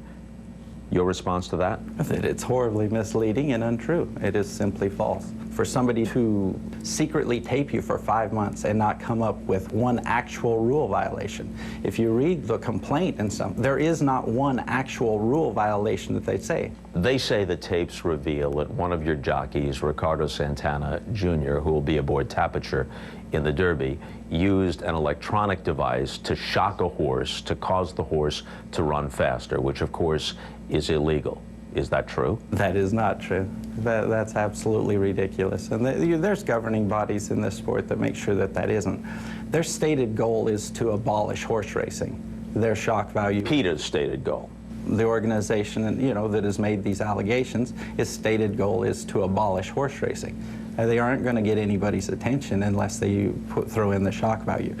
Your response to that? It's horribly misleading and untrue. It is simply false. For somebody to secretly tape you for 5 months and not come up with one actual rule violation. If you read the complaint and there is not one actual rule violation that they say. They say the tapes reveal that one of your jockeys, Ricardo Santana Jr., who will be aboard Tapiture in the Derby, used an electronic device to shock a horse to cause the horse to run faster, which of course is illegal. Is that true? That is not true. That's absolutely ridiculous. And there's governing bodies in this sport that make sure that that isn't. Their stated goal is to abolish horse racing. Their shock value. PETA's stated goal. The organization, you know, that has made these allegations, its stated goal is to abolish horse racing. They aren't going to get anybody's attention unless they throw in the shock value.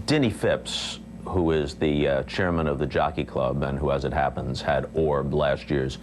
Denny Phipps, who is the chairman of the Jockey Club and who, as it happens, had Orb, last year's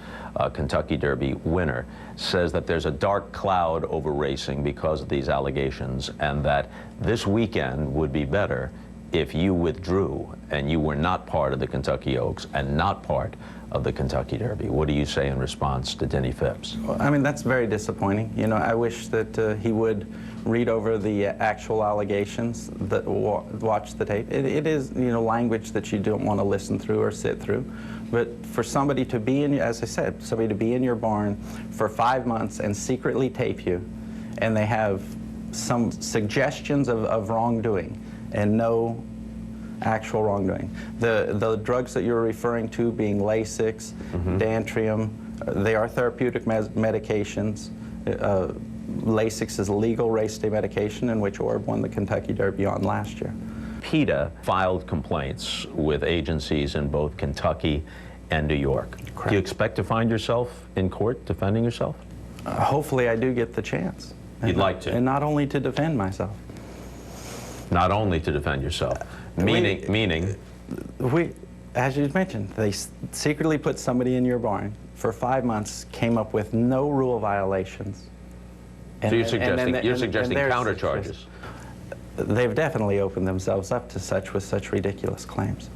Kentucky Derby winner, says that there's a dark cloud over racing because of these allegations, and that this weekend would be better if you withdrew and you were not part of the Kentucky Oaks and not part of the Kentucky Derby. What do you say in response to Denny Phipps? Well, I mean, that's very disappointing. You know, I wish that he would read over the actual allegations, that watch the tape. It is, you know, language that you don't want to listen through or sit through. But for somebody to be in, as I said, somebody to be in your barn for 5 months and secretly tape you, and they have some suggestions of wrongdoing and no actual wrongdoing. The drugs that you're referring to being Lasix, Dantrium, they are therapeutic medications. Lasix is a legal race day medication in which Orb won the Kentucky Derby on last year. PETA filed complaints with agencies in both Kentucky and New York. Correct. Do you expect to find yourself in court defending yourself? Hopefully I do get the chance. You'd like to? And not only to defend myself. Not only to defend yourself. Meaning? We, as you mentioned, they secretly put somebody in your barn for 5 months, came up with no rule violations. So you're suggesting counter charges? They've definitely opened themselves up to such ridiculous claims.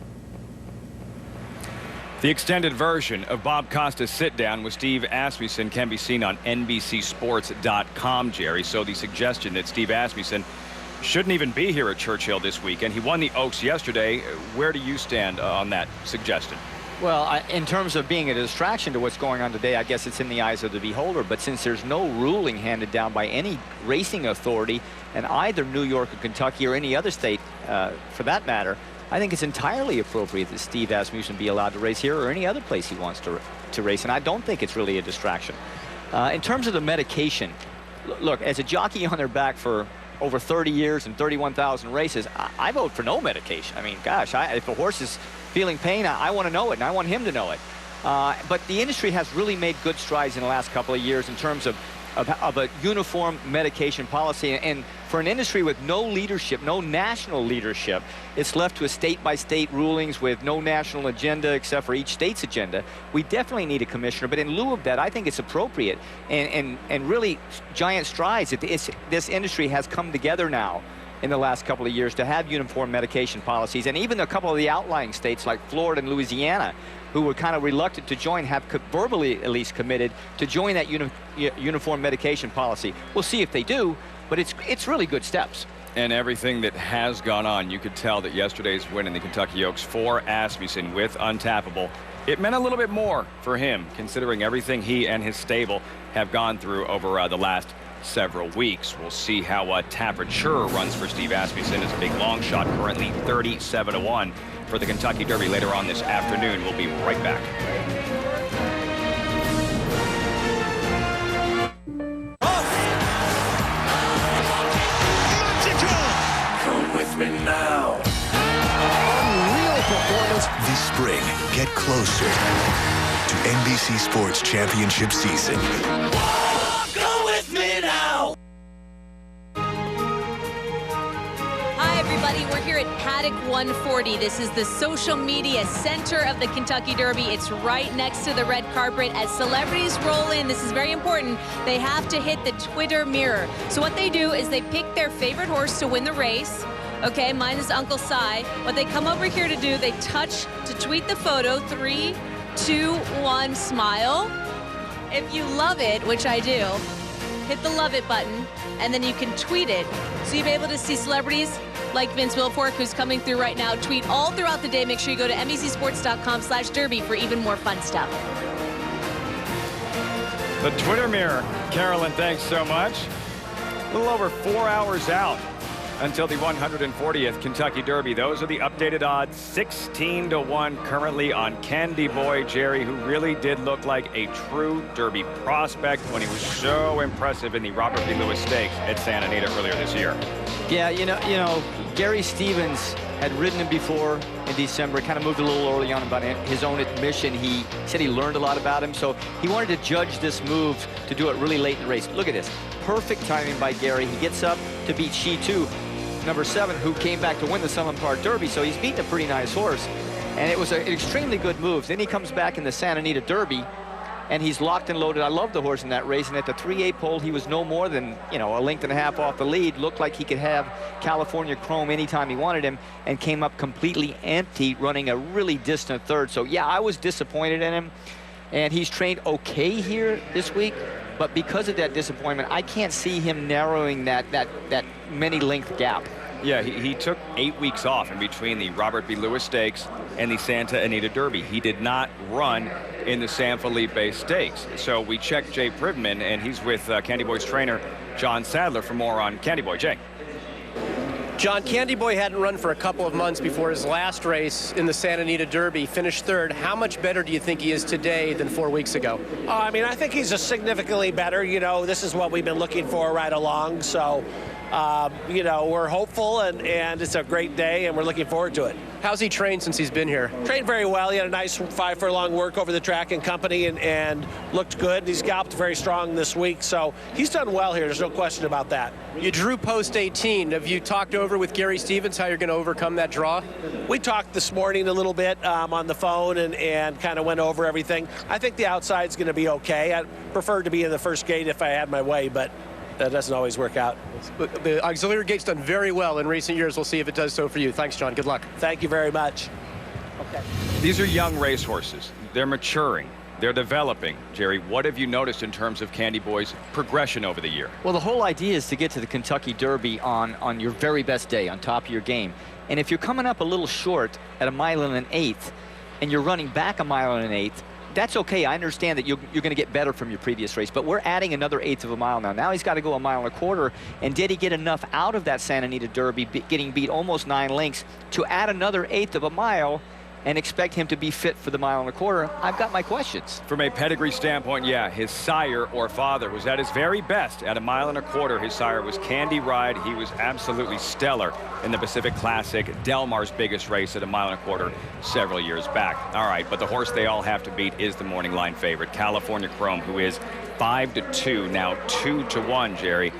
The extended version of Bob Costa's sit-down with Steve Asmussen can be seen on NBCSports.com, Jerry. So the suggestion that Steve Asmussen shouldn't even be here at Churchill this weekend. He won the Oaks yesterday. Where do you stand on that suggestion? Well, in terms of being a distraction to what's going on today, I guess it's in the eyes of the beholder. But since there's no ruling handed down by any racing authority in either New York or Kentucky or any other state, for that matter, I think it's entirely appropriate that Steve Asmussen be allowed to race here or any other place he wants to race. And I don't think it's really a distraction. In terms of the medication, look, as a jockey on their back for over 30 years and 31,000 races, I vote for no medication. I mean, gosh, if a horse is feeling pain, I want to know it, and I want him to know it. But the industry has really made good strides in the last couple of years in terms of a uniform medication policy. And for an industry with no leadership, no national leadership, it's left to a state-by-state rulings with no national agenda except for each state's agenda. We definitely need a commissioner. But in lieu of that, I think it's appropriate and really giant strides. This industry has come together now in the last couple of years to have uniform medication policies. And even a couple of the outlying states like Florida and Louisiana, who were kind of reluctant to join, have verbally at least committed to join that uniform medication policy. We'll see if they do, but it's really good steps. And everything that has gone on, you could tell that yesterday's win in the Kentucky Oaks for Asmussen with Untappable, it meant a little bit more for him, considering everything he and his stable have gone through over the last several weeks. We'll see how Temperature runs for Steve Asmussen as a big long shot, currently 37-1 for the Kentucky Derby later on this afternoon. We'll be right back. Come with me now. Unreal performance. This spring, get closer to NBC Sports Championship season. Go with me now. Hi, everybody. We're here at Paddock 140. This is the social media center of the Kentucky Derby. It's right next to the red carpet. As celebrities roll in, this is very important, they have to hit the Twitter mirror. So what they do is they pick their favorite horse to win the race. Okay, mine is Uncle Si. What they come over here to do, they touch to tweet the photo. 3, 2, 1, smile. If you love it, which I do, hit the love it button, and then you can tweet it. So you'll be able to see celebrities like Vince Wilfork, who's coming through right now, tweet all throughout the day. Make sure you go to NBCSports.com/Derby for even more fun stuff. The Twitter mirror. Carolyn, thanks so much. A little over 4 hours out until the 140th Kentucky Derby. Those are the updated odds, 16-1 currently on Candy Boy Jerry, who really did look like a true Derby prospect when he was so impressive in the Robert B. Lewis Stakes at Santa Anita earlier this year. Yeah, you know, Gary Stevens had ridden him before in December, kind of moved a little early on about his own admission. He said he learned a lot about him, so he wanted to judge this move to do it really late in the race. Look at this. Perfect timing by Gary. He gets up to beat She Too, number 7, who came back to win the Summerlin Park Derby, so he's beaten a pretty nice horse. And it was an extremely good move. Then he comes back in the Santa Anita Derby, and he's locked and loaded. I love the horse in that race, and at the 3/8 pole, he was no more than, you know, a length and a half off the lead. Looked like he could have California Chrome anytime he wanted him, and came up completely empty, running a really distant third. So, yeah, I was disappointed in him, and he's trained okay here this week, but because of that disappointment, I can't see him narrowing that many length gap. Yeah, he took 8 weeks off in between the Robert B. Lewis Stakes and the Santa Anita Derby. He did not run in the San Felipe Stakes. So we checked Jay Privman, and he's with Candy Boy's trainer, John Sadler, for more on Candy Boy. Jay. John, Candy Boy hadn't run for a couple of months before his last race in the Santa Anita Derby, finished third. How much better do you think he is today than 4 weeks ago? I mean, I think he's significantly better. You know, this is what we've been looking for right along. So, you know, we're hopeful, and it's a great day, and we're looking forward to it. How's he trained since he's been here? Trained very well. He had a nice 5 furlong work over the track and company, and looked good. He's galloped very strong this week, so he's done well here. There's no question about that. You drew post 18. Have you talked over with Gary Stevens how you're going to overcome that draw? We talked this morning a little bit on the phone and kind of went over everything. I think the outside's going to be okay. I'd prefer to be in the first gate if I had my way, but that doesn't always work out. The auxiliary gate's done very well in recent years. We'll see if it does so for you. Thanks, John. Good luck. Thank you very much. Okay. These are young racehorses. They're maturing. They're developing. Jerry, what have you noticed in terms of Candy Boy's progression over the year? Well, the whole idea is to get to the Kentucky Derby on your very best day, on top of your game. And if you're coming up a little short at 1 1/8 and you're running back 1 1/8, that's okay. I understand that you're going to get better from your previous race, but we're adding another 1/8 of a mile now. Now he's got to go 1 1/4, and did he get enough out of that Santa Anita Derby, getting beat almost 9 lengths, to add another 1/8 of a mile and expect him to be fit for the 1 1/4? I've got my questions. From a pedigree standpoint, yeah, his sire or father was at his very best at 1 1/4. His sire was Candy Ride. He was absolutely stellar in the Pacific Classic, Delmar's biggest race at 1 1/4 several years back. All right, but the horse they all have to beat is the morning line favorite, California Chrome, who is 5-2, now 2-1, Jerry.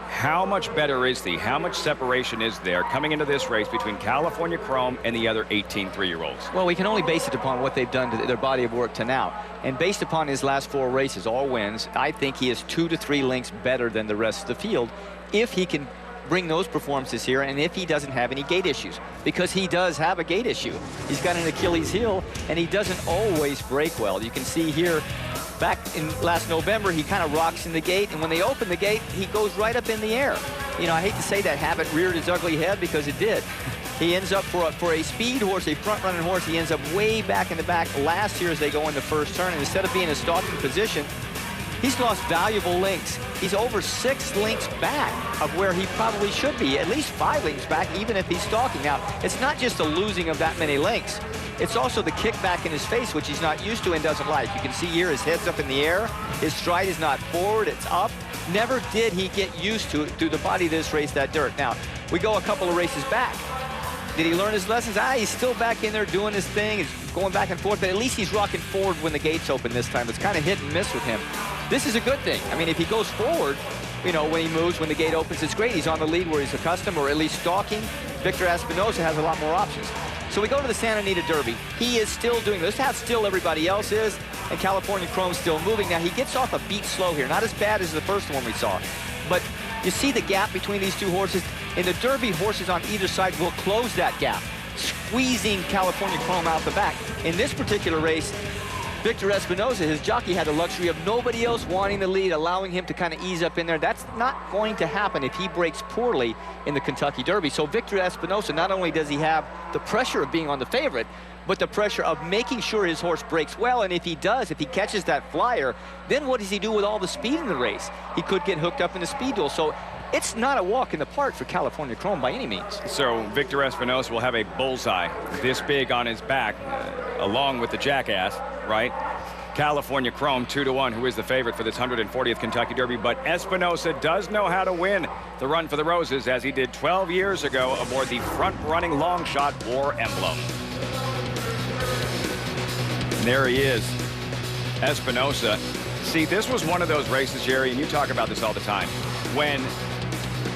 How much better is he? How much separation is there coming into this race between California Chrome and the other 18 3-year-olds? Well, we can only base it upon what they've done to their body of work to now. And based upon his last 4 races, all wins, I think he is 2 to 3 lengths better than the rest of the field if he can bring those performances here and if he doesn't have any gait issues, because he does have a gait issue. He's got an Achilles heel, and he doesn't always break well. You can see here, back in last November, he kind of rocks in the gate, and when they open the gate, he goes right up in the air. You know, I hate to say that habit reared his ugly head, because it did. He ends up, for a speed horse, a front-running horse, he ends up way back in the back last year as they go in the first turn, and instead of being in a stalking position, he's lost valuable lengths. He's over 6 lengths back of where he probably should be, at least 5 lengths back, even if he's stalking. Now, it's not just the losing of that many lengths. It's also the kick back in his face, which he's not used to and doesn't like. You can see here his head's up in the air. His stride is not forward, it's up. Never did he get used to it through the body of this race, that dirt. Now, we go a couple of races back. Did he learn his lessons? He's still back in there doing his thing. He's going back and forth, but at least he's rocking forward when the gates open this time. It's kind of hit and miss with him. This is a good thing. I mean, if he goes forward, you know, when he moves, when the gate opens, it's great. He's on the lead where he's accustomed, or at least stalking. Victor Espinosa has a lot more options. So we go to the Santa Anita Derby. He is still doing this. How still everybody else is, and California Chrome's still moving. Now, he gets off a beat slow here. Not as bad as the first one we saw, but you see the gap between these two horses. In the Derby, horses on either side will close that gap, squeezing California Chrome out the back. In this particular race, Victor Espinosa, his jockey, had the luxury of nobody else wanting the lead, allowing him to kind of ease up in there. That's not going to happen if he breaks poorly in the Kentucky Derby. So Victor Espinosa, not only does he have the pressure of being on the favorite, but the pressure of making sure his horse breaks well. And if he does, if he catches that flyer, then what does he do with all the speed in the race? He could get hooked up in the speed duel. So it's not a walk in the park for California Chrome by any means. So Victor Espinosa will have a bullseye this big on his back, along with the jackass, right? California Chrome 2-1, who is the favorite for this 140th Kentucky Derby. But Espinosa does know how to win the Run for the Roses, as he did 12 years ago aboard the front-running long shot War Emblem. And there he is, Espinosa. See, this was one of those races, Jerry, and you talk about this all the time, when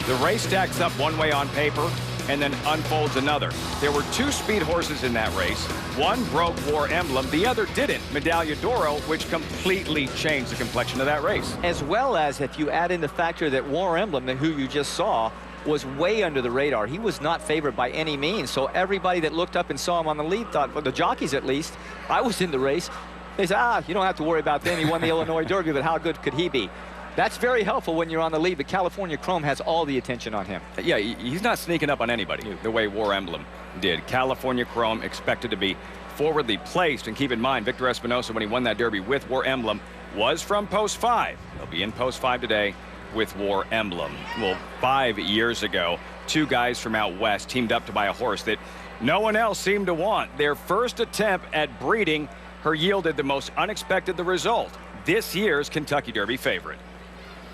the race stacks up one way on paper and then unfolds another. There were 2 speed horses in that race. One broke War Emblem, the other didn't, Medaglia d'Oro, which completely changed the complexion of that race. As well as if you add in the factor that War Emblem, who you just saw, was way under the radar. He was not favored by any means. So everybody that looked up and saw him on the lead thought, well, the jockeys at least, I was in the race. They said, you don't have to worry about them. He won the Illinois Derby, but how good could he be? That's very helpful when you're on the lead, but California Chrome has all the attention on him. Yeah, he's not sneaking up on anybody the way War Emblem did. California Chrome expected to be forwardly placed, and keep in mind, Victor Espinosa, when he won that Derby with War Emblem, was from post 5. He'll be in post 5 today. with War Emblem. Well, 5 years ago, 2 guys from out west teamed up to buy a horse that no one else seemed to want. Their first attempt at breeding her yielded the most unexpected result. This year's Kentucky Derby favorite.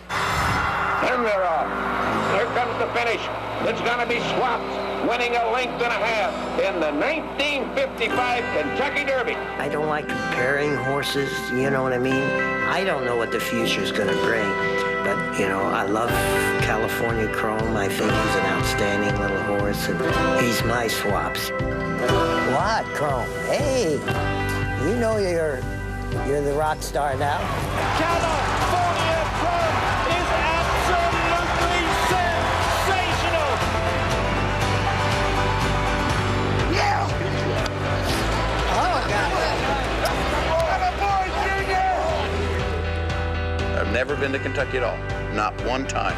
And they're off. Here comes the finish. It's going to be swapped, winning a length and a half in the 1955 Kentucky Derby. I don't like comparing horses, you know what I mean? I don't know what the future's going to bring. But, you know, I love California Chrome. I think he's an outstanding little horse, and he's my swaps. What, Chrome? Hey, you know you're the rock star now. California Chrome is absolutely sensational. Yeah. Oh, God. I've never been to Kentucky at all, not one time.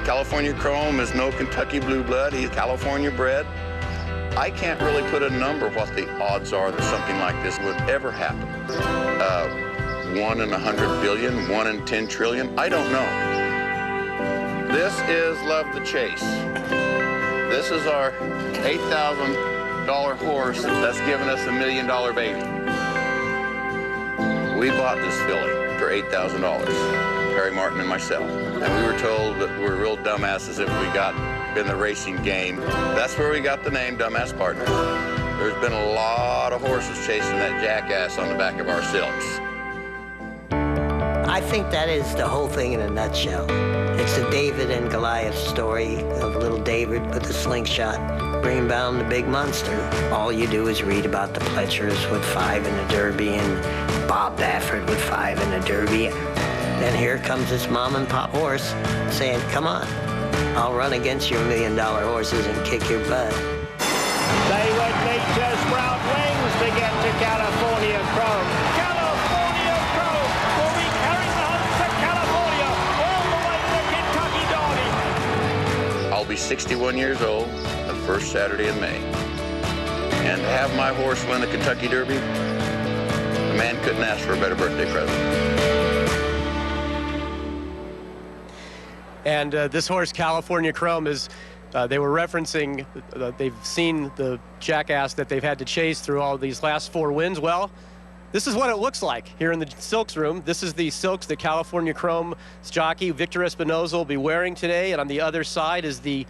California Chrome is no Kentucky blue blood. He's California bred. I can't really put a number what the odds are that something like this would ever happen. 1 in 100 billion, 1 in 10 trillion, I don't know. This is Love the Chase. This is our $8,000 horse that's given us $1 million baby. We bought this filly for $8,000, Perry Martin and myself. And we were told that we're real dumbasses if we got in the racing game. That's where we got the name Dumbass Partners. There's been a lot of horses chasing that jackass on the back of our silks. I think that is the whole thing in a nutshell. It's the David and Goliath story of little David with the slingshot, bringing down the big monster. All you do is read about the Pletchers with 5 in the Derby and Bob Baffert with 5 in the Derby. Then here comes this mom and pop horse saying, come on, I'll run against your $1 million horses and kick your butt. They would need to sprout wings to get to California Chrome. California Chrome will be carrying the hunt to California all the way to Kentucky Derby. I'll be 61 years old the first Saturday in May. And to have my horse win the Kentucky Derby, a man couldn't ask for a better birthday present. And this horse, California Chrome, is, they were referencing, they've seen the jackass that they've had to chase through all these last 4 wins. Well, this is what it looks like here in the silks room. This is the silks that California Chrome's jockey, Victor Espinoza, will be wearing today. And on the other side is the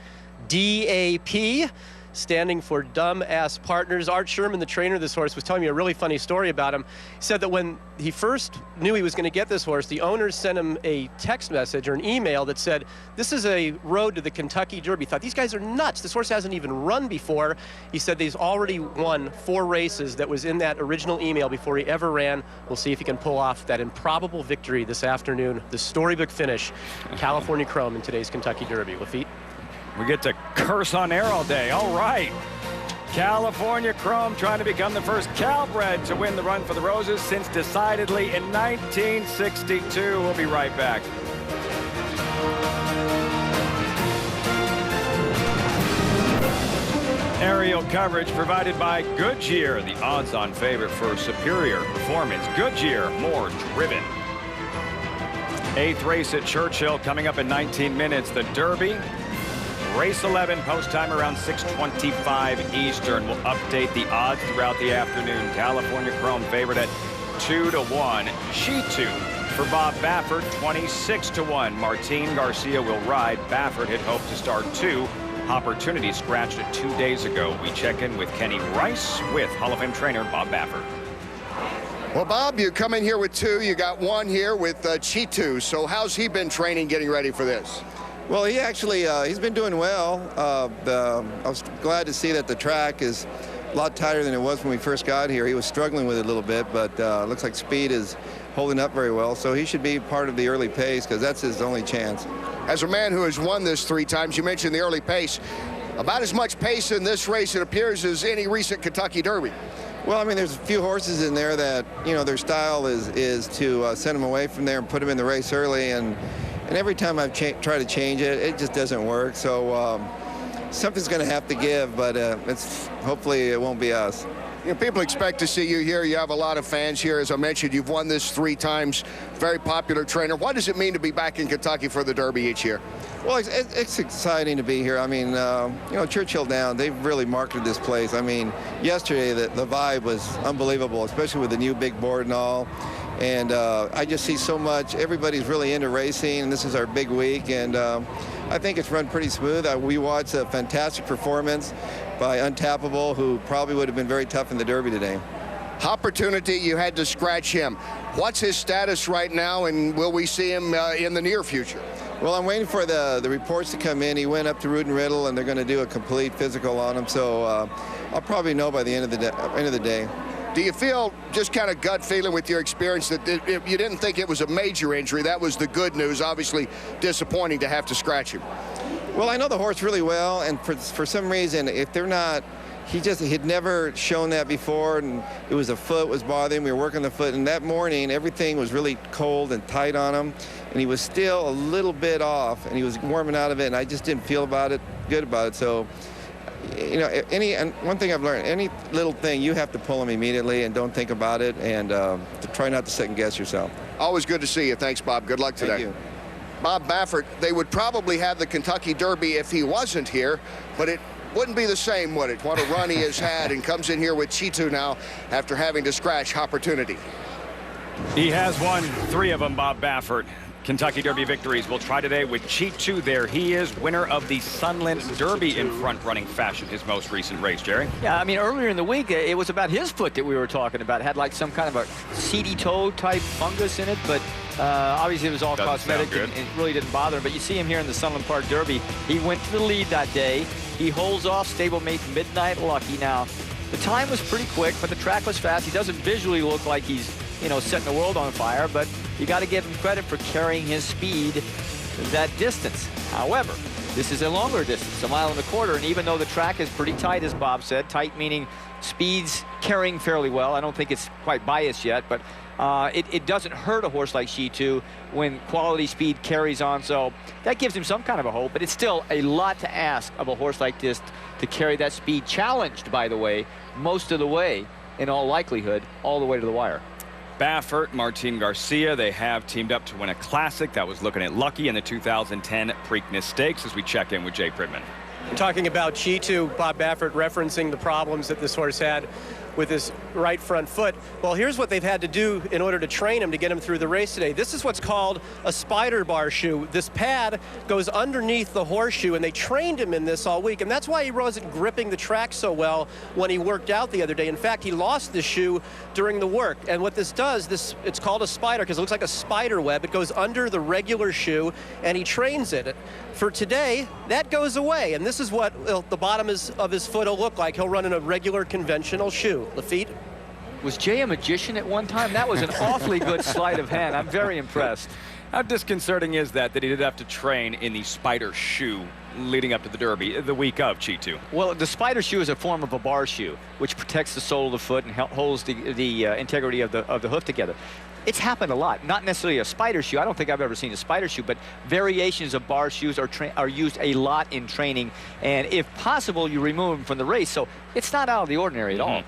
DAP, standing for Dumb Ass Partners. Art Sherman, the trainer of this horse, was telling me a really funny story about him. He said that when he first knew he was going to get this horse, the owners sent him a text message or an email that said, this is a road to the Kentucky Derby. He thought, these guys are nuts. This horse hasn't even run before. He said he's already won 4 races that was in that original email before he ever ran. We'll see if he can pull off that improbable victory this afternoon. The storybook finish, California Chrome in today's Kentucky Derby. Lafitte? We get to curse on air all day. All right. California Chrome trying to become the first Calbred to win the Run for the Roses since decidedly in 1962. We'll be right back. Aerial coverage provided by Goodyear, the odds-on favorite for superior performance. Goodyear, more driven. 8th race at Churchill coming up in 19 minutes. The Derby. Race 11, post time around 6:25 Eastern. We'll update the odds throughout the afternoon. California Chrome favorite at 2-1. She-2 for Bob Baffert, 26-1. Martin Garcia will ride. Baffert had hoped to start 2. Opportunity scratched it 2 days ago. We check in with Kenny Rice with Hall of Fame trainer Bob Baffert. Well, Bob, you come in here with 2. You got 1 here with Chi-2. So how's he been training, getting ready for this? Well, he actually, he's been doing well. I was glad to see that the track is a lot tighter than it was when we first got here. He was struggling with it a little bit, but looks like speed is holding up very well. So he should be part of the early pace because that's his only chance. As a man who has won this 3 times, you mentioned the early pace. About as much pace in this race, it appears, as any recent Kentucky Derby. Well, I mean, there's a few horses in there that, you know, their style is to send them away from there and put them in the race early. And every time I've tried to change it, it just doesn't work. So something's going to have to give, but hopefully it won't be us. You know, people expect to see you here. You have a lot of fans here. As I mentioned, you've won this 3 times. Very popular trainer. What does it mean to be back in Kentucky for the Derby each year? Well, it's exciting to be here. I mean, you know, Churchill Down, they've really marketed this place. I mean, yesterday the vibe was unbelievable, especially with the new big board and all. And I just see so much. Everybody's really into racing, and this is our big week. And I think it's run pretty smooth. We watched a fantastic performance by Untappable, who probably would have been very tough in the Derby today. Opportunity, you had to scratch him. What's his status right now, and will we see him in the near future? Well, I'm waiting for the reports to come in. He went up to Root and Riddle, and they're going to do a complete physical on him. So I'll probably know by the end of the day. Do you feel, just kind of gut feeling with your experience, that you didn't think it was a major injury? That was the good news. Obviously disappointing to have to scratch him. Well, I know the horse really well, and for some reason, if they're not, he'd never shown that before, and it was the foot was bothering him. We were working the foot, and that morning, everything was really cold and tight on him, and he was still a little bit off, and he was warming out of it, and I just didn't feel good about it. So, you know, and one thing I've learned, any little thing, you have to pull him immediately and don't think about it, and to try not to second guess yourself. Always good to see you. Thanks, Bob. Good luck today. Thank you. Bob Baffert, they would probably have the Kentucky Derby if he wasn't here, but it wouldn't be the same, would it? What a run he has had, and comes in here with Cheetu now after having to scratch Opportunity. He has won 3 of them, Bob Baffert. Kentucky Derby victories. We'll try today with Cheetu there. He is winner of the Sunland Derby in front-running fashion, his most recent race, Jerry. Yeah, I mean, earlier in the week, it was about his foot that we were talking about. It had like some kind of a seedy toe type fungus in it, but obviously it was all cosmetic and it really didn't bother him. But you see him here in the Sunland Park Derby. He went to the lead that day. He holds off stablemate Midnight Lucky. Now, the time was pretty quick, but the track was fast. He doesn't visually look like he's, you know, setting the world on fire, but you got to give him credit for carrying his speed that distance. However, this is a longer distance, 1.25 miles, and even though the track is pretty tight, as Bob said, tight meaning speed's carrying fairly well. I don't think it's quite biased yet, but it doesn't hurt a horse like Cheetu when quality speed carries on, so that gives him some kind of a hope, but it's still a lot to ask of a horse like this to carry that speed, challenged, by the way, most of the way, in all likelihood, all the way to the wire. Baffert, Martin Garcia, they have teamed up to win a classic. That was looking at Lucky in the 2010 Preakness Stakes as we check in with Jay Pridman. Talking about Cheetu, Bob Baffert referencing the problems that this horse had with his right front foot. Well, here's what they've had to do in order to train him to get him through the race today. This is what's called a spider bar shoe. This pad goes underneath the horseshoe, and they trained him in this all week, and that's why he wasn't gripping the track so well when he worked out the other day. In fact, he lost the shoe during the work, and what this does, it's called a spider because it looks like a spider web. It goes under the regular shoe, and he trains it. For today, that goes away, and this is what the bottom of his foot will look like. He'll run in a regular conventional shoe. Lafitte? Was Jay a magician at one time? That was an awfully good sleight of hand. I'm very impressed. How disconcerting is that he did have to train in the spider shoe leading up to the Derby the week of Cheetu? Well, the spider shoe is a form of a bar shoe, which protects the sole of the foot and holds the integrity of the hoof together. It's happened a lot. Not necessarily a spider shoe. I don't think I've ever seen a spider shoe, but variations of bar shoes are used a lot in training, and if possible, you remove them from the race. So it's not out of the ordinary at all.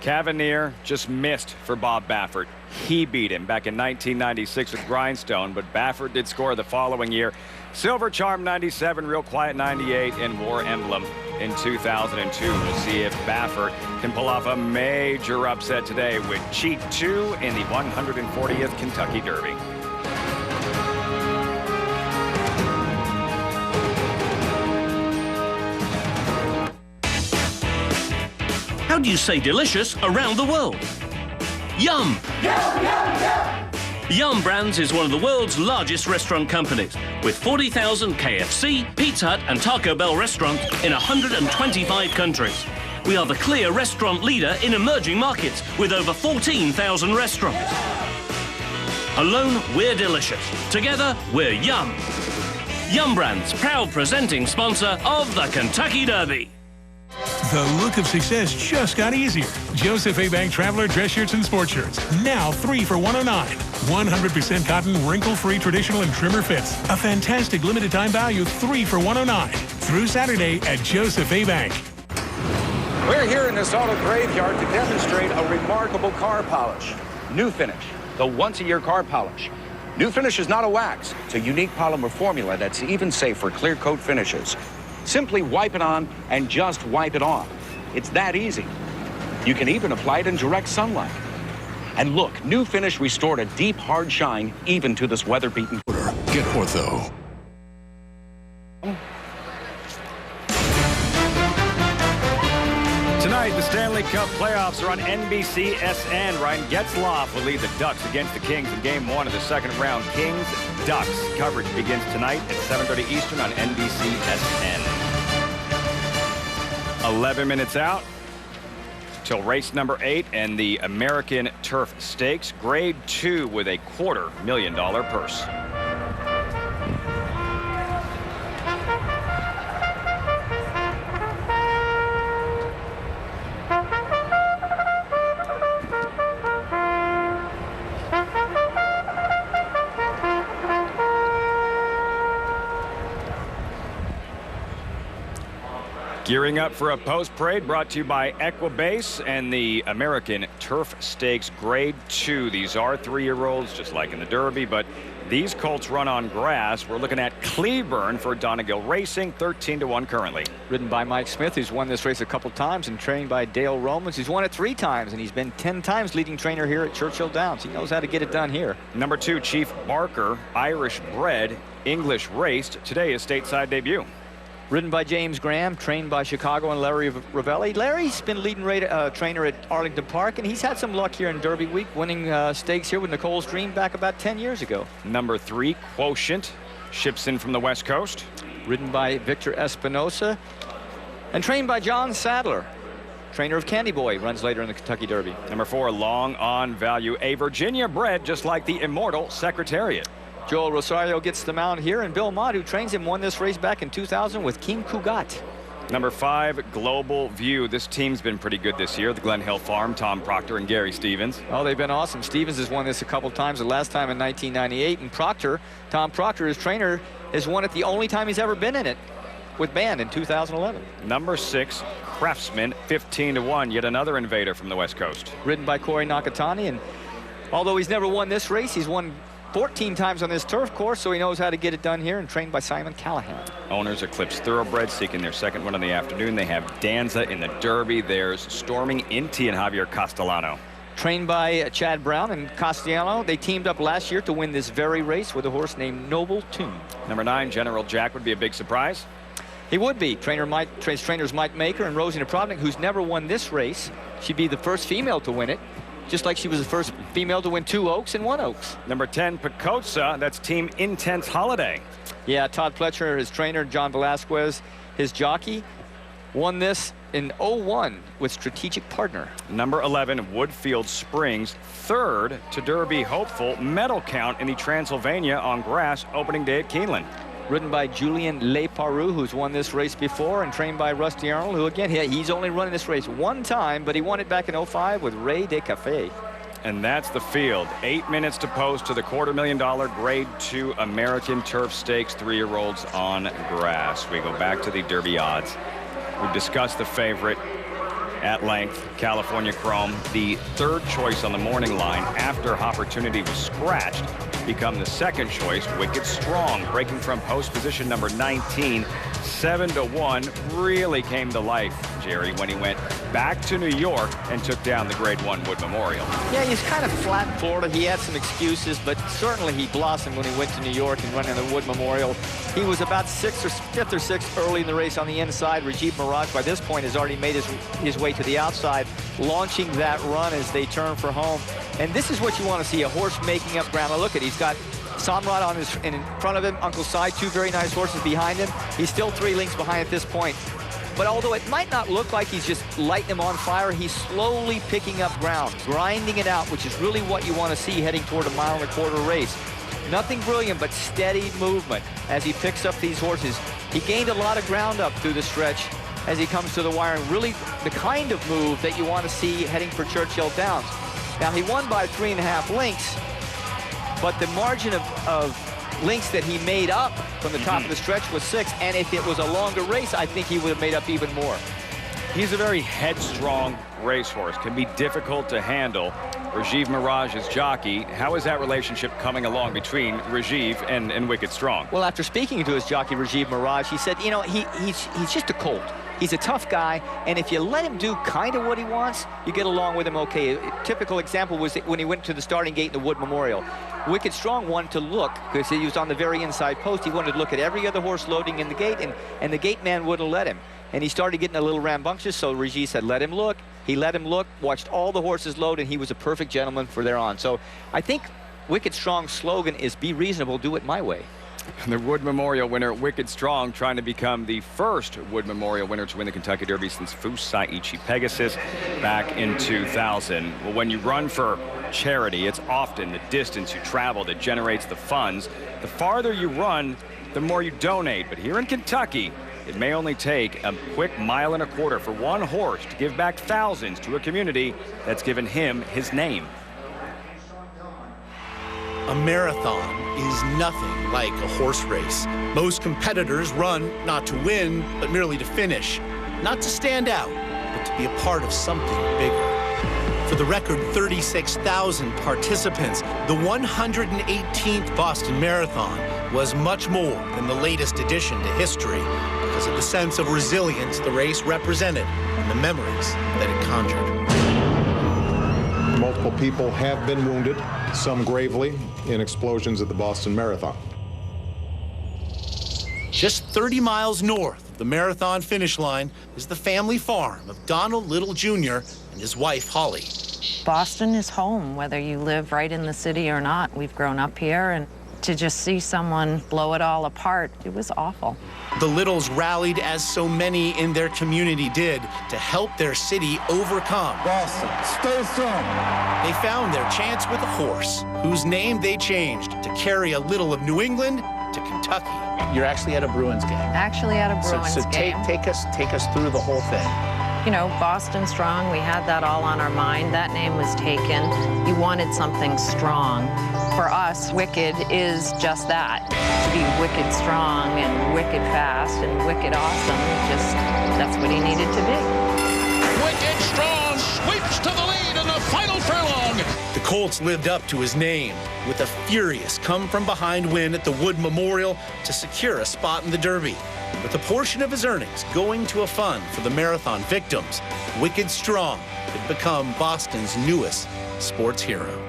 Cavanier just missed for Bob Baffert. He beat him back in 1996 with Grindstone, but Baffert did score the following year. Silver Charm 97, Real Quiet 98, and War Emblem in 2002. We'll see if Baffert can pull off a major upset today with Cheetu in the 140th Kentucky Derby. How do you say delicious around the world? Yum! Yum, yum, yum! Yum Brands is one of the world's largest restaurant companies, with 40,000 KFC, Pizza Hut and Taco Bell restaurants in 125 countries. We are the clear restaurant leader in emerging markets with over 14,000 restaurants. Alone, we're delicious. Together, we're Yum. Yum Brands, proud presenting sponsor of the Kentucky Derby. The look of success just got easier. Joseph A. Bank Traveler dress shirts and sports shirts. Now 3 for $109. 100% cotton, wrinkle-free traditional and trimmer fits. A fantastic limited time value, 3 for $109. Through Saturday at Joseph A. Bank. We're here in this auto graveyard to demonstrate a remarkable car polish. New Finish, the once-a-year car polish. New Finish is not a wax. It's a unique polymer formula that's even safe for clear coat finishes. Simply wipe it on and just wipe it off. It's that easy. You can even apply it in direct sunlight. And look, New Finish restored a deep, hard shine even to this weather-beaten. Get Ortho. Tonight, the Stanley Cup playoffs are on NBC SN. Ryan Getzlaf will lead the Ducks against the Kings in Game 1 of the second round. Kings-Ducks coverage begins tonight at 7:30 Eastern on NBC SN. 11 minutes out till race number 8 and the American Turf Stakes, Grade 2 with a $250,000 purse. Gearing up for a post parade brought to you by Equibase and the American Turf Stakes Grade 2. These are 3-year-olds, just like in the Derby, but these colts run on grass. We're looking at Cleburne for Donegal Racing, 13-1 currently. Ridden by Mike Smith, who's won this race a couple times, and trained by Dale Romans, who's won it 3 times, and he's been 10 times leading trainer here at Churchill Downs. He knows how to get it done here. Number 2, Chief Barker, Irish bred, English raced. Today is stateside debut. Ridden by James Graham, trained by Chicago and Larry Ravelli. Larry's been leading trainer at Arlington Park, and he's had some luck here in Derby Week, winning stakes here with Nicole's Dream back about 10 years ago. Number 3, Quotient, ships in from the West Coast. Ridden by Victor Espinosa, and trained by John Sadler, trainer of Candy Boy, runs later in the Kentucky Derby. Number 4, Long On Value, a Virginia bred, just like the immortal Secretariat. Joel Rosario gets the mount here, and Bill Mott, who trains him, won this race back in 2000 with King Kugat. Number 5, Global View. This team's been pretty good this year. The Glen Hill Farm, Tom Proctor and Gary Stevens. Oh, they've been awesome. Stevens has won this a couple times, the last time in 1998. And Proctor, Tom Proctor, his trainer, has won it the only time he's ever been in it with Band in 2011. Number 6, Craftsman, 15-1. Yet another invader from the West Coast. Ridden by Corey Nakatani. And although he's never won this race, he's won 14 times on this turf course, so he knows how to get it done here, and trained by Simon Callahan. Owners Eclipse Thoroughbred seeking their second one in the afternoon. They have Danza in the Derby. There's Storming Inti and Javier Castellano. Trained by Chad Brown and Castellano. They teamed up last year to win this very race with a horse named Noble Tune. Number 9, General Jack would be a big surprise. He would be. Trainers Mike Maker and Rosie Napravnik, who's never won this race. She'd be the first female to win it, just like she was the first female to win 2 Oaks and 1 Oaks. Number 10, Picosa. That's Team Intense Holiday. Yeah, Todd Pletcher, his trainer, John Velasquez, his jockey, won this in 01 with Strategic Partner. Number 11, Woodfield Springs, 3rd to Derby hopeful, medal count in the Transylvania on grass opening day at Keeneland. Ridden by Julian Leparoux, who's won this race before, and trained by Rusty Arnold, who again, he's only running this race 1 time, but he won it back in 05 with Ray de Cafe. And that's the field. 8 minutes to post to the $250,000 Grade 2 American Turf Stakes 3-year-olds on grass. We go back to the Derby odds. We've discussed the favorite at length, California Chrome, the 3rd choice on the morning line after Opportunity was scratched, become the 2nd choice. Wicked Strong, breaking from post position number 19, 7-1, really came to life, Jerry, when he went back to New York and took down the Grade 1 Wood Memorial. Yeah, he's kind of flat in Florida. He had some excuses, but certainly he blossomed when he went to New York and running the Wood Memorial. He was about 5th or 6th early in the race on the inside. Rajiv Mirage, by this point, has already made his way to the outside, launching that run as they turn for home. And this is what you want to see, a horse making up ground. Now look at, he's got Samrat in front of him, Uncle Si, 2 very nice horses behind him. He's still 3 lengths behind at this point. But although it might not look like he's just lighting him on fire, he's slowly picking up ground, grinding it out, which is really what you want to see heading toward a 1.25 mile race. Nothing brilliant, but steady movement as he picks up these horses. He gained a lot of ground up through the stretch as he comes to the wire, and really the kind of move that you want to see heading for Churchill Downs. Now, he won by 3.5 lengths, but the margin of lengths that he made up from the top of the stretch was 6, and if it was a longer race, I think he would have made up even more. He's a very headstrong racehorse, can be difficult to handle. Rajiv Mirage's jockey. How is that relationship coming along between Rajiv and Wicked Strong? Well, after speaking to his jockey, Rajiv Mirage, he said, you know, he's just a colt. He's a tough guy, and if you let him do kind of what he wants, you get along with him okay. A typical example was when he went to the starting gate in the Wood Memorial. Wicked Strong wanted to look, because he was on the very inside post, he wanted to look at every other horse loading in the gate, and the gate man wouldn't let him. And he started getting a little rambunctious, so Rajiv said, let him look. He let him look, watched all the horses load, and he was a perfect gentleman for there on. So I think Wicked Strong's slogan is, be reasonable, do it my way. The Wood Memorial winner, Wicked Strong, trying to become the first Wood Memorial winner to win the Kentucky Derby since Fusaichi Pegasus back in 2000. Well, when you run for charity, it's often the distance you travel that generates the funds. The farther you run, the more you donate. But here in Kentucky, it may only take a quick 1.25 miles for one horse to give back thousands to a community that's given him his name. A marathon is nothing like a horse race. Most competitors run not to win, but merely to finish. Not to stand out, but to be a part of something bigger. For the record 36,000 participants, the 118th Boston Marathon was much more than the latest addition to history because of the sense of resilience the race represented and the memories that it conjured. Multiple people have been wounded, some gravely, in explosions at the Boston Marathon. Just 30 miles north of the marathon finish line is the family farm of Donald Little Jr. and his wife, Holly. Boston is home, whether you live right in the city or not. We've grown up here, and to just see someone blow it all apart, it was awful. The Littles rallied, as so many in their community did, to help their city overcome. Boston, stay strong. They found their chance with a horse, whose name they changed to carry a little of New England to Kentucky. You're actually at a Bruins game. Actually at a Bruins game. So take us through the whole thing. You know, Boston Strong, we had that all on our mind. That name was taken. You wanted something strong. For us, Wicked is just that. To be wicked strong and wicked fast and wicked awesome, just, that's what he needed to be. Wicked Strong sweeps to the lead in the final furlong. The Colts lived up to his name with a furious come-from-behind win at the Wood Memorial to secure a spot in the Derby. With a portion of his earnings going to a fund for the marathon victims, Wicked Strong had become Boston's newest sports hero.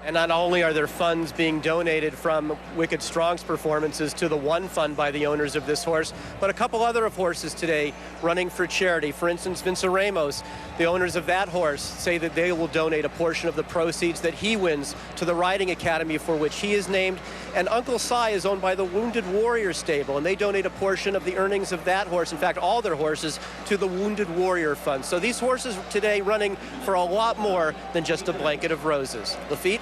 And not only are there funds being donated from Wicked Strong's performances to the One Fund by the owners of this horse, but a couple other of horses today running for charity. For instance, Vincent Ramos, the owners of that horse, say that they will donate a portion of the proceeds that he wins to the riding academy for which he is named. And Uncle Si is owned by the Wounded Warrior stable, and they donate a portion of the earnings of that horse, in fact, all their horses, to the Wounded Warrior Fund. So these horses today running for a lot more than just a blanket of roses. Lafitte?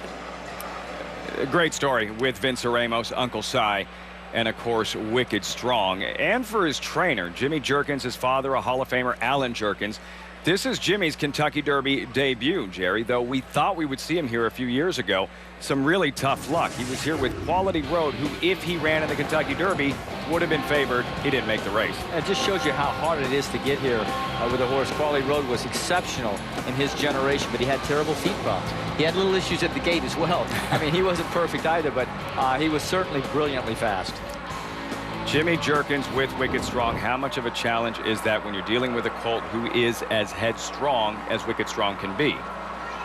A great story with Vince Ramos, Uncle Si, and of course Wicked Strong. And for his trainer, Jimmy Jerkins, his father, a Hall of Famer, Alan Jerkins. This is Jimmy's Kentucky Derby debut, Jerry, though we thought we would see him here a few years ago. Some really tough luck. He was here with Quality Road, who, if he ran in the Kentucky Derby, would have been favored. He didn't make the race. It just shows you how hard it is to get here with a horse. Quality Road was exceptional in his generation, but he had terrible feet problems. He had little issues at the gate as well. I mean, he wasn't perfect either, but he was certainly brilliantly fast. Jimmy Jerkins with Wicked Strong. How much of a challenge is that when you're dealing with a colt who is as headstrong as Wicked Strong can be?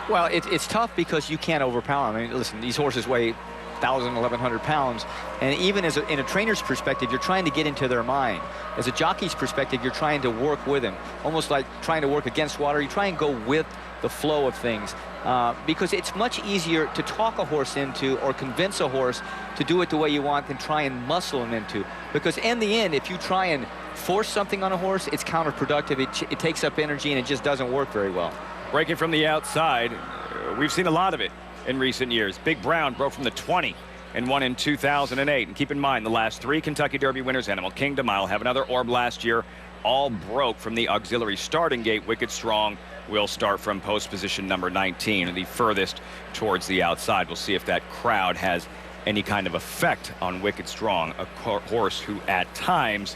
Well, it's tough because you can't overpower them. I mean, listen, these horses weigh 1,000, 1,100 pounds. And even as in a trainer's perspective, you're trying to get into their mind. As a jockey's perspective, you're trying to work with them. Almost like trying to work against water. You try and go with the flow of things. Because it's much easier to talk a horse into or convince a horse to do it the way you want than try and muscle him into. Because in the end, if you try and force something on a horse, it's counterproductive. It takes up energy and it just doesn't work very well. Breaking from the outside, we've seen a lot of it in recent years. Big Brown broke from the 20 and won in 2008. And keep in mind, the last 3 Kentucky Derby winners, Animal Kingdom, I'll have another Orb last year, all broke from the auxiliary starting gate. Wicked Strong will start from post position number 19, the furthest towards the outside. We'll see if that crowd has any kind of effect on Wicked Strong, a horse who at times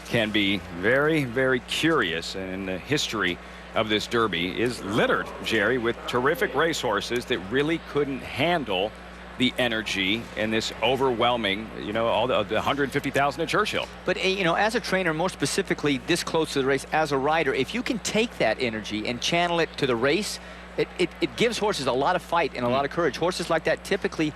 can be very, very curious, and the history of this Derby is littered, Jerry, with terrific racehorses that really couldn't handle the energy and this overwhelming, all the 150,000 at Churchill. But, as a trainer, more specifically this close to the race, as a rider, if you can take that energy and channel it to the race, it gives horses a lot of fight and a lot of courage. Horses like that typically,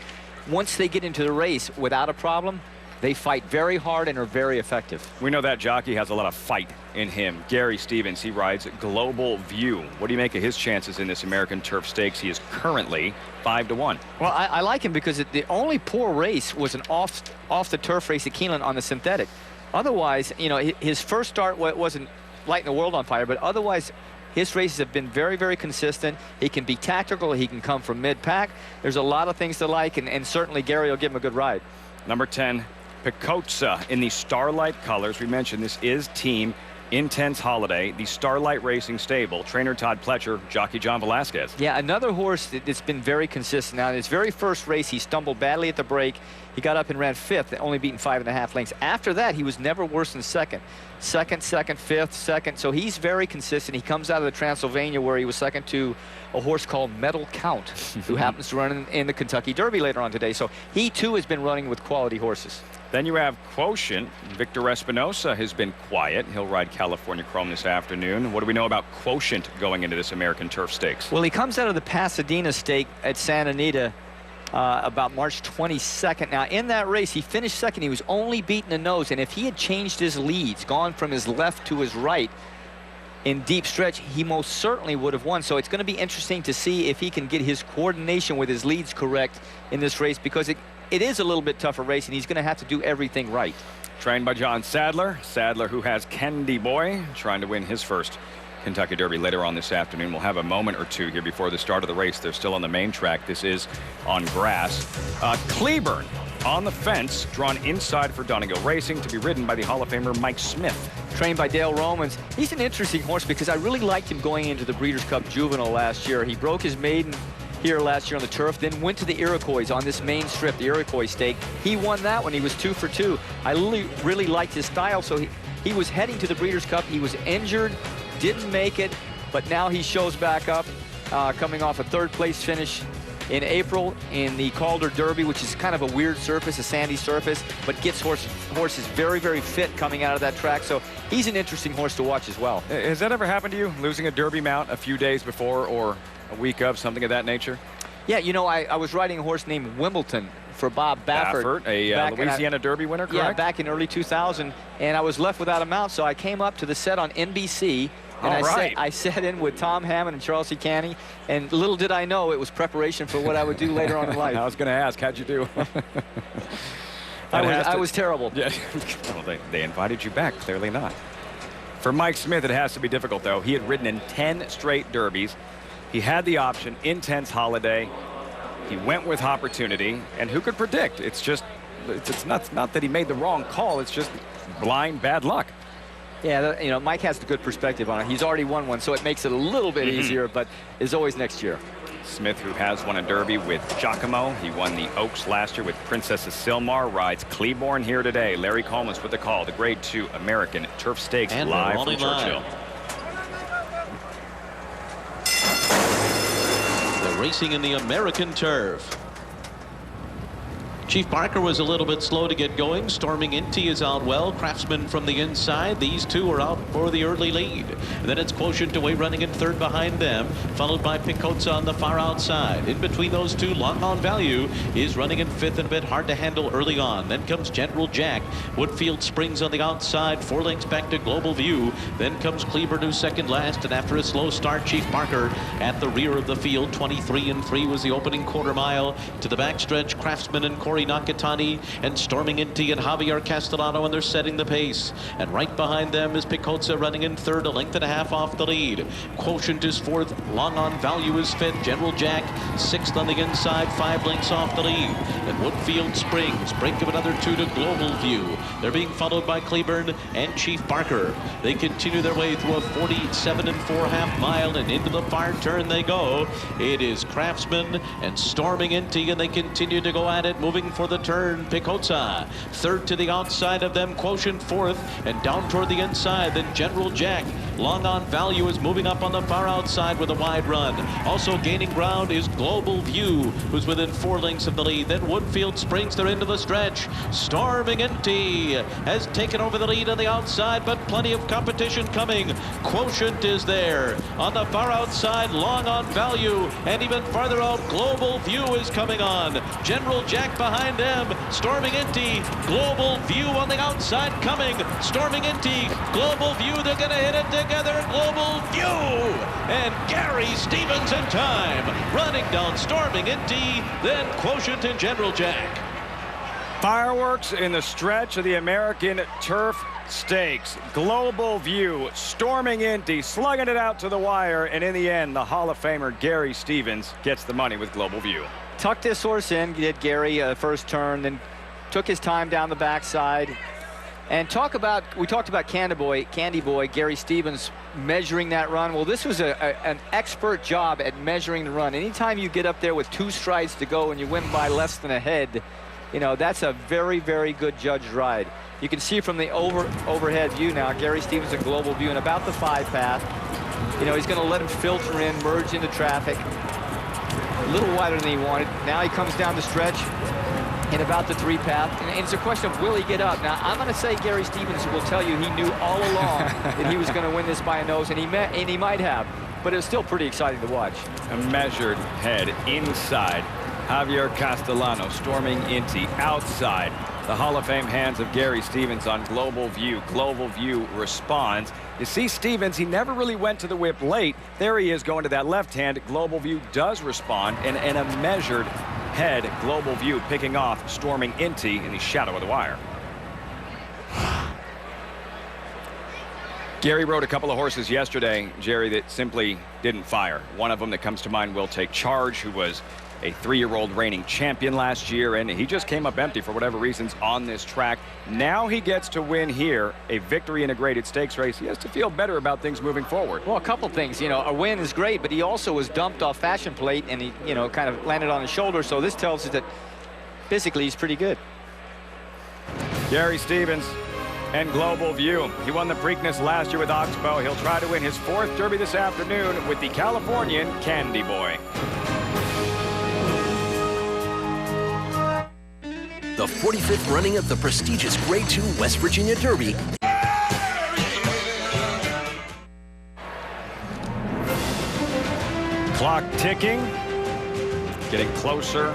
once they get into the race without a problem, they fight very hard and are very effective. We know that jockey has a lot of fight in him. Gary Stevens, he rides Global View. What do you make of his chances in this American Turf Stakes? He is currently 5-1. Well, I like him because the only poor race was an off the turf race at Keeneland on the synthetic. Otherwise, his first start wasn't lighting the world on fire, but otherwise his races have been very, very consistent. He can be tactical. He can come from mid-pack. There's a lot of things to like, and certainly Gary will give him a good ride. Number 10, Picotza in the Starlight colors. We mentioned this is Team Intense Holiday, the Starlight Racing stable. Trainer Todd Pletcher, jockey John Velasquez. Yeah, another horse that's been very consistent. Now, in his very first race, he stumbled badly at the break. He got up and ran 5th, only beaten 5.5 lengths. After that, he was never worse than second. Second, 5th, second. So he's very consistent. He comes out of the Transylvania, where he was second to a horse called Metal Count, who happens to run in the Kentucky Derby later on today. So he, too, has been running with quality horses. Then you have Quotient. Victor Espinosa has been quiet. He'll ride California Chrome this afternoon. What do we know about Quotient going into this American Turf Stakes? Well, he comes out of the Pasadena stake at Santa Anita about March 22nd. Now, in that race, he finished second. He was only beaten the nose, and if he had changed his leads, gone from his left to his right in deep stretch, he most certainly would have won. So it's going to be interesting to see if he can get his coordination with his leads correct in this race, because it is a little bit tougher race, and he's going to have to do everything right. Trained by John Sadler. Sadler, who has Candy Boy, trying to win his first Kentucky Derby later on this afternoon. We'll have a moment or two here before the start of the race. They're still on the main track. This is on grass. Cleburne on the fence, drawn inside for Donegal Racing, to be ridden by the Hall of Famer Mike Smith. Trained by Dale Romans. He's an interesting horse because I really liked him going into the Breeders' Cup Juvenile last year. He broke his maiden here last year on the turf, then went to the Iroquois on this main strip, the Iroquois stake. He won that one. He was 2 for 2. I really liked his style, so he was heading to the Breeders' Cup. He was injured, didn't make it, but now he shows back up, coming off a 3rd place finish in April in the Calder Derby, which is kind of a weird surface, a sandy surface, but gets horses very, very fit coming out of that track. So he's an interesting horse to watch as well. Has that ever happened to you, losing a Derby mount a few days before or a week of, something of that nature? Yeah, I was riding a horse named Wimbledon for Bob Baffert. A Louisiana Derby winner, correct? Yeah, back in early 2000, and I was left without a mount, so I came up to the set on NBC, and I sat in with Tom Hammond and Charles C. Canny, and little did I know it was preparation for what I would do later on in life. I was going to ask, how'd you do? I was terrible. Yeah. Well, they invited you back, clearly not. For Mike Smith, it has to be difficult, though. He had ridden in 10 straight Derbies. He had the option, Intense Holiday. He went with Opportunity, and who could predict? It's not that he made the wrong call. It's just blind bad luck. Yeah, Mike has the good perspective on it. He's already won one, so it makes it a little bit easier, but is always next year. Smith, who has won a Derby with Giacomo. He won the Oaks last year with Princess of Silmar, rides Cleburne here today. Larry Coleman's with the call. The Grade 2 American Turf Stakes and live from Churchill. They're racing in the American Turf. Chief Barker was a little bit slow to get going. Storming Inti is out well. Craftsman from the inside. These two are out for the early lead. And then it's Quotient away running in 3rd behind them, followed by Picotza on the far outside. In between those two, Long On Value is running in 5th and a bit hard to handle early on. Then comes General Jack. Woodfield Springs on the outside. 4 lengths back to Global View. Then comes Cleburne, who's second last. And after a slow start, Chief Barker at the rear of the field. 23 and 3 was the opening quarter mile. To the backstretch, Craftsman and Corey Nakatani and Storming Inti and Javier Castellano, and they're setting the pace. And right behind them is Picotza running in 3rd, a length and a half off the lead. Quotient is 4th, Long On Value is 5th, General Jack 6th on the inside, 5 lengths off the lead. And Woodfield Springs, break of another 2 to Global View. They're being followed by Cleburne and Chief Barker. They continue their way through a 47 4/2 mile, and into the far turn they go. It is Craftsman and Storming Inti, and they continue to go at it, moving for the turn, Picotza. Third to the outside of them, Quotient fourth, and down toward the inside, then General Jack. Long on Value is moving up on the far outside with a wide run. Also gaining ground is Global View, who's within 4 lengths of the lead. Then Woodfield Springs, they're into the stretch. Storming Empty has taken over the lead on the outside, but plenty of competition coming. Quotient is there. On the far outside, Long on Value, and even farther out, Global View is coming on. General Jack behind them. Storming Empty, Global View on the outside coming. Storming Empty, Global View, they're going to hit it together. Global View and Gary Stevens in time. Running down Storming Empty, then Quotient and General Jack. Fireworks in the stretch of the American Turf Stakes. Global View, Storming Empty, slugging it out to the wire, and in the end, the Hall of Famer Gary Stevens gets the money with Global View. Tucked this horse in, did Gary, first turn, then took his time down the backside. And we talked about Candy Boy, Gary Stevens measuring that run. Well, this was an expert job at measuring the run. Anytime you get up there with 2 strides to go and you win by less than a head, you know, that's a very, very good judged ride. You can see from the overhead view now, Gary Stevens and Global View in about the 5 path. You know, he's going to let him filter in, merge into traffic. A little wider than he wanted. Now he comes down the stretch in about the 3 path. And it's a question of, will he get up? Now, I'm going to say Gary Stevens will tell you he knew all along that he was going to win this by a nose, and he might have. But it was still pretty exciting to watch. A measured head inside. Javier Castellano, Storming Empty outside. The Hall of Fame hands of Gary Stevens on Global View. Global View responds. You see Stevens, he never really went to the whip late. There he is going to that left hand. Global View does respond, and a measured head. Global View picking off Storming Empty in the shadow of the wire. Gary rode a couple of horses yesterday, Jerry, that simply didn't fire. One of them that comes to mind, Will Take Charge, who was a 3-year-old reigning champion last year, and he just came up empty for whatever reasons on this track. Now he gets to win here, a victory in a graded stakes race. He has to feel better about things moving forward. Well, a couple things. You know, a win is great, but he also was dumped off Fashion Plate, and he, you know, kind of landed on his shoulder. So this tells us that physically he's pretty good. Gary Stevens and Global View. He won the Preakness last year with Oxbow. He'll try to win his 4th Derby this afternoon with the Californian Candy Boy. The 45th running of the prestigious Grade 2 West Virginia Derby. Clock ticking, getting closer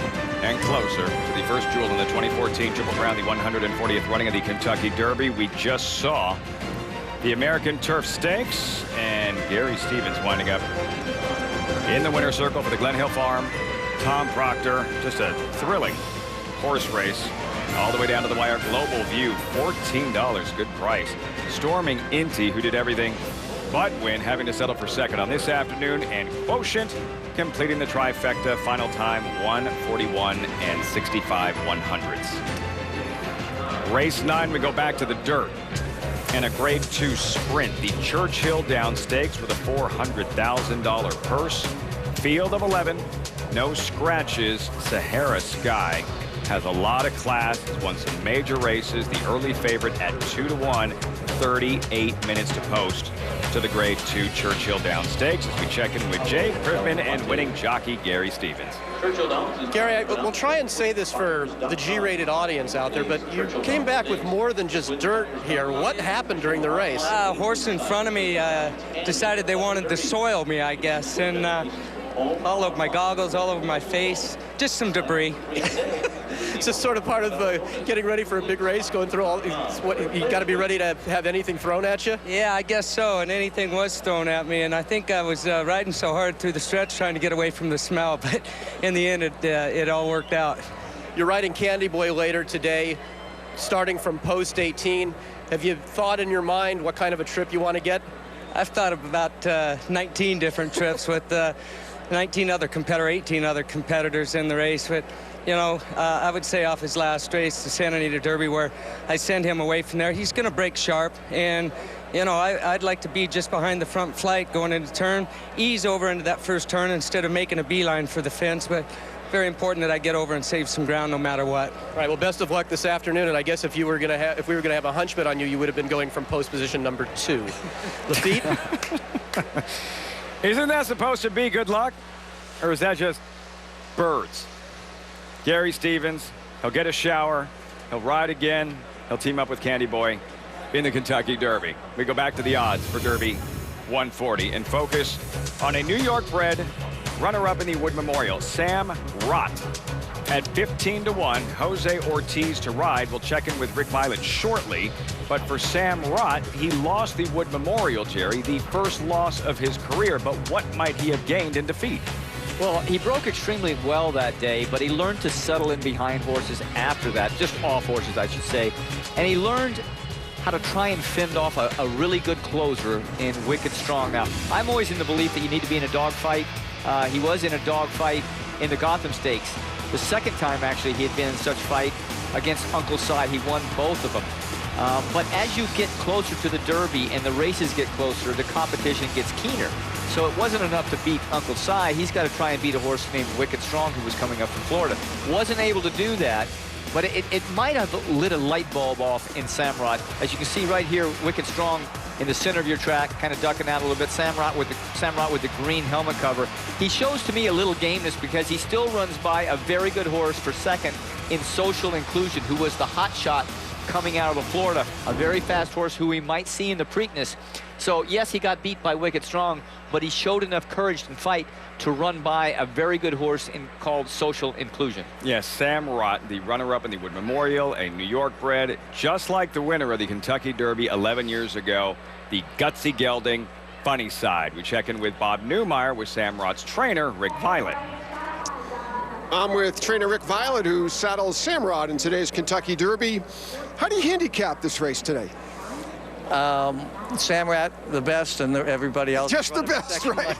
and closer to the first jewel in the 2014 Triple Crown, the 140th running of the Kentucky Derby. We just saw the American Turf Stakes, and Gary Stevens winding up in the winner's circle for the Glen Hill Farm. Tom Proctor, just a thrilling horse race all the way down to the wire. Global View, $14, good price. Storming Empty, who did everything but win, having to settle for second on this afternoon, and Quotient completing the trifecta. Final time 1:41 and 65/100ths. Race 9, we go back to the dirt and a Grade 2 sprint. The Churchill Down Stakes with a $400,000 purse. Field of 11, no scratches. Sahara Sky has a lot of class, has won some major races. The early favorite at 2-1, 38 minutes to post to the Grade 2 Churchill Down Stakes as we check in with Jay Krivman and winning jockey Gary Stevens. Gary, we'll try and say this for the G-rated audience out there, but you came back with more than just dirt here. What happened during the race? A horse in front of me decided they wanted to soil me, I guess, and all over my goggles, all over my face, just some debris. It's just sort of part of getting ready for a big race, going through all, you got to be ready to have anything thrown at you? Yeah, I guess so, and anything was thrown at me, and I think I was riding so hard through the stretch trying to get away from the smell, but in the end, it all worked out. You're riding Candy Boy later today, starting from post 18. Have you thought in your mind what kind of a trip you want to get? I've thought of about 19 different trips with 18 other competitors in the race, but you know, I would say off his last race, the Santa Anita Derby, where I send him away from there, he's going to break sharp, and you know, I'd like to be just behind the front flight going into turn, ease over into that first turn instead of making a beeline for the fence, but very important that I get over and save some ground no matter what. All right, well, best of luck this afternoon, and I guess if we were going to have a hunchman on you, you would have been going from post position number 2. Lafitte? Isn't that supposed to be good luck? Or is that just birds? Gary Stevens, he'll get a shower, he'll ride again, he'll team up with Candy Boy in the Kentucky Derby. We go back to the odds for Derby 140 and focus on a New York-bred runner-up in the Wood Memorial, Sam Rott. At 15-1, Jose Ortiz to ride. We'll check in with Rick Violet shortly. But for Sam Rott, he lost the Wood Memorial, Jerry, the first loss of his career. But what might he have gained in defeat? Well, he broke extremely well that day, but he learned to settle in behind horses after that, just off horses, I should say. And he learned how to try and fend off a really good closer in Wicked Strong. Now, I'm always in the belief that you need to be in a dogfight. He was in a dogfight in the Gotham Stakes. The second time, actually, he had been in such fight against Uncle Si. He won both of them. But as you get closer to the Derby and the races get closer, the competition gets keener. So it wasn't enough to beat Uncle Si. He's got to try and beat a horse named Wicked Strong, who was coming up from Florida. Wasn't able to do that, but it might have lit a light bulb off in Sam Rott. As you can see right here, Wicked Strong in the center of your track, kind of ducking out a little bit. Sam Rott with the green helmet cover. He shows to me a little gameness because he still runs by a very good horse for second in Social Inclusion, who was the hot shot coming out of Florida, a very fast horse who we might see in the Preakness. So yes, he got beat by Wicked Strong, but he showed enough courage and fight to run by a very good horse called Social Inclusion. Yes, Sam Rott, the runner-up in the Wood Memorial, a New York bred, just like the winner of the Kentucky Derby 11 years ago, the gutsy gelding Funny Side. We check in with Bob Newmeyer with Sam Rott's trainer, Rick Violet. I'm with trainer Rick Violet, who saddles Sam Rott in today's Kentucky Derby. How do you handicap this race today? Sam Rott, the best, and everybody else. Just the best, right?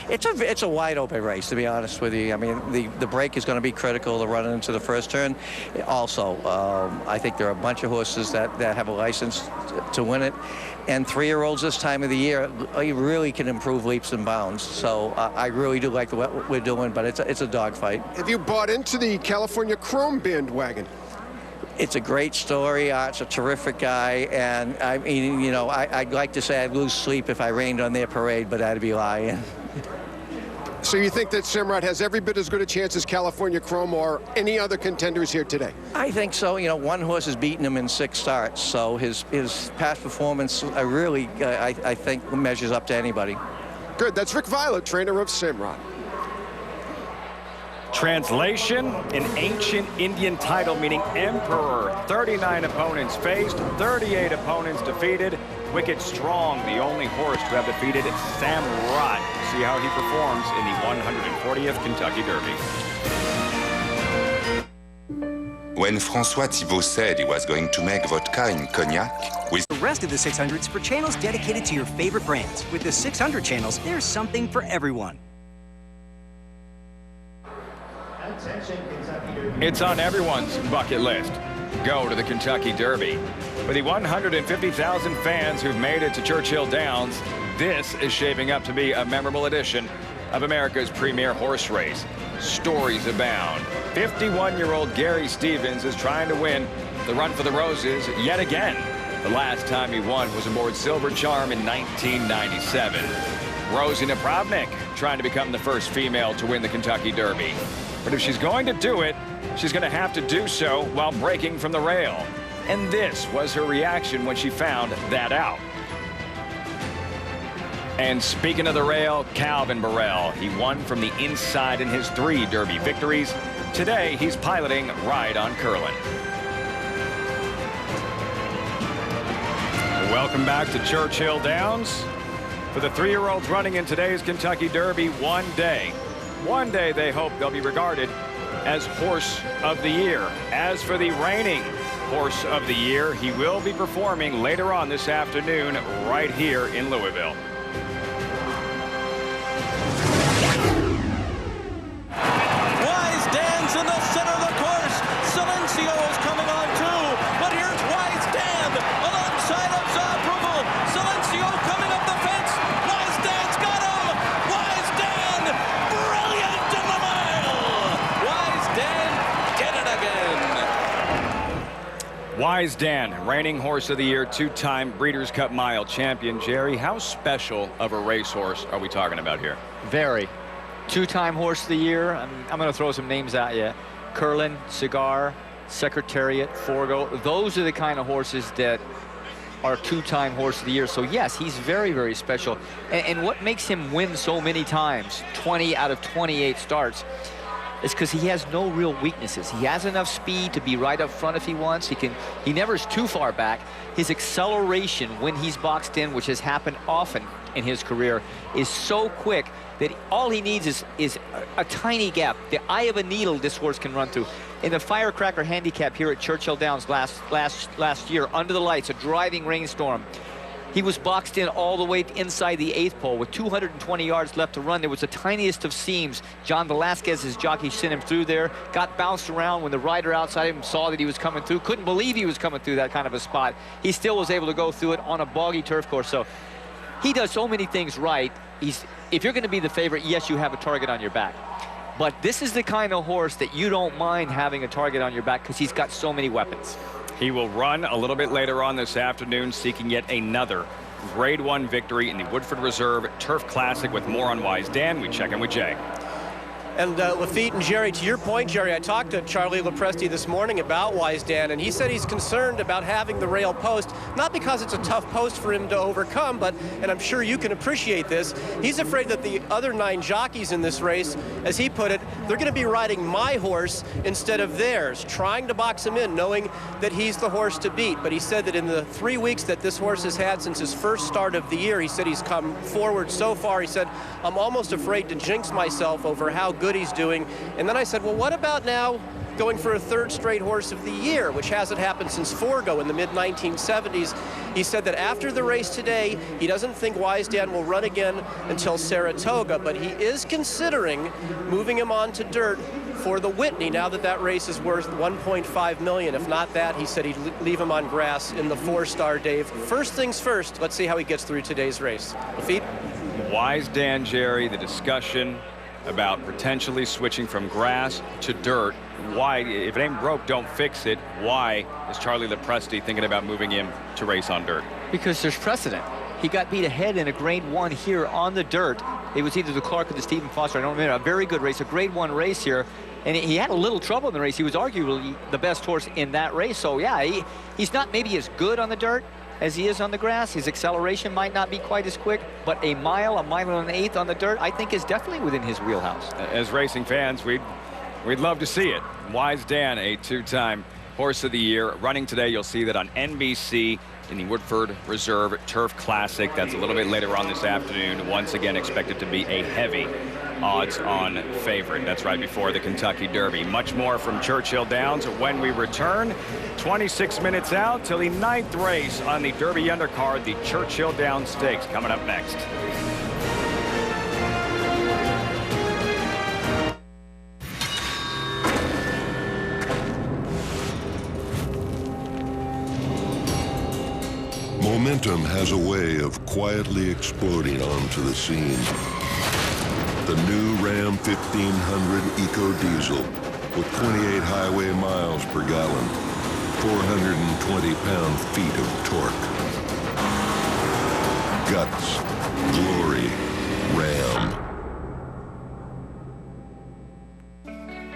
It's a wide open race, to be honest with you. I mean, the break is going to be critical to running into the first turn. Also, I think there are a bunch of horses that have a license to win it. And 3-year-olds this time of the year, you really can improve leaps and bounds. So I really do like what we're doing, but it's a dogfight. Have you bought into the California Chrome bandwagon? It's a great story. Art's a terrific guy, and I mean, you know, I'd like to say I'd lose sleep if I rained on their parade, but that'd be lying. So you think that Sam Rott has every bit as good a chance as California Chrome or any other contenders here today? I think so. You know, one horse has beaten him in 6 starts, so his past performance really, I think, measures up to anybody. Good. That's Rick Violet, trainer of Sam Rott. Translation, an ancient Indian title meaning emperor. 39 opponents faced, 38 opponents defeated. Wicked Strong, the only horse to have defeated Sam Rott. See how he performs in the 140th Kentucky Derby. When François Thibault said he was going to make vodka in cognac with the rest of the 600s for channels dedicated to your favorite brands. With the 600 channels, there's something for everyone. It's on everyone's bucket list. Go to the Kentucky Derby. For the 150,000 fans who've made it to Churchill Downs, this is shaping up to be a memorable edition of America's premier horse race. Stories abound. 51-year-old Gary Stevens is trying to win the Run for the Roses yet again. The last time he won was aboard Silver Charm in 1997. Rosie Napravnik trying to become the first female to win the Kentucky Derby. But if she's going to do it, she's going to have to do so while breaking from the rail. And this was her reaction when she found that out. And speaking of the rail, Calvin Burrell. He won from the inside in his 3 Derby victories. Today, he's piloting Ride on Curlin. Welcome back to Churchill Downs. For the 3-year-olds running in today's Kentucky Derby, one day they hope they'll be regarded as Horse of the Year. As for the reigning Horse of the Year, he will be performing later on this afternoon right here in Louisville. Wise Dan's in the center of the course. Silencio is coming on too, but here's Wise Dan alongside of Zaproval. Silencio coming up the fence. Wise Dan's got him. Wise Dan, brilliant in the mile. Wise Dan, reigning horse of the year, two-time Breeders' Cup Mile champion. Jerry, how special of a racehorse are we talking about here? Very. Two-time horse of the year. I'm going to throw some names at you. Curlin, Cigar, Secretariat, Forgo. Those are the kind of horses that are two-time horse of the year. So yes, he's very, very special. And what makes him win so many times, 20 out of 28 starts, is because he has no real weaknesses. He has enough speed to be right up front if he wants. He never is too far back. His acceleration when he's boxed in, which has happened often in his career, is so quick that all he needs is a tiny gap. The eye of a needle this horse can run through. In the Firecracker Handicap here at Churchill Downs last year, under the lights, a driving rainstorm, he was boxed in all the way inside the 8th pole with 220 yards left to run. There was the tiniest of seams. John Velasquez, his jockey, sent him through there, got bounced around when the rider outside him saw that he was coming through. Couldn't believe he was coming through that kind of a spot. He still was able to go through it on a boggy turf course. So he does so many things right. If you're going to be the favorite, yes, you have a target on your back. But this is the kind of horse that you don't mind having a target on your back because he's got so many weapons. He will run a little bit later on this afternoon, seeking yet another Grade 1 victory in the Woodford Reserve Turf Classic. With more on Wise Dan, we check in with Jay. And Lafitte and Jerry, to your point, Jerry, I talked to Charlie Lopresti this morning about Wise Dan, and he said he's concerned about having the rail post, not because it's a tough post for him to overcome, but, and I'm sure you can appreciate this, he's afraid that the other 9 jockeys in this race, as he put it, they're going to be riding my horse instead of theirs, trying to box him in, knowing that he's the horse to beat. But he said that in the 3 weeks that this horse has had since his first start of the year, he said he's come forward so far. He said, I'm almost afraid to jinx myself over how good he's doing. And then I said, well, what about now going for a 3rd straight horse of the year, which hasn't happened since Forgo in the mid-1970s. He said that after the race today, he doesn't think Wise Dan will run again until Saratoga, but he is considering moving him on to dirt for the Whitney now that that race is worth $1.5 million. If not that, he said he'd leave him on grass in the 4-star, Dave. First things first, let's see how he gets through today's race. Lafitte? Wise Dan, Jerry, the discussion about potentially switching from grass to dirt. Why, if it ain't broke, don't fix it. Why is Charlie Lopresti thinking about moving him to race on dirt? Because there's precedent. He got beat ahead in a Grade 1 here on the dirt. It was either the Clark or the Stephen Foster. I don't remember. A very good race, a Grade 1 race here. And he had a little trouble in the race. He was arguably the best horse in that race. So, yeah, he's not maybe as good on the dirt as he is on the grass. His acceleration might not be quite as quick, but a mile and an eighth on the dirt, I think, is definitely within his wheelhouse. As racing fans, we'd love to see it. Wise Dan, a 2-time horse of the year, running today. You'll see that on NBC in the Woodford Reserve Turf Classic. That's a little bit later on this afternoon. Once again, expected to be a heavy odds-on favorite. That's right before the Kentucky Derby. Much more from Churchill Downs when we return. 26 minutes out till the 9th race on the Derby undercard, the Churchill Downs Stakes, coming up next. Momentum has a way of quietly exploding onto the scene. The new Ram 1500 Eco Diesel with 28 highway miles per gallon, 420 pound-feet of torque. Guts, glory, Ram.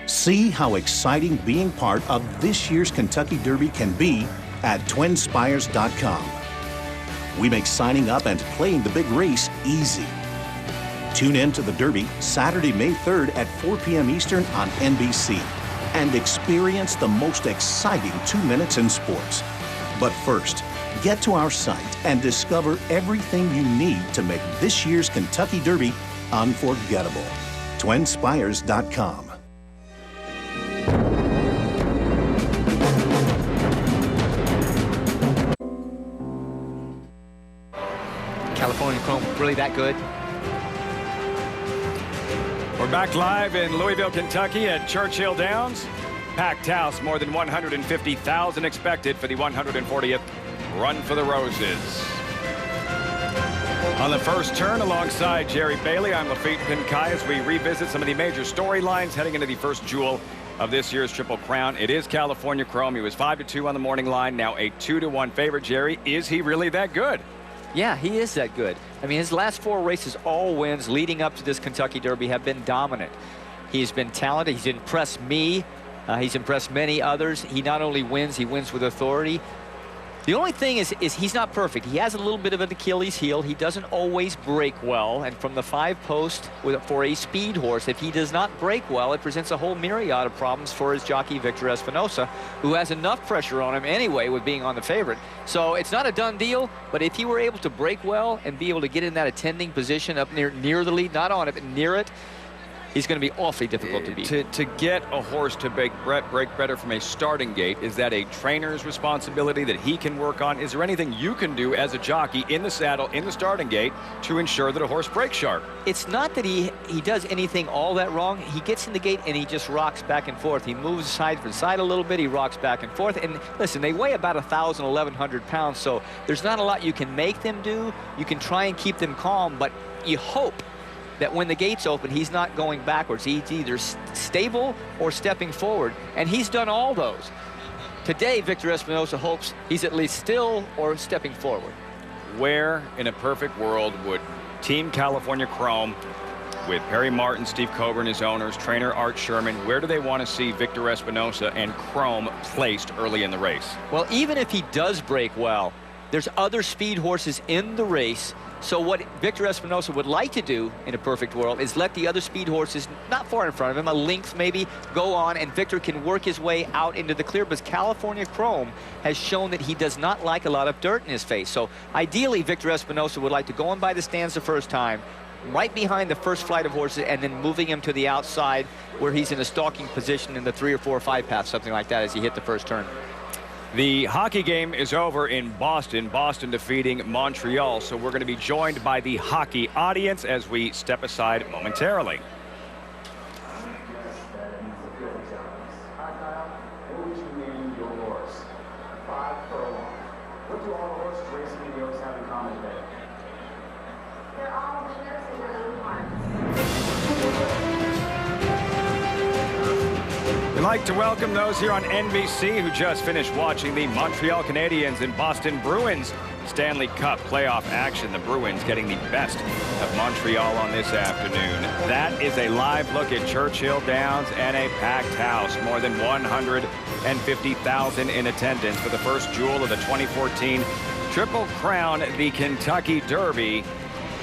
See how exciting being part of this year's Kentucky Derby can be at twinspires.com. We make signing up and playing the big race easy. Tune in to the Derby Saturday, May 3rd at 4 p.m. Eastern on NBC and experience the most exciting 2 minutes in sports. But first, get to our site and discover everything you need to make this year's Kentucky Derby unforgettable. twinspires.com. California Chrome, really that good? We're back live in Louisville, Kentucky at Churchill Downs. Packed house, more than 150,000 expected for the 140th Run for the Roses. On the first turn, alongside Jerry Bailey, I'm Lafitte Pinkai as we revisit some of the major storylines heading into the first jewel of this year's Triple Crown. It is California Chrome. He was 5-2 on the morning line, now a 2-1 favorite. Jerry, is he really that good? Yeah, he is that good. I mean, his last 4 races, all wins leading up to this Kentucky Derby, have been dominant. He's been talented. He's impressed me. He's impressed many others. He not only wins, he wins with authority. The only thing is he's not perfect. He has a little bit of an Achilles heel. He doesn't always break well. And from the 5 post for a speed horse, if he does not break well, it presents a whole myriad of problems for his jockey, Victor Espinosa, who has enough pressure on him anyway with being on the favorite. So it's not a done deal, but if he were able to break well and be able to get in that attending position up near the lead, not on it, but near it, he's going to be awfully difficult to beat. To get a horse to break better from a starting gate, is that a trainer's responsibility that he can work on? Is there anything you can do as a jockey in the saddle, in the starting gate, to ensure that a horse breaks sharp? It's not that he does anything all that wrong. He gets in the gate and he just rocks back and forth. He moves side for side a little bit. He rocks back and forth. And listen, they weigh about 1,000, 1,100 pounds, so there's not a lot you can make them do. You can try and keep them calm, but you hope that when the gates open, he's not going backwards. He's either stable or stepping forward, and he's done all those. Today, Victor Espinosa hopes he's at least still or stepping forward. Where in a perfect world would Team California Chrome, with Perry Martin, Steve Coburn, his owners, trainer Art Sherman, where do they want to see Victor Espinosa and Chrome placed early in the race? Well, even if he does break well, there's other speed horses in the race. So what Victor Espinosa would like to do in a perfect world is let the other speed horses, not far in front of him, a length maybe, go on, and Victor can work his way out into the clear, because California Chrome has shown that he does not like a lot of dirt in his face. So ideally, Victor Espinosa would like to go on by the stands the first time, right behind the first flight of horses, and then moving him to the outside where he's in a stalking position in the 3 or 4 or 5 path, something like that, as he hit the first turn. The hockey game is over in Boston. Boston defeating Montreal. So we're going to be joined by the hockey audience as we step aside momentarily. What do all the horses racing in the Oaks have in common today? They're all winners in their own hearts. We'd like to welcome those here on NBC who just finished watching the Montreal Canadiens and Boston Bruins Stanley Cup playoff action. The Bruins getting the best of Montreal on this afternoon. That is a live look at Churchill Downs and a packed house. More than 150,000 in attendance for the first jewel of the 2014 Triple Crown, the Kentucky Derby.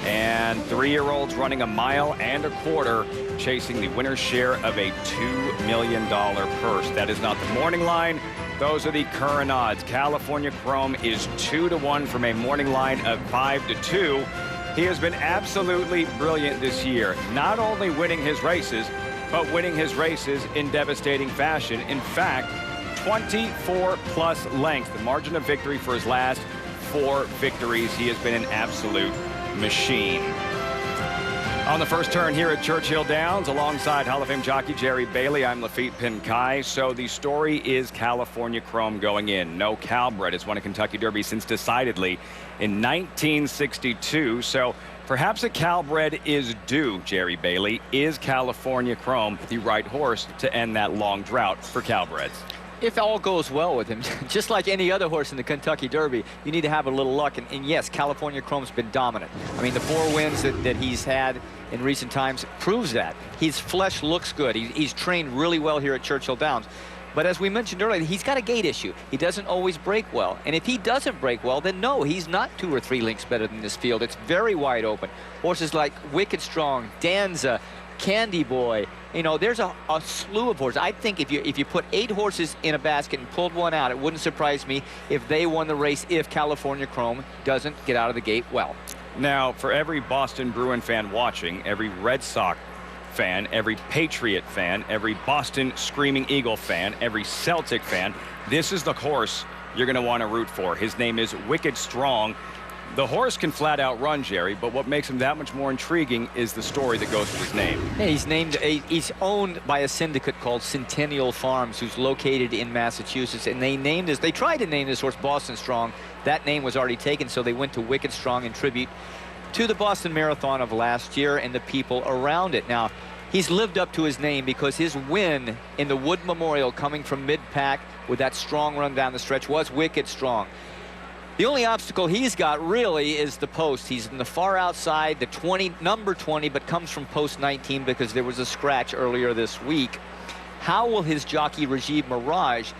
And 3-year-olds running 1.25 miles, chasing the winner's share of a $2 million purse. That is not the morning line. Those are the current odds. California Chrome is 2-1 from a morning line of 5-2. He has been absolutely brilliant this year, not only winning his races, but winning his races in devastating fashion. In fact, 24-plus lengths, the margin of victory for his last 4 victories. He has been an absolute machine. On the first turn here at Churchill Downs, alongside Hall of Fame jockey Jerry Bailey, I'm Lafitte Pinkai. So the story is California Chrome going in. No Calbred has won a Kentucky Derby since decidedly in 1962. So perhaps a Calbred is due, Jerry Bailey. Is California Chrome the right horse to end that long drought for Calbreds? If all goes well with him, just like any other horse in the Kentucky Derby, you need to have a little luck. And yes, California Chrome's been dominant. I mean, the 4 wins that he's had in recent times proves that. His flesh looks good. He's trained really well here at Churchill Downs. But as we mentioned earlier, he's got a gait issue. He doesn't always break well. And if he doesn't break well, then no, he's not 2 or 3 lengths better than this field. It's very wide open. Horses like Wicked Strong, Danza, Candy Boy, you know, there's a slew of horses. I think if you put 8 horses in a basket and pulled one out, it wouldn't surprise me if they won the race if California Chrome doesn't get out of the gate well. Now, for every Boston Bruin fan watching, every Red Sox fan, every Patriot fan, every Boston Screaming Eagle fan, every Celtic fan, this is the horse you're going to want to root for. His name is Wicked Strong. The horse can flat out run, Jerry, but what makes him that much more intriguing is the story that goes with his name. Yeah, he's owned by a syndicate called Centennial Farms, who's located in Massachusetts, and they tried to name this horse Boston Strong. That name was already taken, so they went to Wicked Strong in tribute to the Boston Marathon of last year and the people around it. Now, He's lived up to his name because his win in the Wood Memorial coming from mid-pack with that strong run down the stretch was wicked strong. The only obstacle he's got really is the post. He's in the far outside, the number 20, but comes from post 19 because there was a scratch earlier this week. How will his jockey, Rajiv Mirage,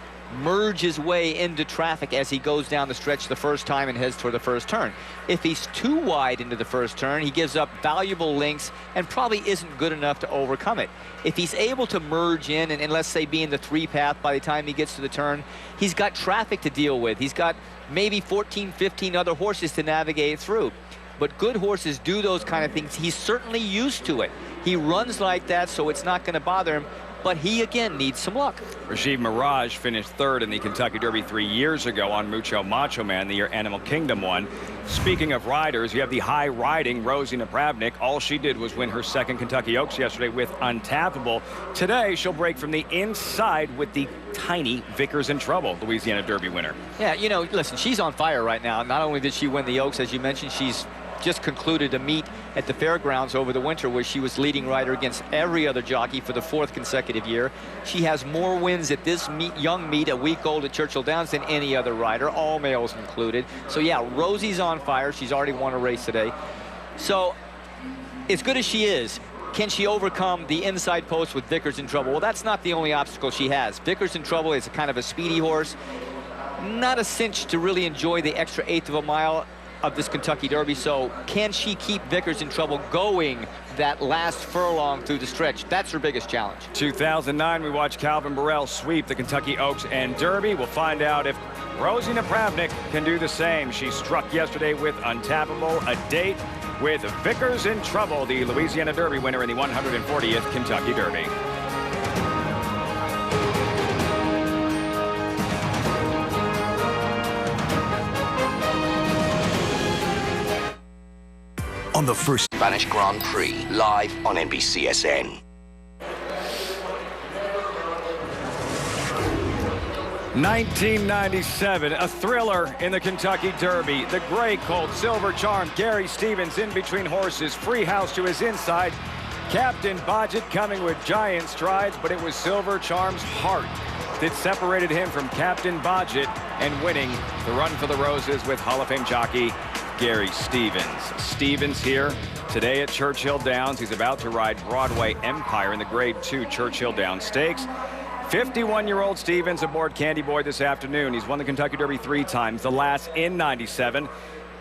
merge his way into traffic as he goes down the stretch the first time and heads toward the first turn? If he's too wide into the first turn, he gives up valuable links and probably isn't good enough to overcome it. If he's able to merge in and let's say be in the 3 path by the time he gets to the turn, he's got traffic to deal with. He's got maybe 14, 15 other horses to navigate through. But good horses do those kind of things. He's certainly used to it. He runs like that, so it's not going to bother him. But he, again, needs some luck. Rajiv Mirage finished third in the Kentucky Derby 3 years ago on Mucho Macho Man, the year Animal Kingdom won. Speaking of riders, you have the high-riding Rosie Napravnik. All she did was win her second Kentucky Oaks yesterday with Untappable. Today, she'll break from the inside with the tiny Vickers in Trouble, Louisiana Derby winner. Yeah, you know, listen, she's on fire right now. Not only did she win the Oaks, as you mentioned, she's just concluded a meet at the fairgrounds over the winter where she was leading rider against every other jockey for the 4th consecutive year. She has more wins at this young meet, a week old at Churchill Downs, than any other rider, all males included. So yeah, Rosie's on fire. She's already won a race today. So as good as she is, can she overcome the inside post with Vickers in Trouble? Well, that's not the only obstacle she has. Vickers in Trouble is kind of a speedy horse. Not a cinch to really enjoy the extra 1/8 of a mile of this Kentucky Derby. So can she keep Vickers in Trouble going that last furlong through the stretch? That's her biggest challenge. 2009, we watched Calvin Burrell sweep the Kentucky Oaks and Derby. We'll find out if Rosie Napravnik can do the same. She struck yesterday with Untappable, a date with Vickers in Trouble, the Louisiana Derby winner in the 140th Kentucky Derby. On the first Spanish Grand Prix, live on NBCSN. $1997, a thriller in the Kentucky Derby. The gray colt, Silver Charm, Gary Stevens in between horses, free house to his inside. Captain Bodgett coming with giant strides, but it was Silver Charm's heart that separated him from Captain Bodgett and winning the Run for the Roses with Hall of Fame jockey Gary Stevens. Stevens here today at Churchill Downs. He's about to ride Broadway Empire in the Grade 2 Churchill Downs Stakes. 51-year-old Stevens aboard Candy Boy this afternoon. He's won the Kentucky Derby 3 times, the last in '97.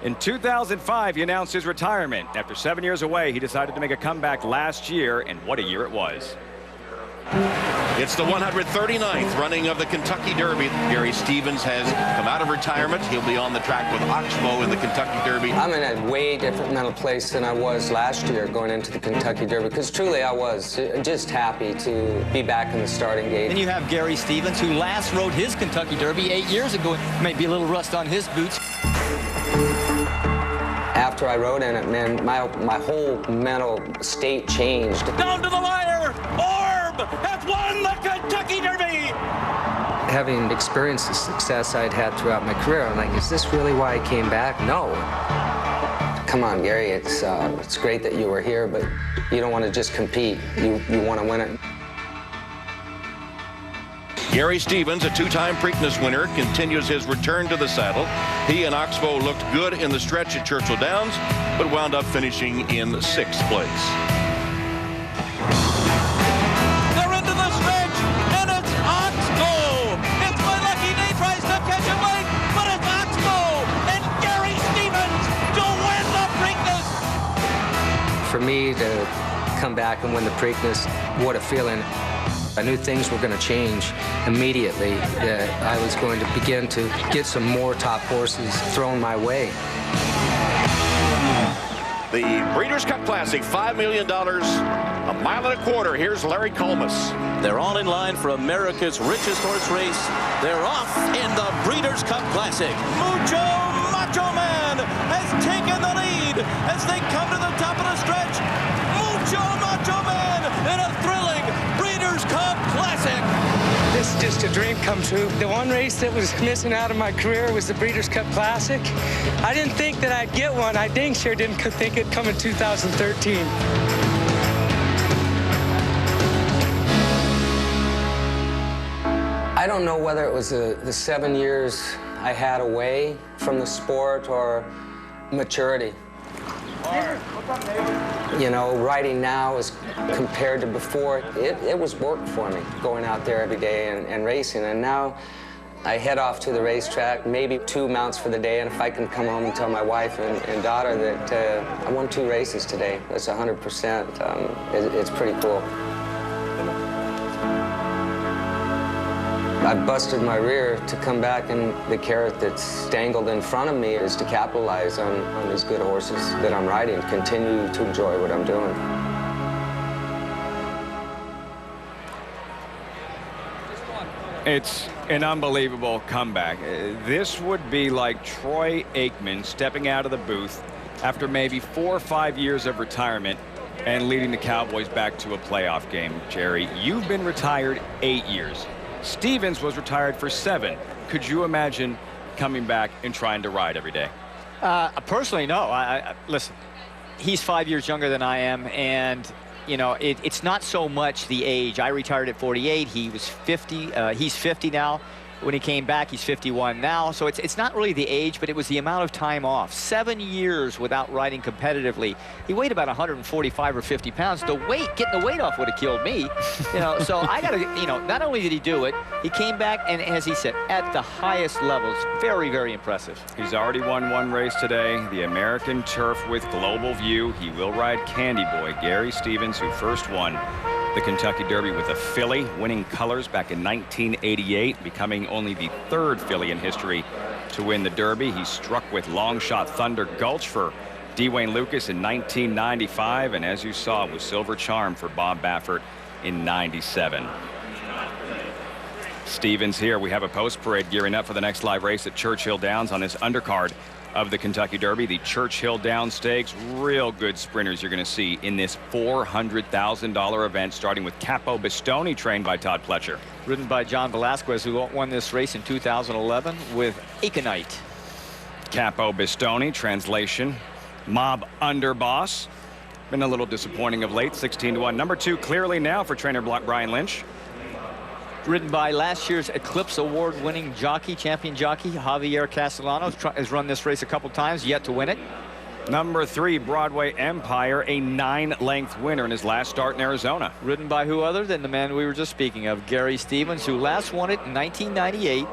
In 2005, he announced his retirement. After 7 years away, he decided to make a comeback last year, and what a year it was. It's the 139th running of the Kentucky Derby. Gary Stevens has come out of retirement. He'll be on the track with Oxbow in the Kentucky Derby. I'm in a way different mental place than I was last year going into the Kentucky Derby, because truly I was just happy to be back in the starting gate. Then you have Gary Stevens, who last rode his Kentucky Derby 8 years ago. Maybe a little rust on his boots. After I rode in it, man, my whole mental state changed. Down to the wire, Orb has won the Kentucky Derby. Having experienced the success I'd had throughout my career, I'm like, is this really why I came back? No. Come on, Gary, it's great that you were here, but you don't want to just compete. You want to win it. Gary Stevens, a 2-time Preakness winner, continues his return to the saddle. He and Oxbow looked good in the stretch at Churchill Downs, but wound up finishing in 6th place. They're into the stretch, and it's Oxbow. It's my lucky day tries to catch him late, but it's Oxbow and Gary Stevens to win the Preakness. For me to come back and win the Preakness, what a feeling. I knew things were going to change immediately, that I was going to begin to get some more top horses thrown my way. The Breeders' Cup Classic, $5 million, a mile and a quarter. Here's Larry Colmus. They're all in line for America's richest horse race. They're off in the Breeders' Cup Classic. Mucho Macho Man has taken the lead as they come to the top of the stretch. Mucho Macho Man in a thrilling Breeders' Cup Classic. This is just a dream come true. The one race that was missing out of my career was the Breeders' Cup Classic. I didn't think that I'd get one. I dang sure didn't think it'd come in 2013. I don't know whether it was the 7 years I had away from the sport or maturity. You know, riding now as compared to before, it was work for me, going out there every day and racing. And now I head off to the racetrack, maybe 2 mounts for the day, and if I can come home and tell my wife and daughter that I won 2 races today, that's 100%. It's pretty cool. I busted my rear to come back, and the carrot that's dangled in front of me is to capitalize on these good horses that I'm riding, continue to enjoy what I'm doing. It's an unbelievable comeback. This would be like Troy Aikman stepping out of the booth after maybe 4 or 5 years of retirement and leading the Cowboys back to a playoff game. Jerry, you've been retired 8 years. Stevens was retired for 7. Could you imagine coming back and trying to ride every day? Personally, no. Listen, he's 5 years younger than I am, and you know, it's not so much the age. I retired at 48. He was 50. He's 50 now. When he came back, he's 51 now. So it's not really the age, but it was the amount of time off. 7 years without riding competitively. He weighed about 145 or 50 pounds. The weight, getting the weight off would have killed me. You know, so I got to, you know, not only did he do it, he came back, and as he said, at the highest levels. Very, very impressive. He's already won 1 race today, the American Turf with Global View. He will ride Candy Boy, Gary Stevens, who first won the Kentucky Derby with a filly, winning colors back in 1988, becoming only the 3rd filly in history to win the Derby. He struck with long shot Thunder Gulch for D. Wayne Lucas in 1995, and as you saw, was Silver Charm for Bob Baffert in 97. Stevens here. We have a post parade gearing up for the next live race at Churchill Downs on this undercard of the Kentucky Derby, the Churchill Downs Stakes. Real good sprinters you're going to see in this $400,000 event, starting with Capo Bastoni, trained by Todd Pletcher. Ridden by John Velasquez, who won this race in 2011 with Aconite. Capo Bastoni, translation, Mob Underboss. Been a little disappointing of late, 16-1. Number 2 clearly now for trainer Brian Lynch. Ridden by last year's Eclipse Award-winning jockey, champion jockey, Javier Castellanos. Has run this race a couple times, yet to win it. Number 3, Broadway Empire, a 9-length winner in his last start in Arizona. Ridden by who other than the man we were just speaking of, Gary Stevens, who last won it in 1998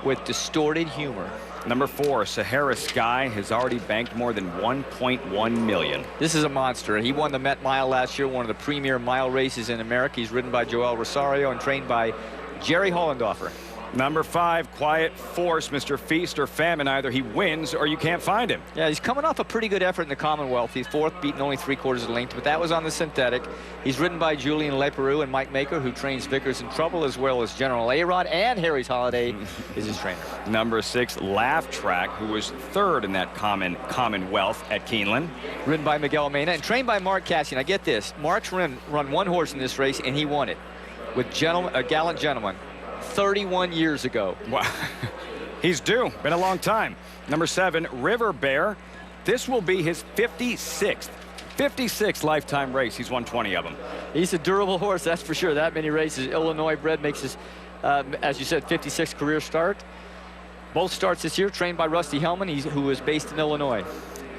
with Distorted Humor. Number 4, Sahara Sky, has already banked more than $1.1 million. This is a monster. He won the Met Mile last year, one of the premier mile races in America. He's ridden by Joel Rosario and trained by Jerry Hollendorfer. Number 5, Quiet Force, Mr. Feast or Famine. Either he wins or you can't find him. Yeah, he's coming off a pretty good effort in the Commonwealth. He's 4th, beaten only 3/4 of the length, but that was on the synthetic. He's ridden by Julian Leperoux and Mike Maker, who trains Vickers in Trouble, as well as General A-Rod, and Harry's Holiday is his trainer. Number 6, Laugh Track, who was 3rd in that Commonwealth at Keeneland. Ridden by Miguel Mena and trained by Mark Cassian. I get this. Mark's run 1 horse in this race, and he won it with a Gallant Gentleman 31 years ago. Wow. He's due. Been a long time. Number 7, River Bear. This will be his 56th lifetime race. He's won 20 of them. He's a durable horse, that's for sure. That many races. Illinois bred, makes his, as you said, 56th career start. Both starts this year, trained by Rusty Hellman, who is based in Illinois.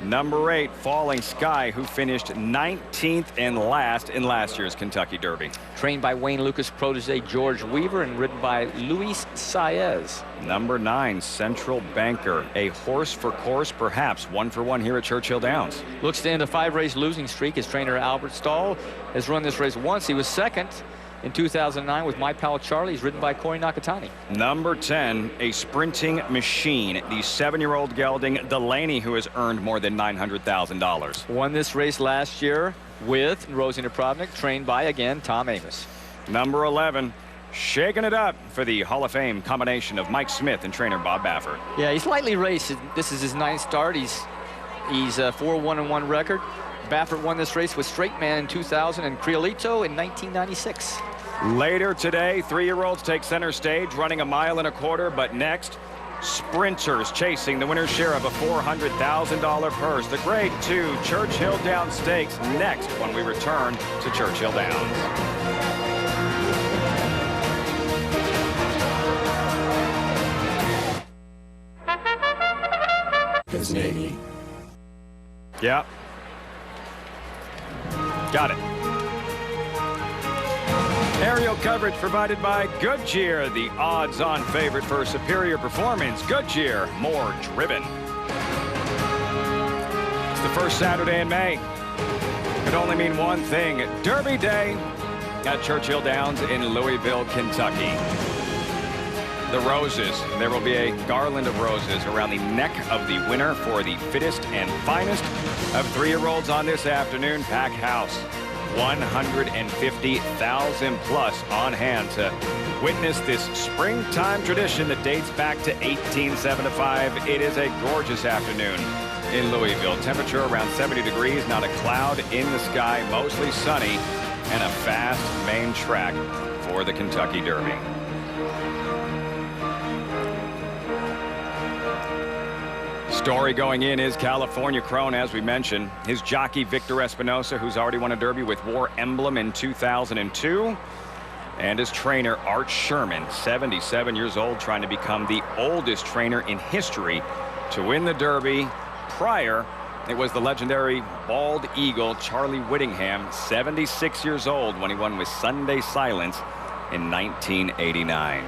Number 8, Falling Sky, who finished 19th and last in last year's Kentucky Derby. Trained by Wayne Lucas' protege George Weaver and ridden by Luis Saez. Number 9, Central Banker, a horse for course, perhaps 1 for 1 here at Churchill Downs. Looks to end a 5-race losing streak. His trainer Albert Stahl has run this race once. He was 2nd in 2009 with My Pal Charlie. He's ridden by Corey Nakatani. Number 10, a sprinting machine, the 7-year-old gelding Delaney, who has earned more than $900,000. Won this race last year with Rosie Napravnik, trained by, again, Tom Amos. Number 11, shaking it up for the Hall of Fame combination of Mike Smith and trainer Bob Baffert. Yeah, he's lightly raced. This is his 9th start. He's 4-1-1 record. Baffert won this race with Straight Man in 2000 and Criolito in 1996. Later today, 3-year-olds take center stage, running 1.25 miles, but next, sprinters chasing the winner's share of a $400,000 purse. The Grade 2 Churchill Downs Stakes next when we return to Churchill Downs. Yeah. Got it. Aerial coverage provided by Goodyear, the odds-on favorite for superior performance. Goodyear, more driven. It's the first Saturday in May. Could only mean one thing: Derby Day at Churchill Downs in Louisville, Kentucky. The roses. There will be a garland of roses around the neck of the winner for the fittest and finest of 3-year-olds on this afternoon. Pack house. 150,000 plus on hand to witness this springtime tradition that dates back to 1875. It is a gorgeous afternoon in Louisville. Temperature around 70 degrees, not a cloud in the sky, mostly sunny, and a fast main track for the Kentucky Derby. Story going in is California Crone, as we mentioned. His jockey, Victor Espinosa, who's already won a Derby with War Emblem in 2002. And his trainer, Art Sherman, 77 years old, trying to become the oldest trainer in history to win the Derby. Prior, it was the legendary Bald Eagle, Charlie Whittingham, 76 years old when he won with Sunday Silence in 1989.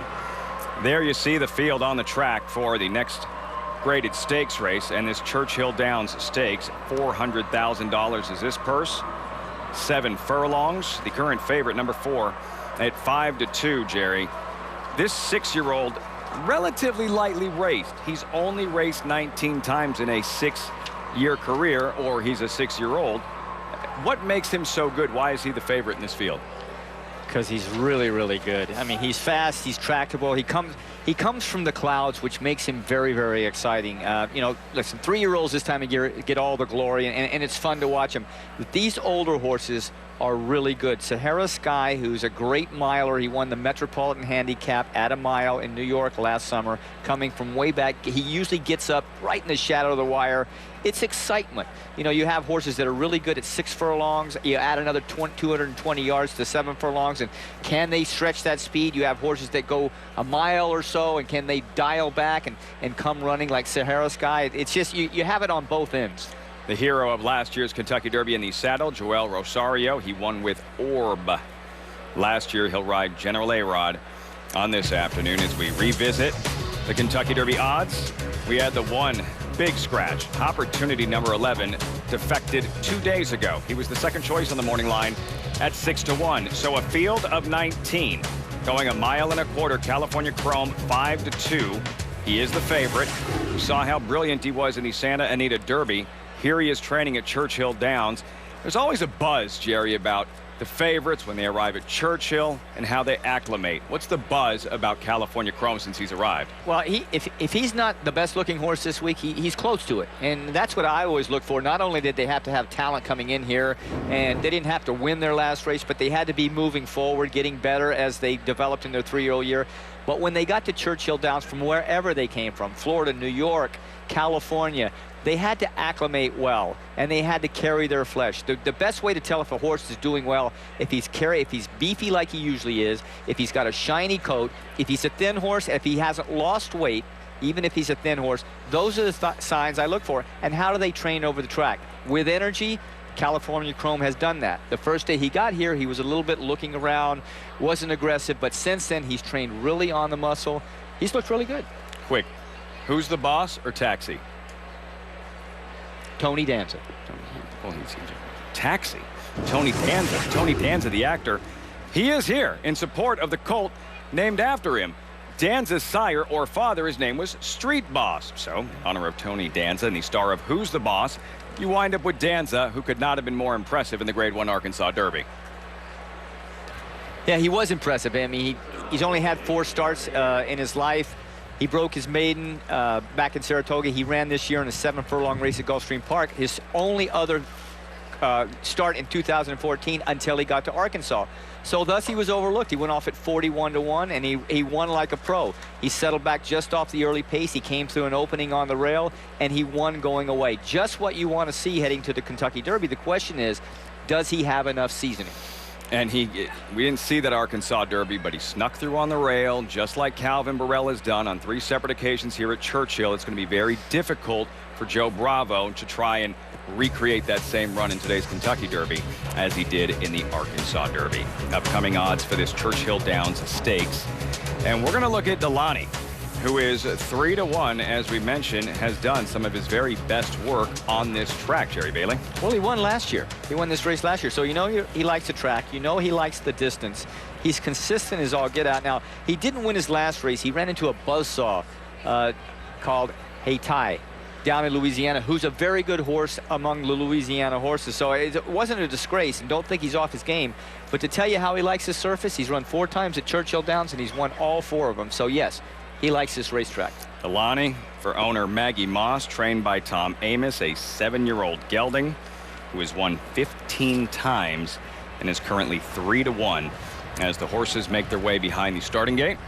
There you see the field on the track for the next graded stakes race, and this Churchill Downs Stakes. $400,000 is this purse. 7 furlongs. The current favorite, number 4, at 5-2, Jerry. This 6-year-old, relatively lightly raced. He's only raced 19 times in a 6-year career, or he's a 6-year-old. What makes him so good? Why is he the favorite in this field? Because he's really, really good. I mean, he's fast, he's tractable. He comes from the clouds, which makes him very, very exciting. You know, listen, 3-year-olds this time of year get all the glory, and it's fun to watch them. But these older horses are really good. Sahara Sky, who's a great miler. He won the Metropolitan Handicap at a mile in New York last summer, coming from way back. He usually gets up right in the shadow of the wire. It's excitement. You know, you have horses that are really good at 6 furlongs. You add another 220 yards to 7 furlongs, and can they stretch that speed? You have horses that go a mile or so, and can they dial back and come running like Sahara Sky? It's just, you have it on both ends. The hero of last year's Kentucky Derby in the saddle, Joel Rosario. He won with Orb. Last year, he'll ride General A-Rod on this afternoon as we revisit the Kentucky Derby odds. We had the one big scratch. Opportunity number 11 defected 2 days ago. He was the second choice on the morning line at 6-1. So a field of 19 going a mile and a quarter. California Chrome 5-2. He is the favorite. We saw how brilliant he was in the Santa Anita Derby. Here he is training at Churchill Downs. There's always a buzz, Jerry, about the favorites when they arrive at Churchill and how they acclimate. What's the buzz about California Chrome since he's arrived? Well, if he's not the best looking horse this week, he's close to it. And that's what I always look for. Not only did they have to have talent coming in here, and they didn't have to win their last race, but they had to be moving forward, getting better as they developed in their 3-year-old year. But when they got to Churchill Downs from wherever they came from, Florida, New York, California, they had to acclimate well, and they had to carry their flesh. The best way to tell if a horse is doing well, if he's beefy like he usually is, if he's got a shiny coat, if he's a thin horse, if he hasn't lost weight, even if he's a thin horse, those are the signs I look for. And how do they train over the track? With energy. California Chrome has done that. The first day he got here, he was a little bit looking around, wasn't aggressive, but since then he's trained really on the muscle. He's looked really good. Quick, who's the boss or Taxi? Tony Danza. Taxi. Tony Danza. Tony Danza, the actor. He is here in support of the colt named after him. Danza's sire or father, his name was Street Boss. So, in honor of Tony Danza and the star of Who's the Boss, you wind up with Danza, who could not have been more impressive in the Grade 1 Arkansas Derby. Yeah, he was impressive. I mean, he's only had 4 starts in his life. He broke his maiden back in Saratoga. He ran this year in a 7-furlong race at Gulfstream Park. His only other start in 2014 until he got to Arkansas. So thus he was overlooked. He went off at 41-1, and he won like a pro. He settled back just off the early pace. He came through an opening on the rail, and he won going away. Just what you want to see heading to the Kentucky Derby. The question is, does he have enough seasoning? And we didn't see that Arkansas Derby, but he snuck through on the rail, just like Calvin Burrell has done on 3 separate occasions here at Churchill. It's going to be very difficult for Joe Bravo to try and recreate that same run in today's Kentucky Derby as he did in the Arkansas Derby. Upcoming odds for this Churchill Downs Stakes. And we're going to look at Delaney, who is 3-1, as we mentioned, has done some of his very best work on this track, Jerry Bailey. Well, he won last year. He won this race last year. So you know he likes the track. You know he likes the distance. He's consistent as all get out. Now, he didn't win his last race. He ran into a buzzsaw called Hayti down in Louisiana, who's a very good horse among the Louisiana horses. So it wasn't a disgrace, and don't think he's off his game. But to tell you how he likes his surface, he's run 4 times at Churchill Downs, and he's won all 4 of them. So, yes, he likes this racetrack. Delaney for owner Maggie Moss, trained by Tom Amos, a 7-year-old gelding who has won 15 times and is currently 3-1 as the horses make their way behind the starting gate.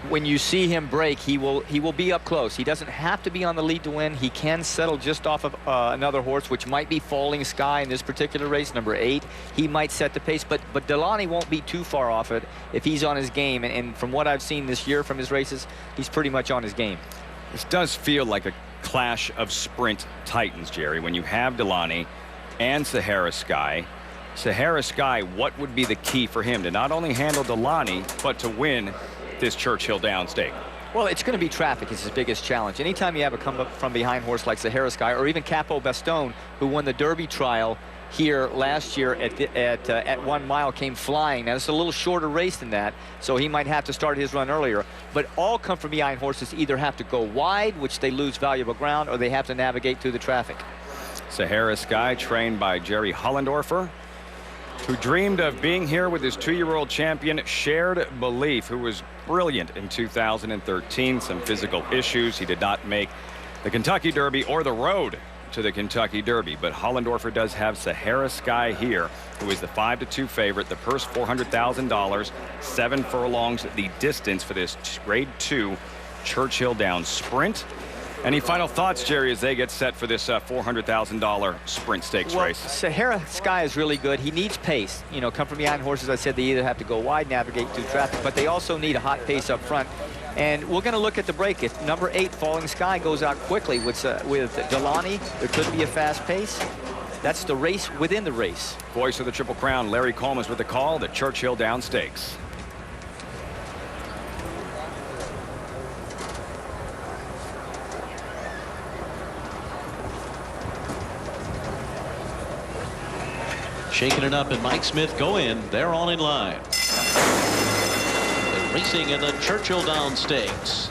When you see him break, he will be up close. He doesn't have to be on the lead to win. He can settle just off of another horse, which might be Falling Sky in this particular race, number 8. He might set the pace, but Delaney won't be too far off it if he's on his game. And from what I've seen this year from his races, he's pretty much on his game. This does feel like a clash of sprint titans, Jerry, when you have Delaney and Sahara Sky. Sahara Sky, what would be the key for him to not only handle Delaney, but to win this Churchill Downs stake? Well, it's going to be traffic is his biggest challenge. Anytime you have a come up from behind horse like Sahara Sky or even Capo Bastone, who won the Derby trial here last year at 1 mile, came flying. Now, it's a little shorter race than that, so he might have to start his run earlier. But all come from behind horses either have to go wide, which they lose valuable ground, or they have to navigate through the traffic. Sahara Sky, trained by Jerry Hollendorfer, who dreamed of being here with his 2-year-old champion, Shared Belief, who was brilliant in 2013. Some physical issues. He did not make the Kentucky Derby or the road to the Kentucky Derby, but Hollendorfer does have Sahara Sky here, who is the 5-2 favorite. The purse $400,000, 7 furlongs the distance for this grade 2 Churchill Downs sprint. Any final thoughts, Jerry, as they get set for this $400,000 sprint stakes race? Sahara Sky is really good. He needs pace. You know, come from behind horses. I said they either have to go wide, navigate through traffic, but they also need a hot pace up front. And we're going to look at the break. If number 8, Falling Sky, goes out quickly with Delaney, there could be a fast pace. That's the race within the race. Voice of the Triple Crown, Larry Coleman's with the call, the Churchill Downs Stakes. Shaking it up, and Mike Smith go in. They're all in line. They're racing in the Churchill Downs Stakes.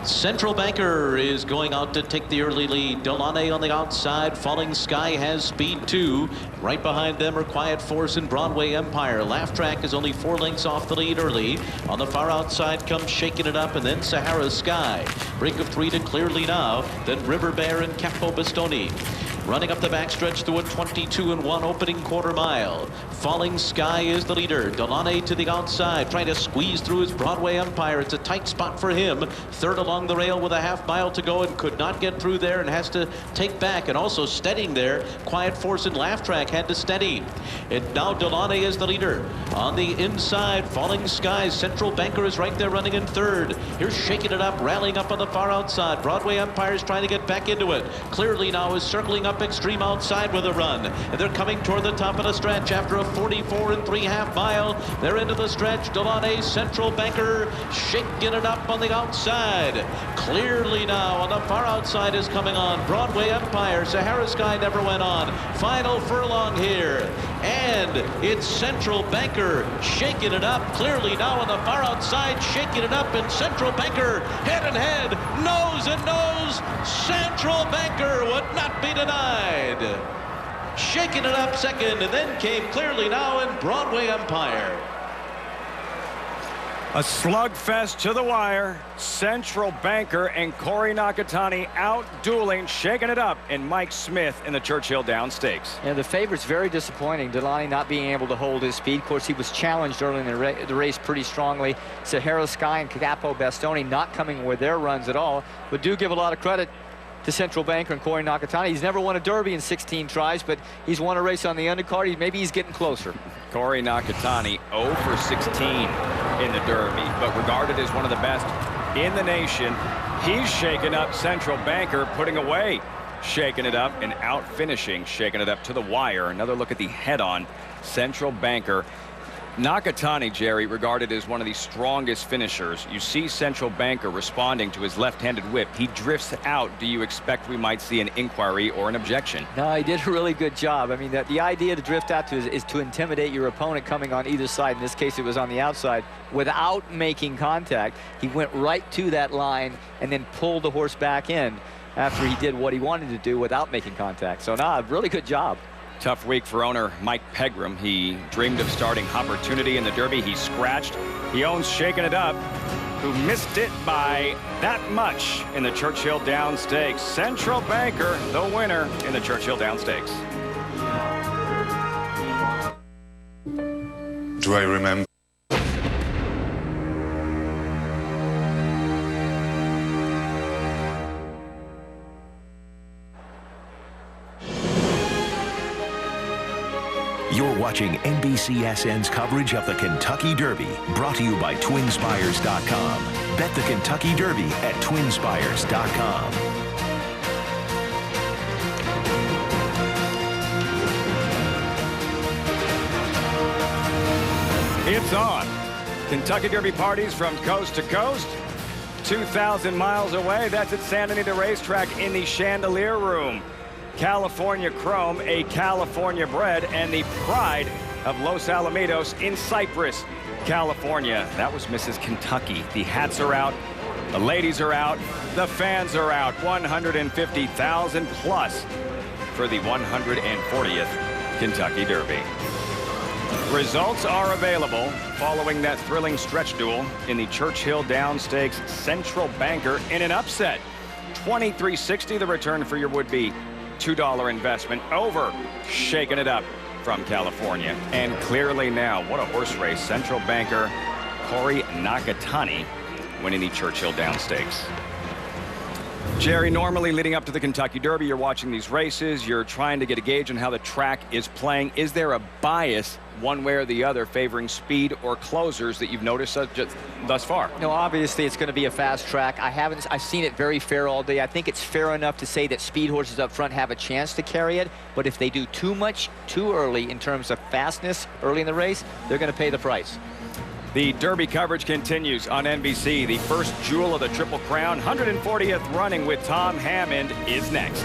Central Banker is going out to take the early lead. Delaney on the outside. Falling Sky has speed too. Right behind them are Quiet Force and Broadway Empire. Laugh Track is only 4 lengths off the lead early. On the far outside comes Shaking It Up, and then Sahara Sky. Break of 3 to Clearly Now. Then River Bear and Capo Bastone. Running up the backstretch through a 22-1 opening quarter mile. Falling Sky is the leader. Delaney to the outside, trying to squeeze through his Broadway Empire. It's a tight spot for him. Third along the rail with a half mile to go, and could not get through there and has to take back. And also steadying there, Quiet Force and Laugh Track had to steady. And now Delaney is the leader. On the inside, Falling Sky. Central Banker is right there running in third. Here's Shaking It Up, rallying up on the far outside. Broadway Empire is trying to get back into it. Clearly Now is circling up extreme outside with a run, and they're coming toward the top of the stretch after a 44 3/2 mile. They're into the stretch. Delaney, Central Banker, Shaking It Up on the outside. Clearly Now on the far outside is coming on. Broadway Empire. Sahara Sky never went on. Final furlong here, and it's Central Banker Shaking It Up. Clearly Now on the far outside, Shaking It Up, and Central Banker head and head, nose and nose. Central Banker would not be denied. Shaking It Up second, and then came Clearly Now and Broadway Empire. A slugfest to the wire. Central Banker and Corey Nakatani out dueling, Shaking It Up, and Mike Smith in the Churchill Downs Stakes. Yeah, the favorite's very disappointing. Delaney not being able to hold his speed. Of course, he was challenged early in the race pretty strongly. Sahara Sky and Capo Bastone not coming with their runs at all, but do give a lot of credit to Central Banker and Cory Nakatani. He's never won a Derby in 16 tries, but he's won a race on the undercard. Maybe he's getting closer. Cory Nakatani 0 for 16 in the Derby, but regarded as one of the best in the nation. He's shaken up Central Banker, putting away Shaking It Up and out finishing Shaking It Up to the wire. Another look at the head-on Central Banker. Nakatani, Jerry, regarded as one of the strongest finishers. You see Central Banker responding to his left-handed whip. He drifts out. Do you expect we might see an inquiry or an objection? No, he did a really good job. I mean, the idea to drift out to is to intimidate your opponent coming on either side. In this case, it was on the outside. Without making contact, he went right to that line and then pulled the horse back in after he did what he wanted to do without making contact. So, really good job. Tough week for owner Mike Pegram. He dreamed of starting Opportunity in the Derby. He scratched. He owns Shaking It Up, who missed it by that much in the Churchill Down Stakes. Central Banker, the winner in the Churchill Down Stakes. Do I remember? You're watching NBCSN's coverage of the Kentucky Derby, brought to you by TwinSpires.com. Bet the Kentucky Derby at TwinSpires.com. It's on. Kentucky Derby parties from coast to coast. 2,000 miles away. That's at Santa Anita Racetrack in the Chandelier Room. California Chrome, a California bred, and the pride of Los Alamitos in Cypress, California. That was Mrs. Kentucky. The hats are out, the ladies are out, the fans are out. 150,000 plus for the 140th Kentucky Derby. Results are available following that thrilling stretch duel in the Churchill Down Stakes. Central Banker in an upset. $23.60 the return for your would-be $2 investment over Shaking It Up from California. And clearly now, what a horse race. Central Banker, Cory Nakatani winning the Churchill Down Stakes. Jerry, normally leading up to the Kentucky Derby, you're watching these races, you're trying to get a gauge on how the track is playing. Is there a bias one way or the other favoring speed or closers that you've noticed just thus far? No, obviously it's going to be a fast track. I've seen it very fair all day. I think it's fair enough to say that speed horses up front have a chance to carry it, but if they do too much too early in terms of fastness early in the race, they're going to pay the price. The Derby coverage continues on NBC. The first jewel of the Triple Crown, 140th running with Tom Hammond, is next.